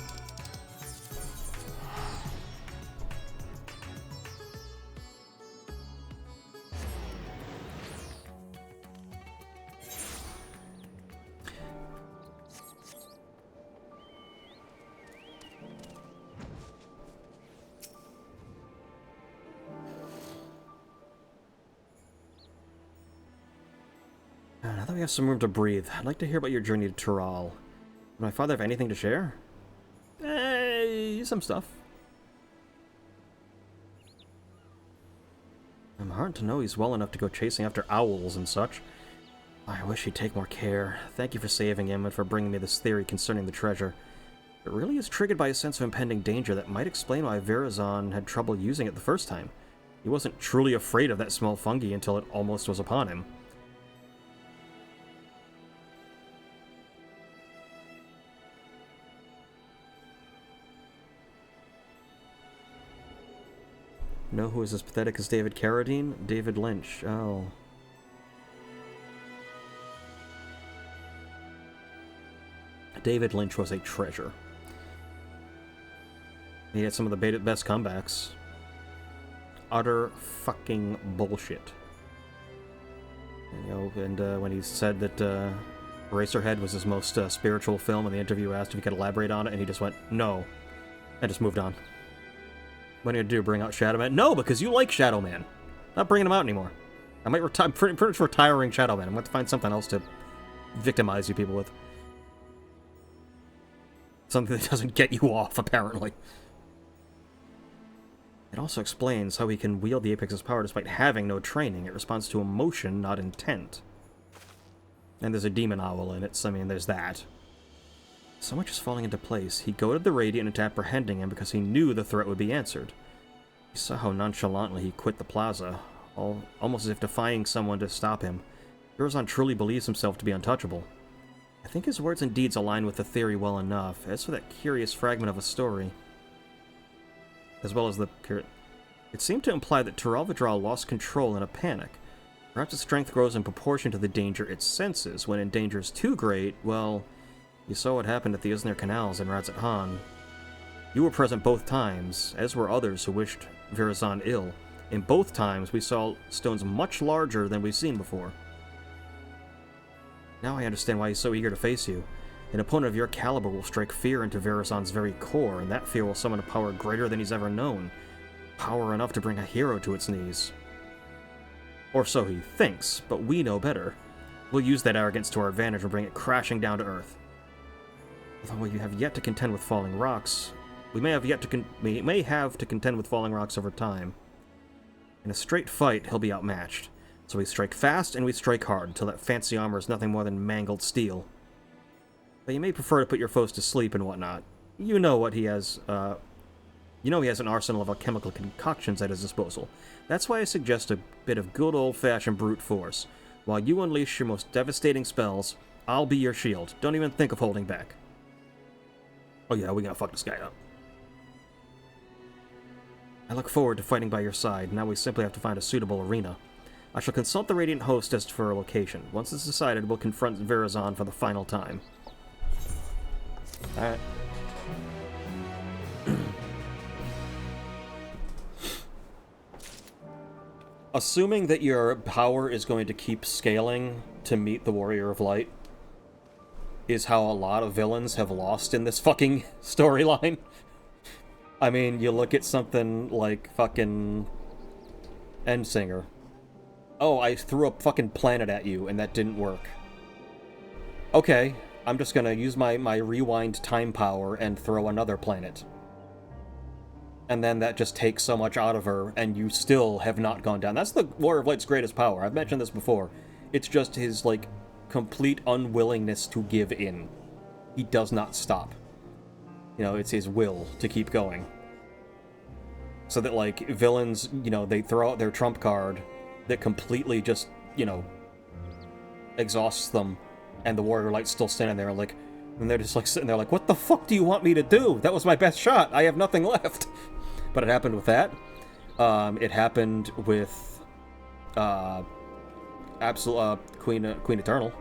Now that we have some room to breathe, I'd like to hear about your journey to Tural. Does my father have anything to share? Some stuff. I'm heartened to know he's well enough to go chasing after owls and such. I wish he'd take more care. Thank you for saving him and for bringing me this theory concerning the treasure. It really is triggered by a sense of impending danger that might explain why Verazon had trouble using it the first time. He wasn't truly afraid of that small fungi until it almost was upon him. Know who is as pathetic as David Carradine? David Lynch. Oh. David Lynch was a treasure. He had some of the best comebacks. Utter fucking bullshit. And when he said that Eraserhead was his most spiritual film, and the interview asked if he could elaborate on it, and he just went, no. And just moved on. What are you gonna do, bring out Shadow Man? No, because you like Shadow Man. Not bringing him out anymore. I'm pretty much retiring Shadow Man. I'm going to find something else to victimize you people with. Something that doesn't get you off, apparently. It also explains how he can wield the Apex's power despite having no training. It responds to emotion, not intent. And there's a demon owl in it, so I mean, there's that. So much is falling into place. He goaded the Radiant into apprehending him because he knew the threat would be answered. He saw how nonchalantly he quit the plaza, almost as if defying someone to stop him. Verozan truly believes himself to be untouchable. I think his words and deeds align with the theory well enough. As for that curious fragment of a story, as well as the... It seemed to imply that Teralvadral lost control in a panic. Perhaps its strength grows in proportion to the danger it senses. When in danger is too great, well, you saw what happened at the Isnir Canals in Radzat Han. You were present both times, as were others who wished Verozan ill. In both times, we saw stones much larger than we've seen before. Now I understand why he's so eager to face you. An opponent of your caliber will strike fear into Verozan's very core, and that fear will summon a power greater than he's ever known. Power enough to bring a hero to its knees. Or so he thinks, but we know better. We'll use that arrogance to our advantage and bring it crashing down to earth. Although you have yet to contend with falling rocks, we may have to contend with falling rocks over time. In a straight fight, he'll be outmatched. So we strike fast and we strike hard until that fancy armor is nothing more than mangled steel. But you may prefer to put your foes to sleep and whatnot. You know what he has, he has an arsenal of alchemical concoctions at his disposal. That's why I suggest a bit of good old-fashioned brute force. While you unleash your most devastating spells, I'll be your shield. Don't even think of holding back. Oh yeah, we gotta fuck this guy up. I look forward to fighting by your side. Now we simply have to find a suitable arena. I shall consult the Radiant Host as for a location. Once it's decided, we'll confront Verozan for the final time. Alright. Assuming that your power is going to keep scaling to meet the Warrior of Light is how a lot of villains have lost in this fucking storyline. I mean, you look at something like fucking Endsinger. Oh, I threw a fucking planet at you, and that didn't work. Okay, I'm just gonna use my rewind time power and throw another planet. And then that just takes so much out of her, and you still have not gone down. That's the Warrior of Light's greatest power. I've mentioned this before. It's just his, like, complete unwillingness to give in. He does not stop. You know, it's his will to keep going. So that, like, villains, you know, they throw out their trump card that completely just, you know, exhausts them, and the Warrior of Light's still standing there, like, and they're just, like, sitting there like, what the fuck do you want me to do? That was my best shot. I have nothing left. But it happened with that. It happened with Queen Eternal,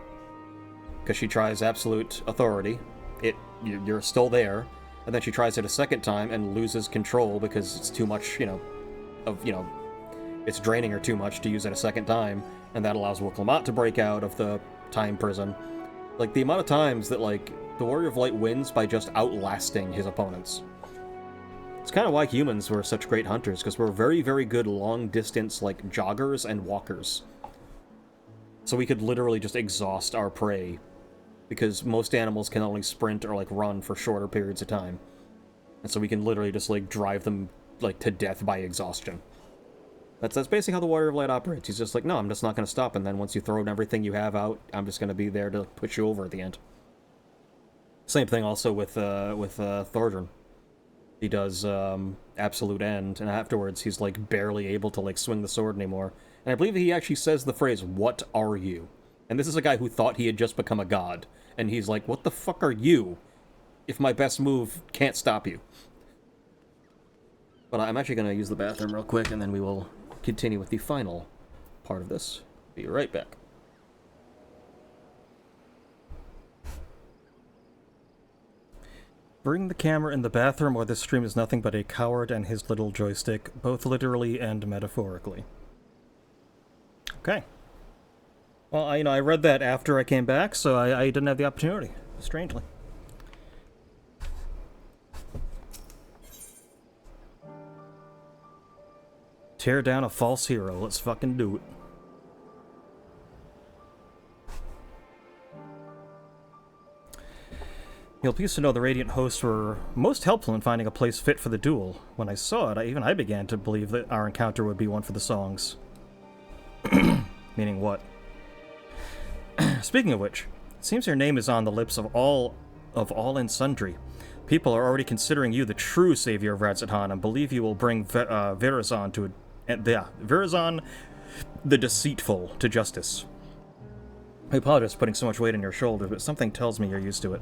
because she tries absolute authority. You're still there, and then she tries it a second time and loses control because it's too much, it's draining her too much to use it a second time, and that allows Wuklamot to break out of the time prison. Like, the amount of times that, like, the Warrior of Light wins by just outlasting his opponents. It's kind of why humans were such great hunters, because we're very, very good long-distance, like, joggers and walkers. So we could literally just exhaust our prey, because most animals can only sprint or, like, run for shorter periods of time. And so we can literally just, like, drive them, like, to death by exhaustion. That's basically how the Warrior of Light operates. He's just like, no, I'm just not going to stop, and then once you throw everything you have out, I'm just going to be there to push you over at the end. Same thing also with Thordran. He does Absolute End, and afterwards he's, like, barely able to, like, swing the sword anymore. And I believe he actually says the phrase, "What are you?" And this is a guy who thought he had just become a god. And he's like, what the fuck are you if my best move can't stop you? But I'm actually going to use the bathroom real quick, and then we will continue with the final part of this. Be right back. Bring the camera in the bathroom or this stream is nothing but a coward and his little joystick, both literally and metaphorically. Okay. Well, I read that after I came back, so I didn't have the opportunity, strangely. Tear down a false hero. Let's fucking do it. You'll be pleased to know the Radiant hosts were most helpful in finding a place fit for the duel. When I saw it, even I began to believe that our encounter would be one for the songs. Meaning what? Speaking of which, it seems your name is on the lips of all and sundry. People are already considering you the true savior of Radzethan and believe you will bring Verazon the deceitful to justice. I apologize for putting so much weight on your shoulders, but something tells me you're used to it.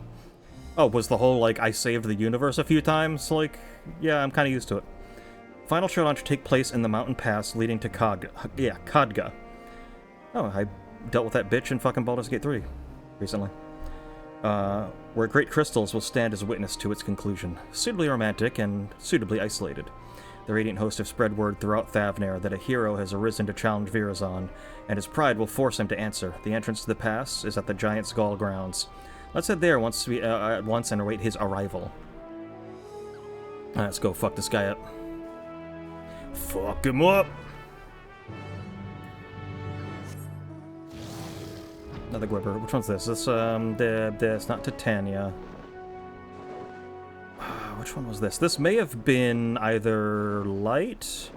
Oh, was the whole, like, I saved the universe a few times? Like, yeah, I'm kind of used to it. Final showdown should take place in the mountain pass leading to Khadga. Oh, I dealt with that bitch in fucking Baldur's Gate 3 recently. Where great crystals will stand as a witness to its conclusion. Suitably romantic and suitably isolated. The Radiant host have spread word throughout Thavnair that a hero has arisen to challenge Virazon, and his pride will force him to answer. The entrance to the pass is at the Giant Skull grounds. Let's head there at once and await his arrival. Let's go fuck this guy up. Fuck him up! Another Gwibber. Which one's this? This, this, not Titania. Which one was this? This may have been either Light,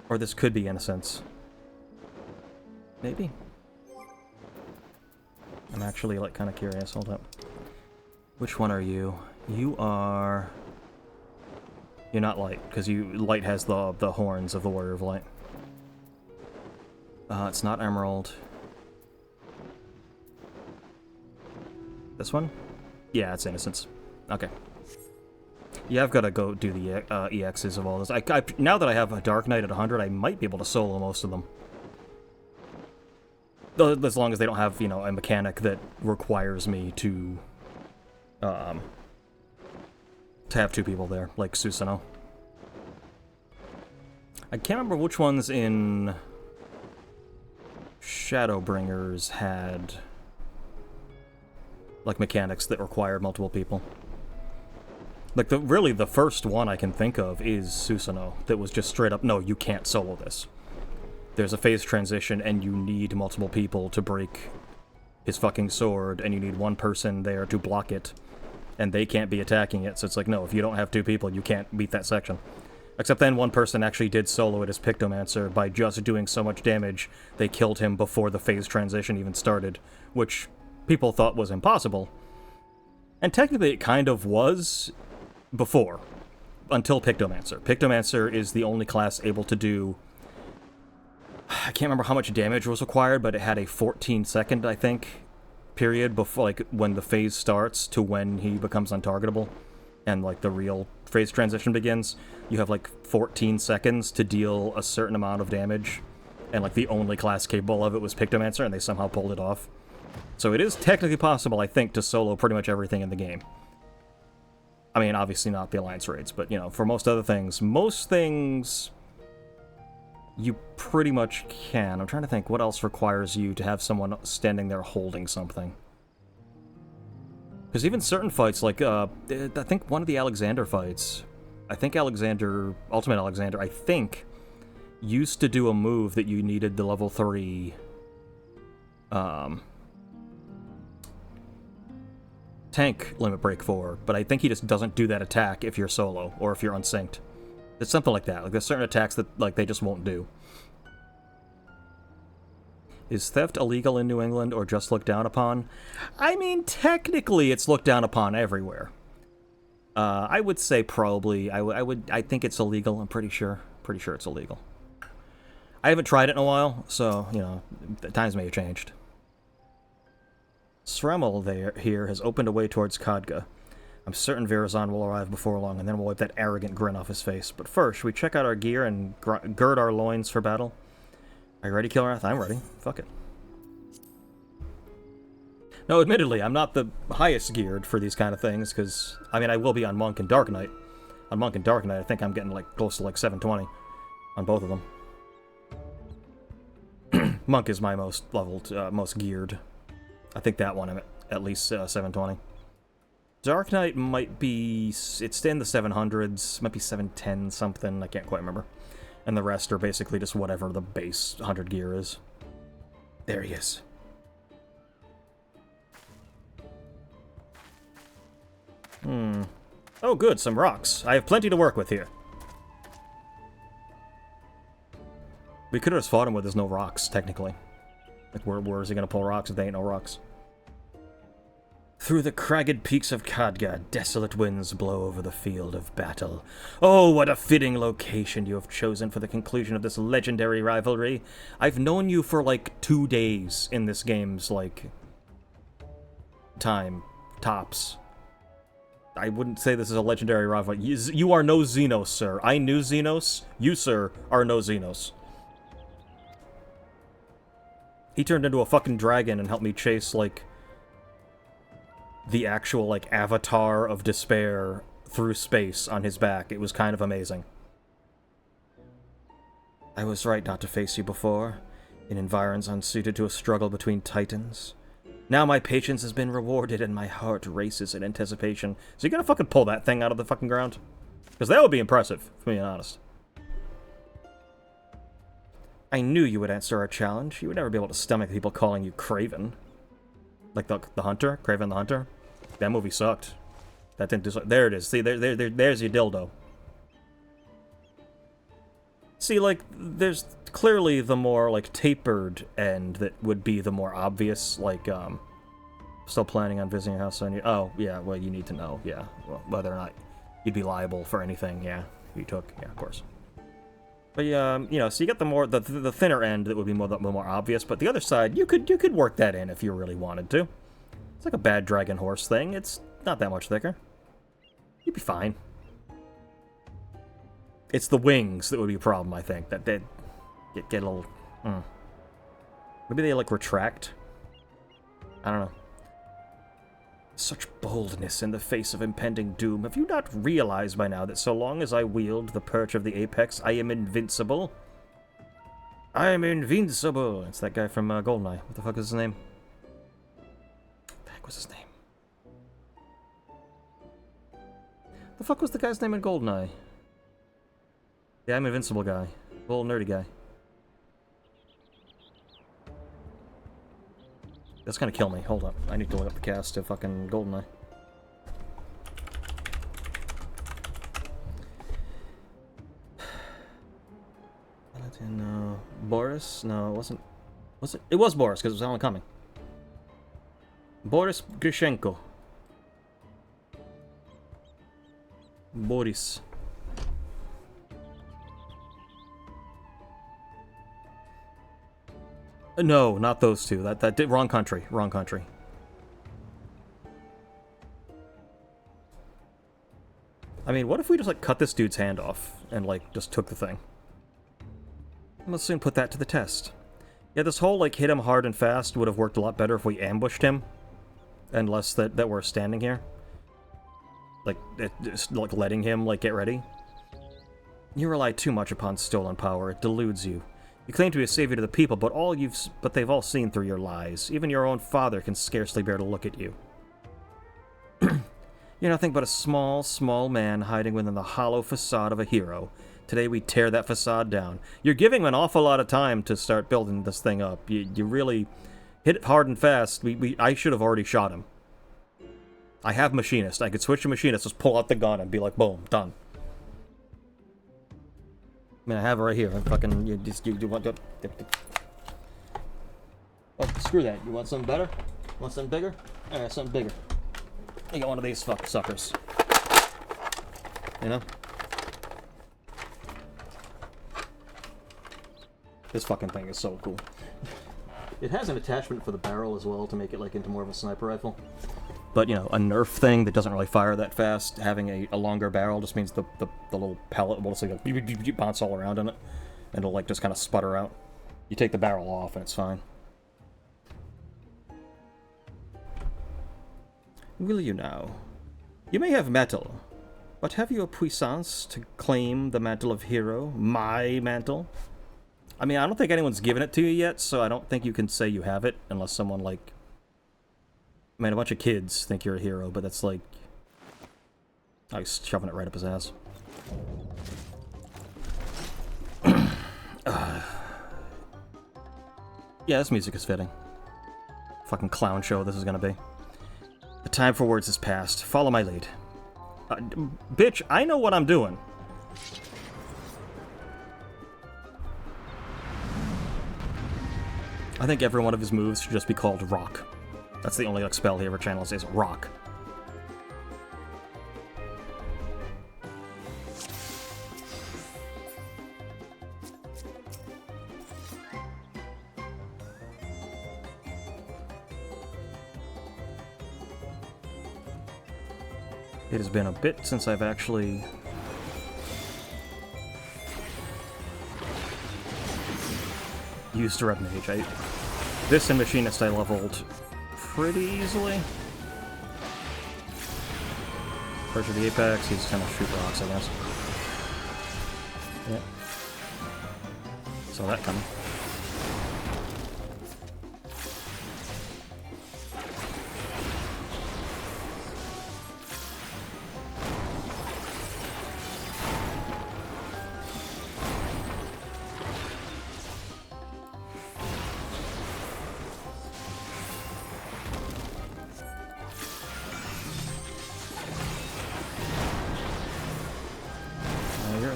or this could be Innocence. Maybe? I'm actually, like, kind of curious. Hold up. Which one are you? You are... You're not Light, because Light has the horns of the Warrior of Light. It's not Emerald. This one? Yeah, it's Innocence. Okay. Yeah, I've got to go do the EXs of all this. Now that I have a Dark Knight at 100, I might be able to solo most of them. As long as they don't have, you know, a mechanic that requires me to have two people there, like Susanoo. I can't remember which ones in Shadowbringers had, like, mechanics that required multiple people. Like, really, the first one I can think of is Susanoo, that was just straight up, no, you can't solo this. There's a phase transition, and you need multiple people to break his fucking sword, and you need one person there to block it, and they can't be attacking it, so it's like, no, if you don't have two people, you can't beat that section. Except then one person actually did solo it as Pictomancer by just doing so much damage, they killed him before the phase transition even started, which people thought was impossible. And technically it kind of was before, until Pictomancer. Pictomancer is the only class able to do... I can't remember how much damage was required, but it had a 14-second, I think, period before, like, when the phase starts to when he becomes untargetable, and, like, the real phase transition begins. You have, like, 14 seconds to deal a certain amount of damage, and, like, the only class capable of it was Pictomancer, and they somehow pulled it off. So it is technically possible, I think, to solo pretty much everything in the game. I mean, obviously not the Alliance raids, but, you know, for most other things, most things... you pretty much can. I'm trying to think what else requires you to have someone standing there holding something. Because even certain fights, like, I think one of the Alexander fights, I think Ultimate Alexander, I think, used to do a move that you needed the level 3, tank limit break for, but I think he just doesn't do that attack if you're solo, or if you're unsynced. It's something like that. Like, there's certain attacks that, like, they just won't do. Is theft illegal in New England, or just looked down upon? I mean, technically, it's looked down upon everywhere. I would say probably. I think it's illegal. I'm pretty sure. Pretty sure it's illegal. I haven't tried it in a while, so, you know, the times may have changed. Sremel here has opened a way towards Khadga. I'm certain Virazon will arrive before long, and then we'll wipe that arrogant grin off his face. But first, should we check out our gear and gird our loins for battle? Are you ready, Kilrath? I'm ready. Fuck it. No, admittedly, I'm not the highest geared for these kind of things, because, I mean, I will be on Monk and Dark Knight. On Monk and Dark Knight, I think I'm getting, like, close to, like, 720 on both of them. Monk is my most leveled, most geared. I think that one I'm at least 720. Dark Knight might be... it's in the 700s, might be 710 something, I can't quite remember. And the rest are basically just whatever the base 100 gear is. There he is. Oh good, some rocks. I have plenty to work with here. We could have just fought him with there's no rocks, technically. Like, where is he gonna pull rocks if there ain't no rocks? Through the cragged peaks of Khadgar, desolate winds blow over the field of battle. Oh, what a fitting location you have chosen for the conclusion of this legendary rivalry. I've known you for, like, 2 days in this game's, like, time. Tops. I wouldn't say this is a legendary rivalry. You are no Xenos, sir. I knew Xenos. You, sir, are no Xenos. He turned into a fucking dragon and helped me chase, like, the actual, like, avatar of despair through space on his back. It was kind of amazing. I was right not to face you before, in environs unsuited to a struggle between titans. Now my patience has been rewarded and my heart races in anticipation. So you gonna fucking pull that thing out of the fucking ground? Because that would be impressive, if I'm being honest. I knew you would answer our challenge. You would never be able to stomach people calling you Craven. Like the Hunter? Craven the Hunter? That movie sucked. That didn't do... There it is. See, there's your dildo. See, like, there's clearly the more, like, tapered end that would be the more obvious, like, still planning on visiting your house on you. Oh, yeah, well, you need to know, yeah. Well, whether or not you'd be liable for anything, yeah, you took, yeah, of course. But, you know, so you get the more, the thinner end that would be more obvious, but the other side, you could work that in if you really wanted to. It's like a bad dragon horse thing. It's not that much thicker. You'd be fine. It's the wings that would be a problem, I think. That they'd get a little... Maybe they, like, retract? I don't know. Such boldness in the face of impending doom. Have you not realized by now that so long as I wield the perch of the apex, I am invincible? I am invincible! It's that guy from GoldenEye. What the fuck is his name? What the heck was his name? The fuck was the guy's name in GoldenEye? Yeah, I'm invincible guy. Little nerdy guy. That's gonna kill me. Hold up. I need to look up the cast of fucking GoldenEye. No. Boris? No, it wasn't. Was it? It was Boris, because it was Alan Cumming. Boris Grishenko. Boris. No, not those two. That did wrong country. Wrong country. I mean, what if we just like cut this dude's hand off and like just took the thing? Let's soon put that to the test. Yeah, this whole like hit him hard and fast would have worked a lot better if we ambushed him, and less that we're standing here. Like just like letting him like get ready. You rely too much upon stolen power. It deludes you. You claim to be a savior to the people, but they've all seen through your lies. Even your own father can scarcely bear to look at you. You're nothing but a small, small man hiding within the hollow facade of a hero. Today we tear that facade down. You're giving him an awful lot of time to start building this thing up. You really hit it hard and fast. I should have already shot him. I have Machinist. I could switch to Machinist, just pull out the gun and be like, boom, done. I mean, I have it right here. I fucking, you want to... Oh, screw that. You want something better? Want something bigger? Alright, something bigger. I got one of these fuck suckers. You know? This fucking thing is so cool. It has an attachment for the barrel as well to make it like into more of a sniper rifle. But, you know, a Nerf thing that doesn't really fire that fast, having a longer barrel just means the little pellet will just like bounce all around in it, and it'll like just kind of sputter out. You take the barrel off and it's fine. Will you now? You may have metal, but have you a puissance to claim the mantle of hero? My mantle? I mean, I don't think anyone's given it to you yet, so I don't think you can say you have it unless someone, like... I mean, a bunch of kids think you're a hero, but that's like... I was shoving it right up his ass. Yeah, this music is fitting. Fucking clown show this is gonna be. The time for words is past. Follow my lead. Bitch, I know what I'm doing. I think every one of his moves should just be called Rock. That's the only like, spell he ever channels is Rock. It has been a bit since I've actually... used a Red Mage. This and Machinist I leveled pretty easily. Pressure the Apex, he's gonna shoot rocks, I guess. Yep. Saw that coming.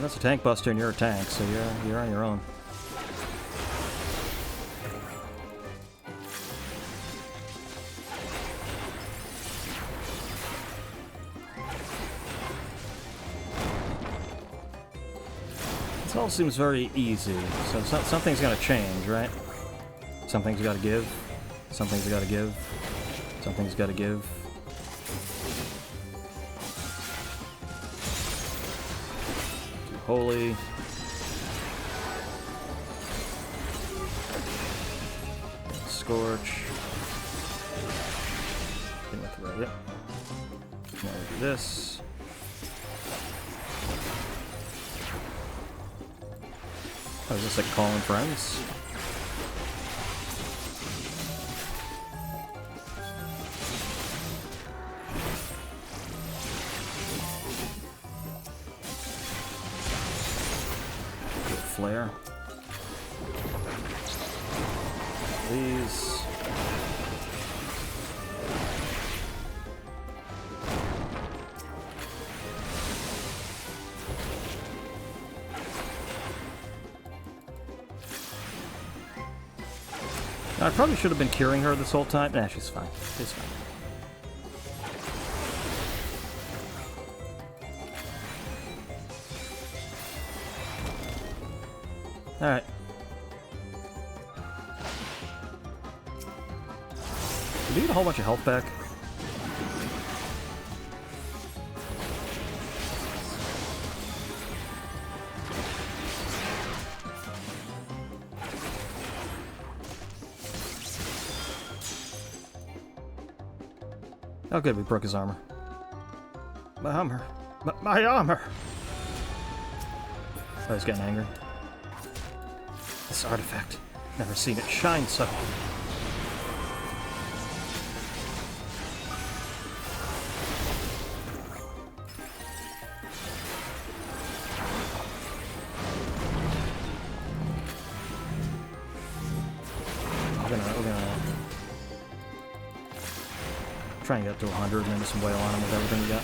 That's a tank buster and you're a tank, so you're on your own. This all seems very easy, so something's gonna change, right? Something's gotta give. Something's gotta give. Something's gotta give. Holy. Scorch. Get with the right, yep. Now we do this. Oh, is this like calling friends? Flare. These. I probably should have been curing her this whole time. Nah, she's fine. She's fine. Alright. Did you get a whole bunch of health back? Oh good, we broke his armor. My armor. My armor! Oh, he's getting angry. This artifact. Never seen it shine so. We're gonna try and get up to 100 and then just wail on him with everything we got.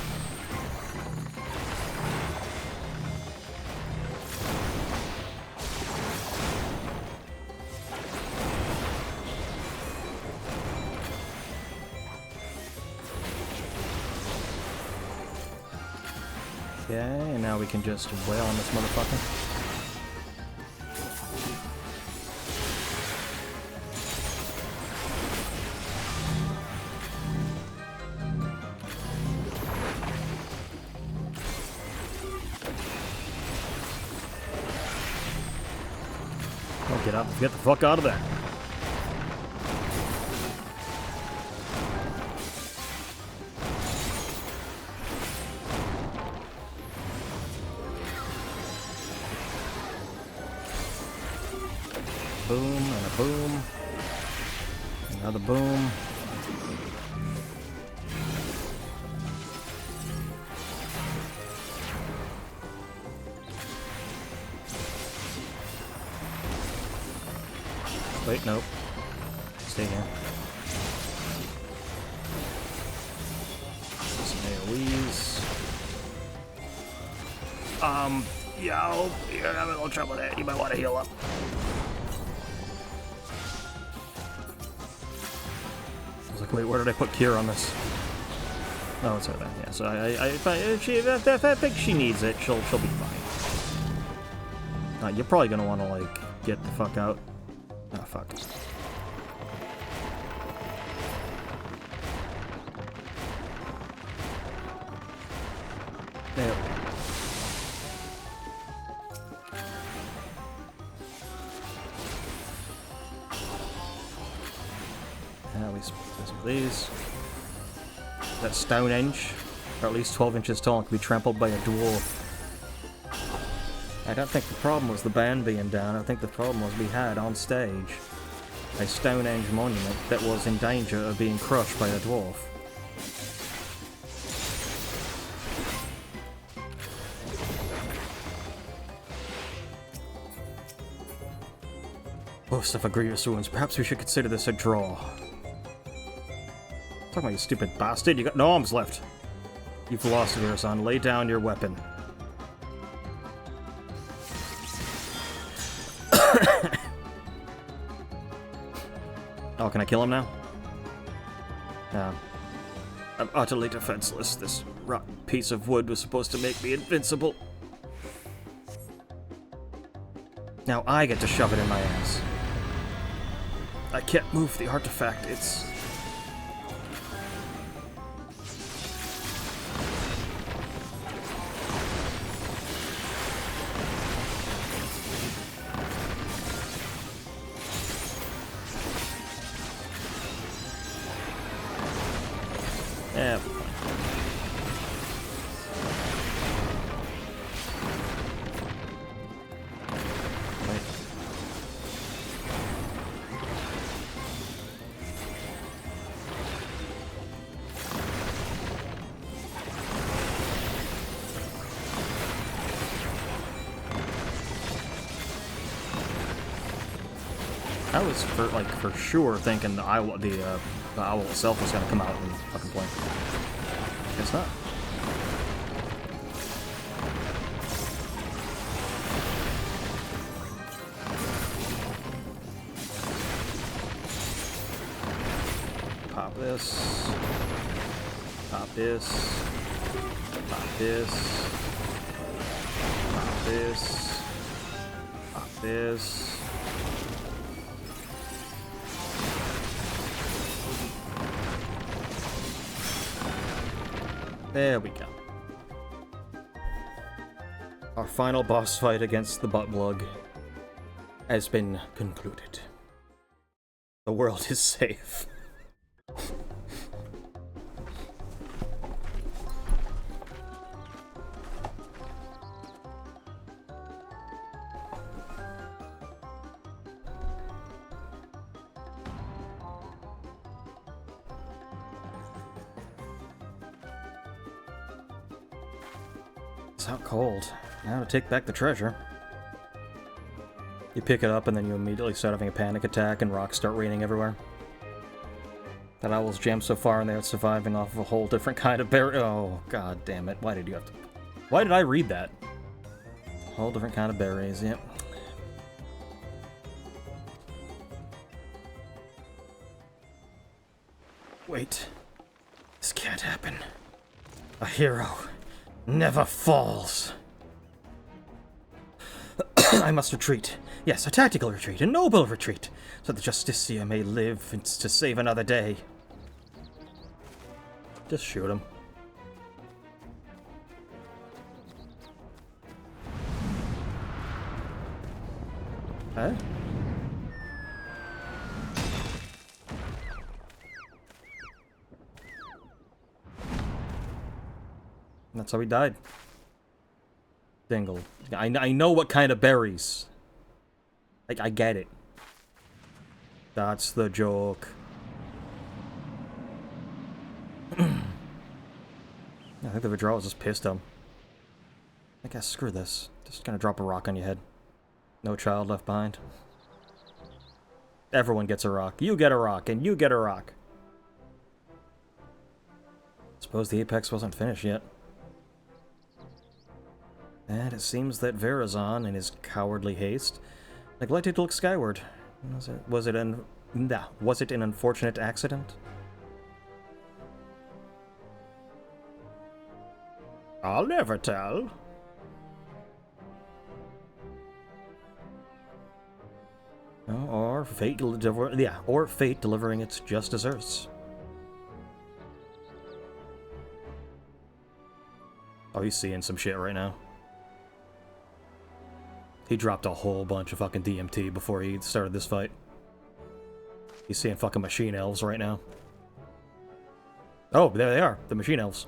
Okay, and now we can just wail on this motherfucker. Oh, get the fuck out of there. Boom, and a boom. Another boom. Wait, nope. Stay here. Some AoEs. Yo, you're having a little trouble there. You might want to heal up. I was like, wait, where did I put Cure on this? Oh, it's right there. Yeah, so if I think she needs it, she'll be fine. You're probably gonna want to, like, get the fuck out. Oh, fuck. There we go. At least some of these. That Stonehenge, or at least 12 inches tall, and can be trampled by a dwarf. I don't think the problem was the band being down. I think the problem was we had on stage a Stonehenge monument that was in danger of being crushed by a dwarf. Both suffer grievous wounds. Perhaps we should consider this a draw. Talking about, you stupid bastard. You got no arms left. You philosopher, son. Lay down your weapon. Oh, can I kill him now? No. I'm utterly defenseless. This rotten piece of wood was supposed to make me invincible. Now I get to shove it in my ass. I can't move the artifact. It's... yeah. Wait. I was for sure thinking the owl itself was gonna come out and fucking play. Guess not. Pop this. Pop this. Pop this. Pop this. Pop this. There we go. Our final boss fight against the Buttblug has been concluded. The world is safe. It's out cold. Now to take back the treasure. You pick it up and then you immediately start having a panic attack and rocks start raining everywhere. That owl's jammed so far in there it's surviving off of a whole different kind of berry. Oh, god damn it. Why did you have to... Why did I read that? A whole different kind of berries, yep. Wait. This can't happen. A hero never falls. I must retreat. Yes, a tactical retreat, a noble retreat, so the Justicia may live and to save another day. Just shoot him. Huh? That's how he died. Dingle. I know what kind of berries. I get it. That's the joke. I think the withdrawal just pissed him. I guess screw this. Just gonna drop a rock on your head. No child left behind. Everyone gets a rock. You get a rock, and you get a rock. Suppose the apex wasn't finished yet. And it seems that Verazon, in his cowardly haste, neglected to look skyward. Was it an unfortunate accident? I'll never tell. Or fate delivering its just desserts. Oh, he's seeing some shit right now. He dropped a whole bunch of fucking DMT before he started this fight. He's seeing fucking machine elves right now. Oh, there they are, the machine elves.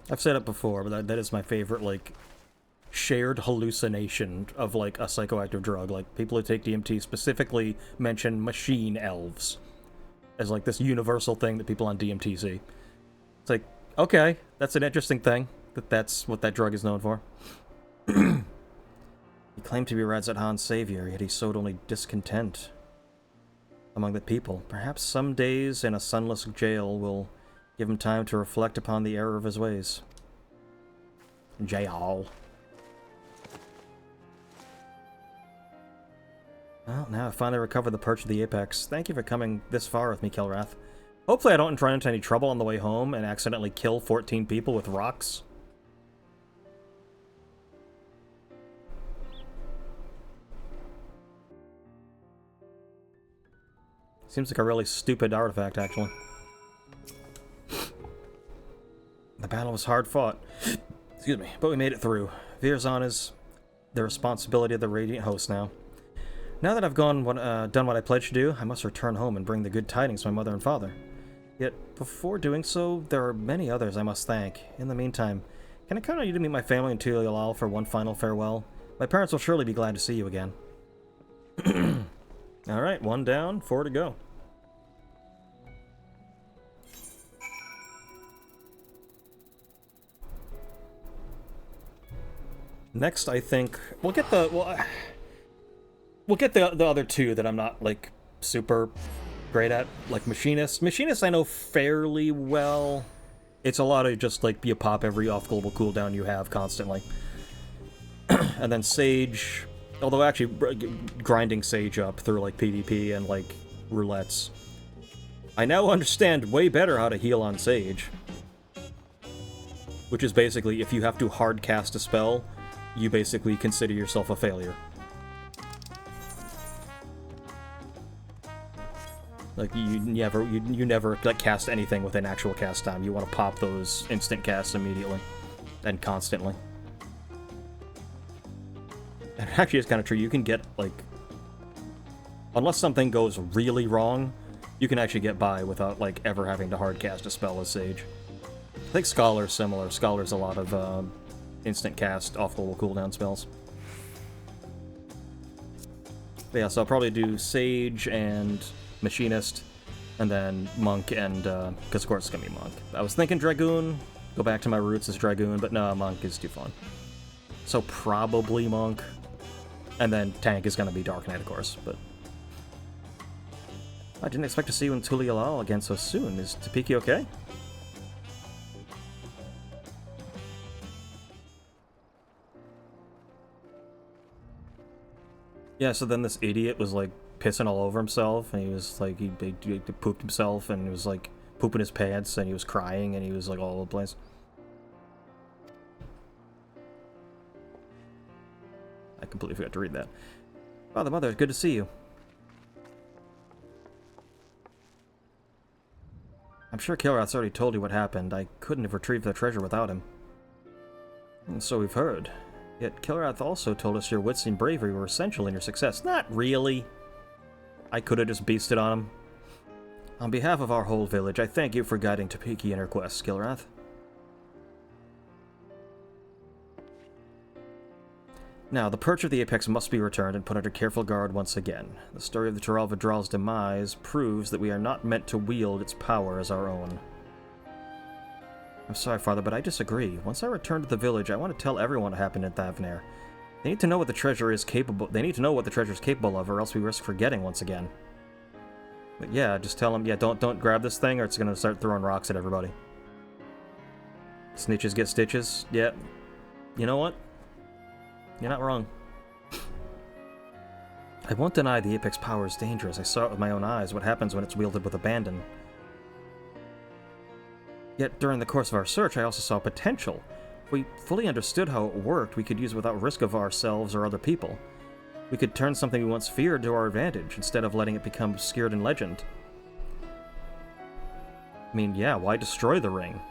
I've said it before, but that is my favorite, like, shared hallucination of, like, a psychoactive drug. Like, people who take DMT specifically mention machine elves as, like, this universal thing that people on DMT see. It's like, okay, that's an interesting thing, that's what that drug is known for. He claimed to be Radzat Han's savior, yet he sowed only discontent among the people. Perhaps some days in a sunless jail will give him time to reflect upon the error of his ways. Jail. Well, now I finally recovered the perch of the apex. Thank you for coming this far with me, Kilrath. Hopefully I don't run into any trouble on the way home and accidentally kill 14 people with rocks. Seems like a really stupid artifact, actually. The battle was hard fought. Excuse me, but we made it through. Verazon is the responsibility of the Radiant Host now. Now that I've done what I pledged to do, I must return home and bring the good tidings to my mother and father. Yet, before doing so, there are many others I must thank. In the meantime, can I count on you to meet my family in Tulialal for one final farewell? My parents will surely be glad to see you again. Alright, 1 down, 4 to go. Next, I think we'll get the other two that I'm not like super great at, like Machinist. Machinist I know fairly well. It's a lot of just like you pop every off global cooldown you have constantly, and then Sage. Although actually grinding Sage up through like PvP and like roulettes, I now understand way better how to heal on Sage, which is basically if you have to hard cast a spell, you basically consider yourself a failure. Like, you never like, cast anything within actual cast time. You want to pop those instant casts immediately. And constantly. And actually, it's kind of true. You can get, like... Unless something goes really wrong, you can actually get by without, like, ever having to hard cast a spell as Sage. I think Scholar's similar. Scholar's a lot of, instant cast off-level cooldown spells. But yeah, so I'll probably do Sage and Machinist, and then Monk and, because of course it's gonna be Monk. I was thinking Dragoon, go back to my roots as Dragoon, but no, Monk is too fun. So probably Monk, and then Tank is gonna be Dark Knight, of course, but... I didn't expect to see you in Tulialal again so soon. Is Topeki okay? Yeah, so then this idiot was, like, pissing all over himself, and he was, like, he pooped himself, and he was, like, pooping his pants, and he was crying, and he was, like, all over the place. I completely forgot to read that. Father, Mother, good to see you. I'm sure Kilrath's already told you what happened. I couldn't have retrieved the treasure without him. And so we've heard. Yet Kilrath also told us your wits and bravery were essential in your success. Not really. I could have just beasted on him. On behalf of our whole village, I thank you for guiding Topeki in her quest, Kilrath. Now, the perch of the Apex must be returned and put under careful guard once again. The story of the Taral Vidral's demise proves that we are not meant to wield its power as our own. I'm sorry, Father, but I disagree. Once I return to the village, I want to tell everyone what happened in Thavnair. They need to know what the treasure is capable. They need to know what the treasure is capable of, or else we risk forgetting once again. But yeah, just tell them, yeah, don't grab this thing, or it's gonna start throwing rocks at everybody. Snitches get stitches. Yeah. You know what? You're not wrong. I won't deny the Apex power is dangerous. I saw it with my own eyes, what happens when it's wielded with abandon. Yet, during the course of our search, I also saw potential. If we fully understood how it worked, we could use it without risk of ourselves or other people. We could turn something we once feared to our advantage, instead of letting it become obscured in legend. I mean, yeah, why destroy the ring?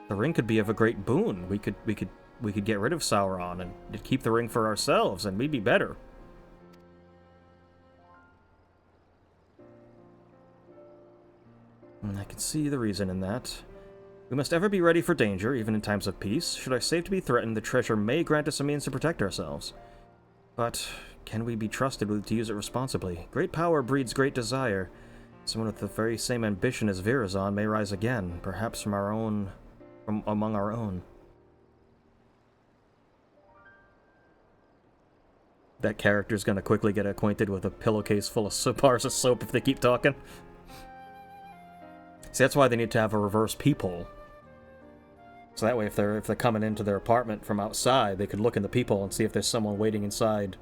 The ring could be of a great boon. We could get rid of Sauron and keep the ring for ourselves, and we'd be better. I can see the reason in that. We must ever be ready for danger, even in times of peace. Should our safety be threatened, the treasure may grant us a means to protect ourselves. But can we be trusted to use it responsibly? Great power breeds great desire. Someone with the very same ambition as Virazon may rise again, perhaps from among our own. That character's gonna quickly get acquainted with a pillowcase full of bars of soap if they keep talking. See, that's why they need to have a reverse peephole. So that way, if they're coming into their apartment from outside, they could look in the peephole and see if there's someone waiting inside,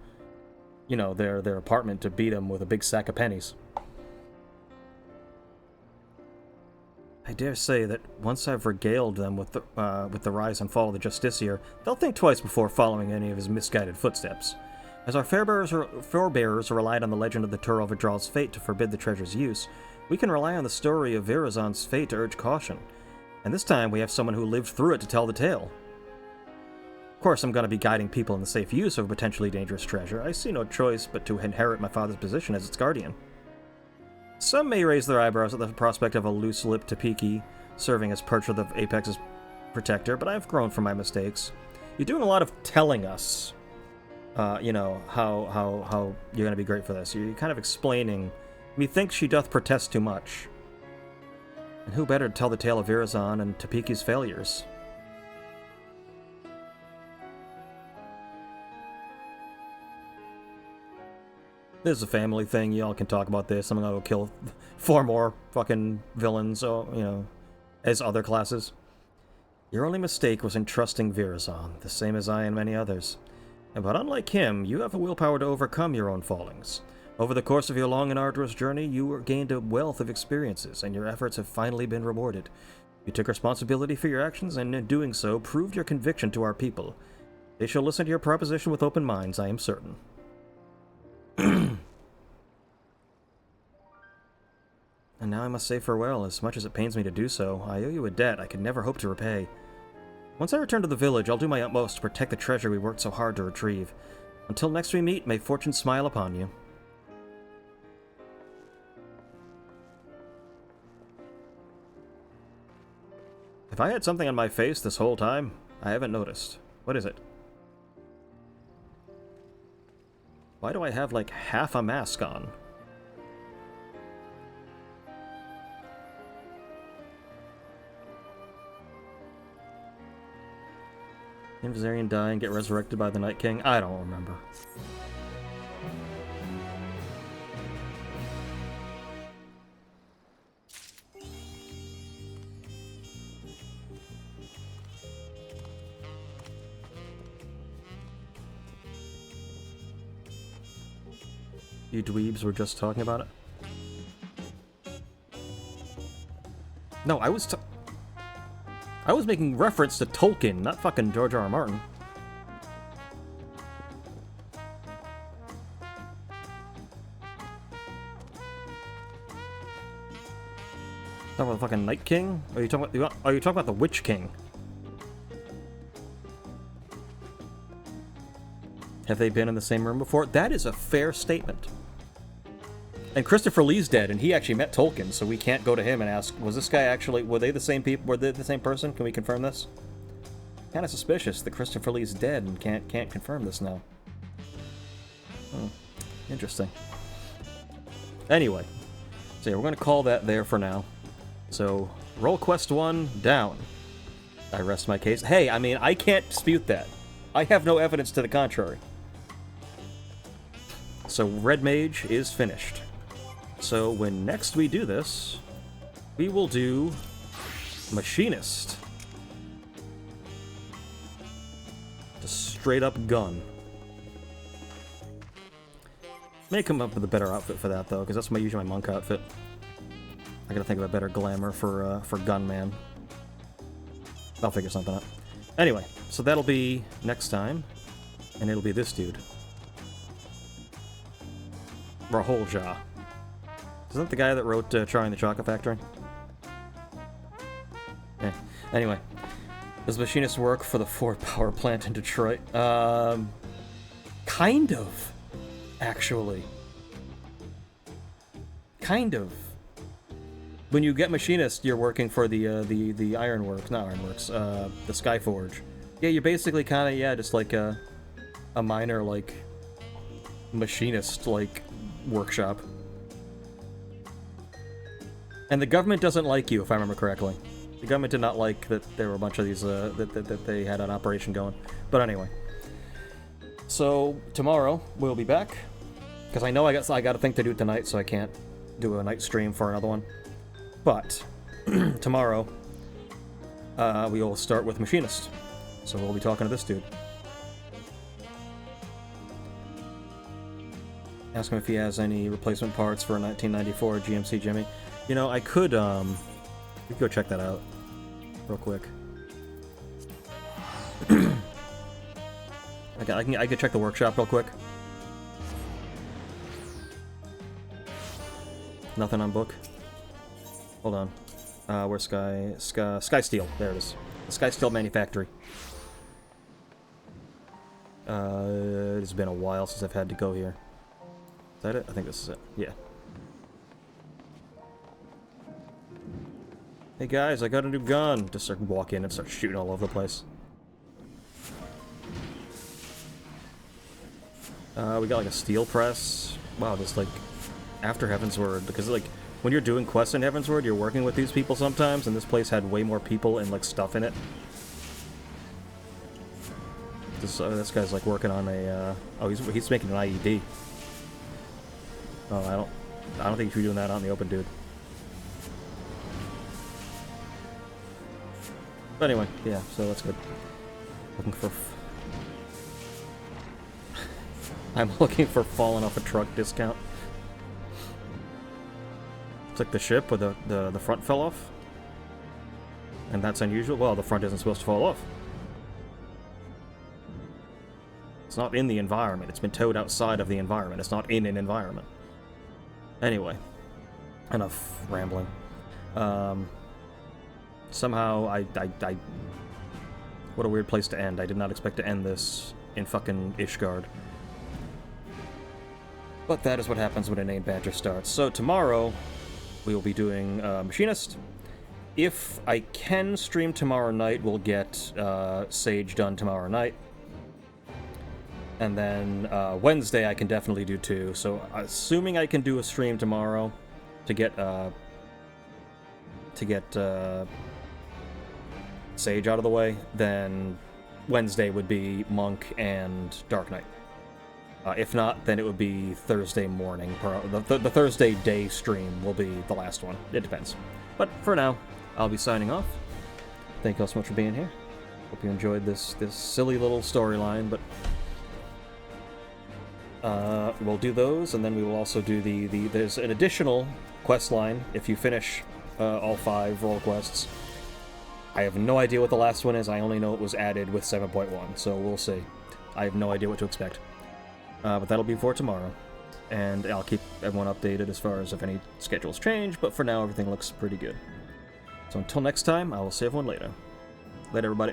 you know, their apartment to beat them with a big sack of pennies. I dare say that once I've regaled them with the rise and fall of the Justiciar, they'll think twice before following any of his misguided footsteps. As our forebears relied on the legend of the Taral Vidral's fate to forbid the treasure's use, we can rely on the story of Virazon's fate to urge caution. And this time we have someone who lived through it to tell the tale. Of course, I'm going to be guiding people in the safe use of a potentially dangerous treasure. I see no choice but to inherit my father's position as its guardian. Some may raise their eyebrows at the prospect of a loose-lipped Topeki serving as perch of the Apex's protector, but I've grown from my mistakes. You're doing a lot of telling us, you know, how you're going to be great for this. You're kind of explaining. Methinks she doth protest too much. And who better to tell the tale of Virazon and Topeki's failures? This is a family thing. Y'all can talk about this. I'm gonna go kill 4 more fucking villains, you know, as other classes. Your only mistake was in trusting Virazon, the same as I and many others. But unlike him, you have the willpower to overcome your own fallings. Over the course of your long and arduous journey, you gained a wealth of experiences, and your efforts have finally been rewarded. You took responsibility for your actions, and in doing so, proved your conviction to our people. They shall listen to your proposition with open minds, I am certain. And now I must say farewell. As much as it pains me to do so, I owe you a debt I could never hope to repay. Once I return to the village, I'll do my utmost to protect the treasure we worked so hard to retrieve. Until next we meet, may fortune smile upon you. If I had something on my face this whole time, I haven't noticed. What is it? Why do I have, like, half a mask on? Can Viserion die and get resurrected by the Night King? I don't remember. You dweebs were just talking about it? No, I was making reference to Tolkien, not fucking George R.R. Martin. Talking about the fucking Night King? Are you talking about the Witch King? Have they been in the same room before? That is a fair statement. And Christopher Lee's dead, and he actually met Tolkien, so we can't go to him and ask, was this guy actually, were they the same people, were they the same person? Can we confirm this? Kind of suspicious that Christopher Lee's dead and can't confirm this now. Hmm. Interesting. Anyway, so yeah, we're going to call that there for now. So, roll quest 1, down. I rest my case. Hey, I mean, I can't dispute that. I have no evidence to the contrary. So, Red Mage is finished. So, when next we do this, we will do Machinist. Just straight up gun. May come up with a better outfit for that, though, because that's usually my monk outfit. I gotta think of a better glamour for gunman. I'll figure something out. Anyway, so that'll be next time, and it'll be this dude. Rahulja. Isn't that the guy that wrote Charlie and the Chocolate Factory? Yeah. Anyway, does Machinist work for the Ford power plant in Detroit? Kind of. Actually. Kind of. When you get Machinist, you're working for the Ironworks, not Ironworks, the Skyforge. Yeah, you're basically kind of, yeah, just like a minor, like, machinist, like, workshop. And the government doesn't like you, if I remember correctly. The government did not like that there were a bunch of these, that they had an operation going. But anyway. So, tomorrow, we'll be back. Because I know I got a thing to do tonight, so I can't do a night stream for another one. But, tomorrow, we will start with Machinist. So we'll be talking to this dude. Ask him if he has any replacement parts for a 1994 GMC Jimmy. You know, I could, we could go check that out real quick. I could check the workshop real quick. Nothing on book. Hold on. Where's Sky Steel? There it is. The Sky Steel Manufactory. It's been a while since I've had to go here. Is that it? I think this is it. Yeah. Hey guys, I got a new gun! Just start walk in and start shooting all over the place. We got like a steel press. Wow, this like after Heavensward, because like when you're doing quests in Heavensward, you're working with these people sometimes, and this place had way more people and like stuff in it. This guy's like working on a. Oh, he's making an IED. Oh, I don't think you should be doing that out in the open, dude. But anyway, yeah, so that's good. Looking for. I'm looking for falling off a truck discount. It's like the ship where the front fell off. And that's unusual. Well, the front isn't supposed to fall off. It's not in the environment. It's been towed outside of the environment. It's not in an environment. Anyway. Enough rambling. Somehow, what a weird place to end. I did not expect to end this in fucking Ishgard. But that is what happens when a named badger starts. So tomorrow, we will be doing Machinist. If I can stream tomorrow night, we'll get Sage done tomorrow night. And then Wednesday I can definitely do 2. So assuming I can do a stream tomorrow to get Sage out of the way, then Wednesday would be Monk and Dark Knight. If not, then it would be Thursday morning. The Thursday day stream will be the last one. It depends. But for now, I'll be signing off. Thank you all so much for being here. Hope you enjoyed this silly little storyline, but we'll do those, and then we will also do there's an additional quest line if you finish all 5 role quests. I have no idea what the last one is. I only know it was added with 7.1, so we'll see. I have no idea what to expect. But that'll be for tomorrow. And I'll keep everyone updated as far as if any schedules change, but for now everything looks pretty good. So until next time, I will see everyone later. Later, everybody.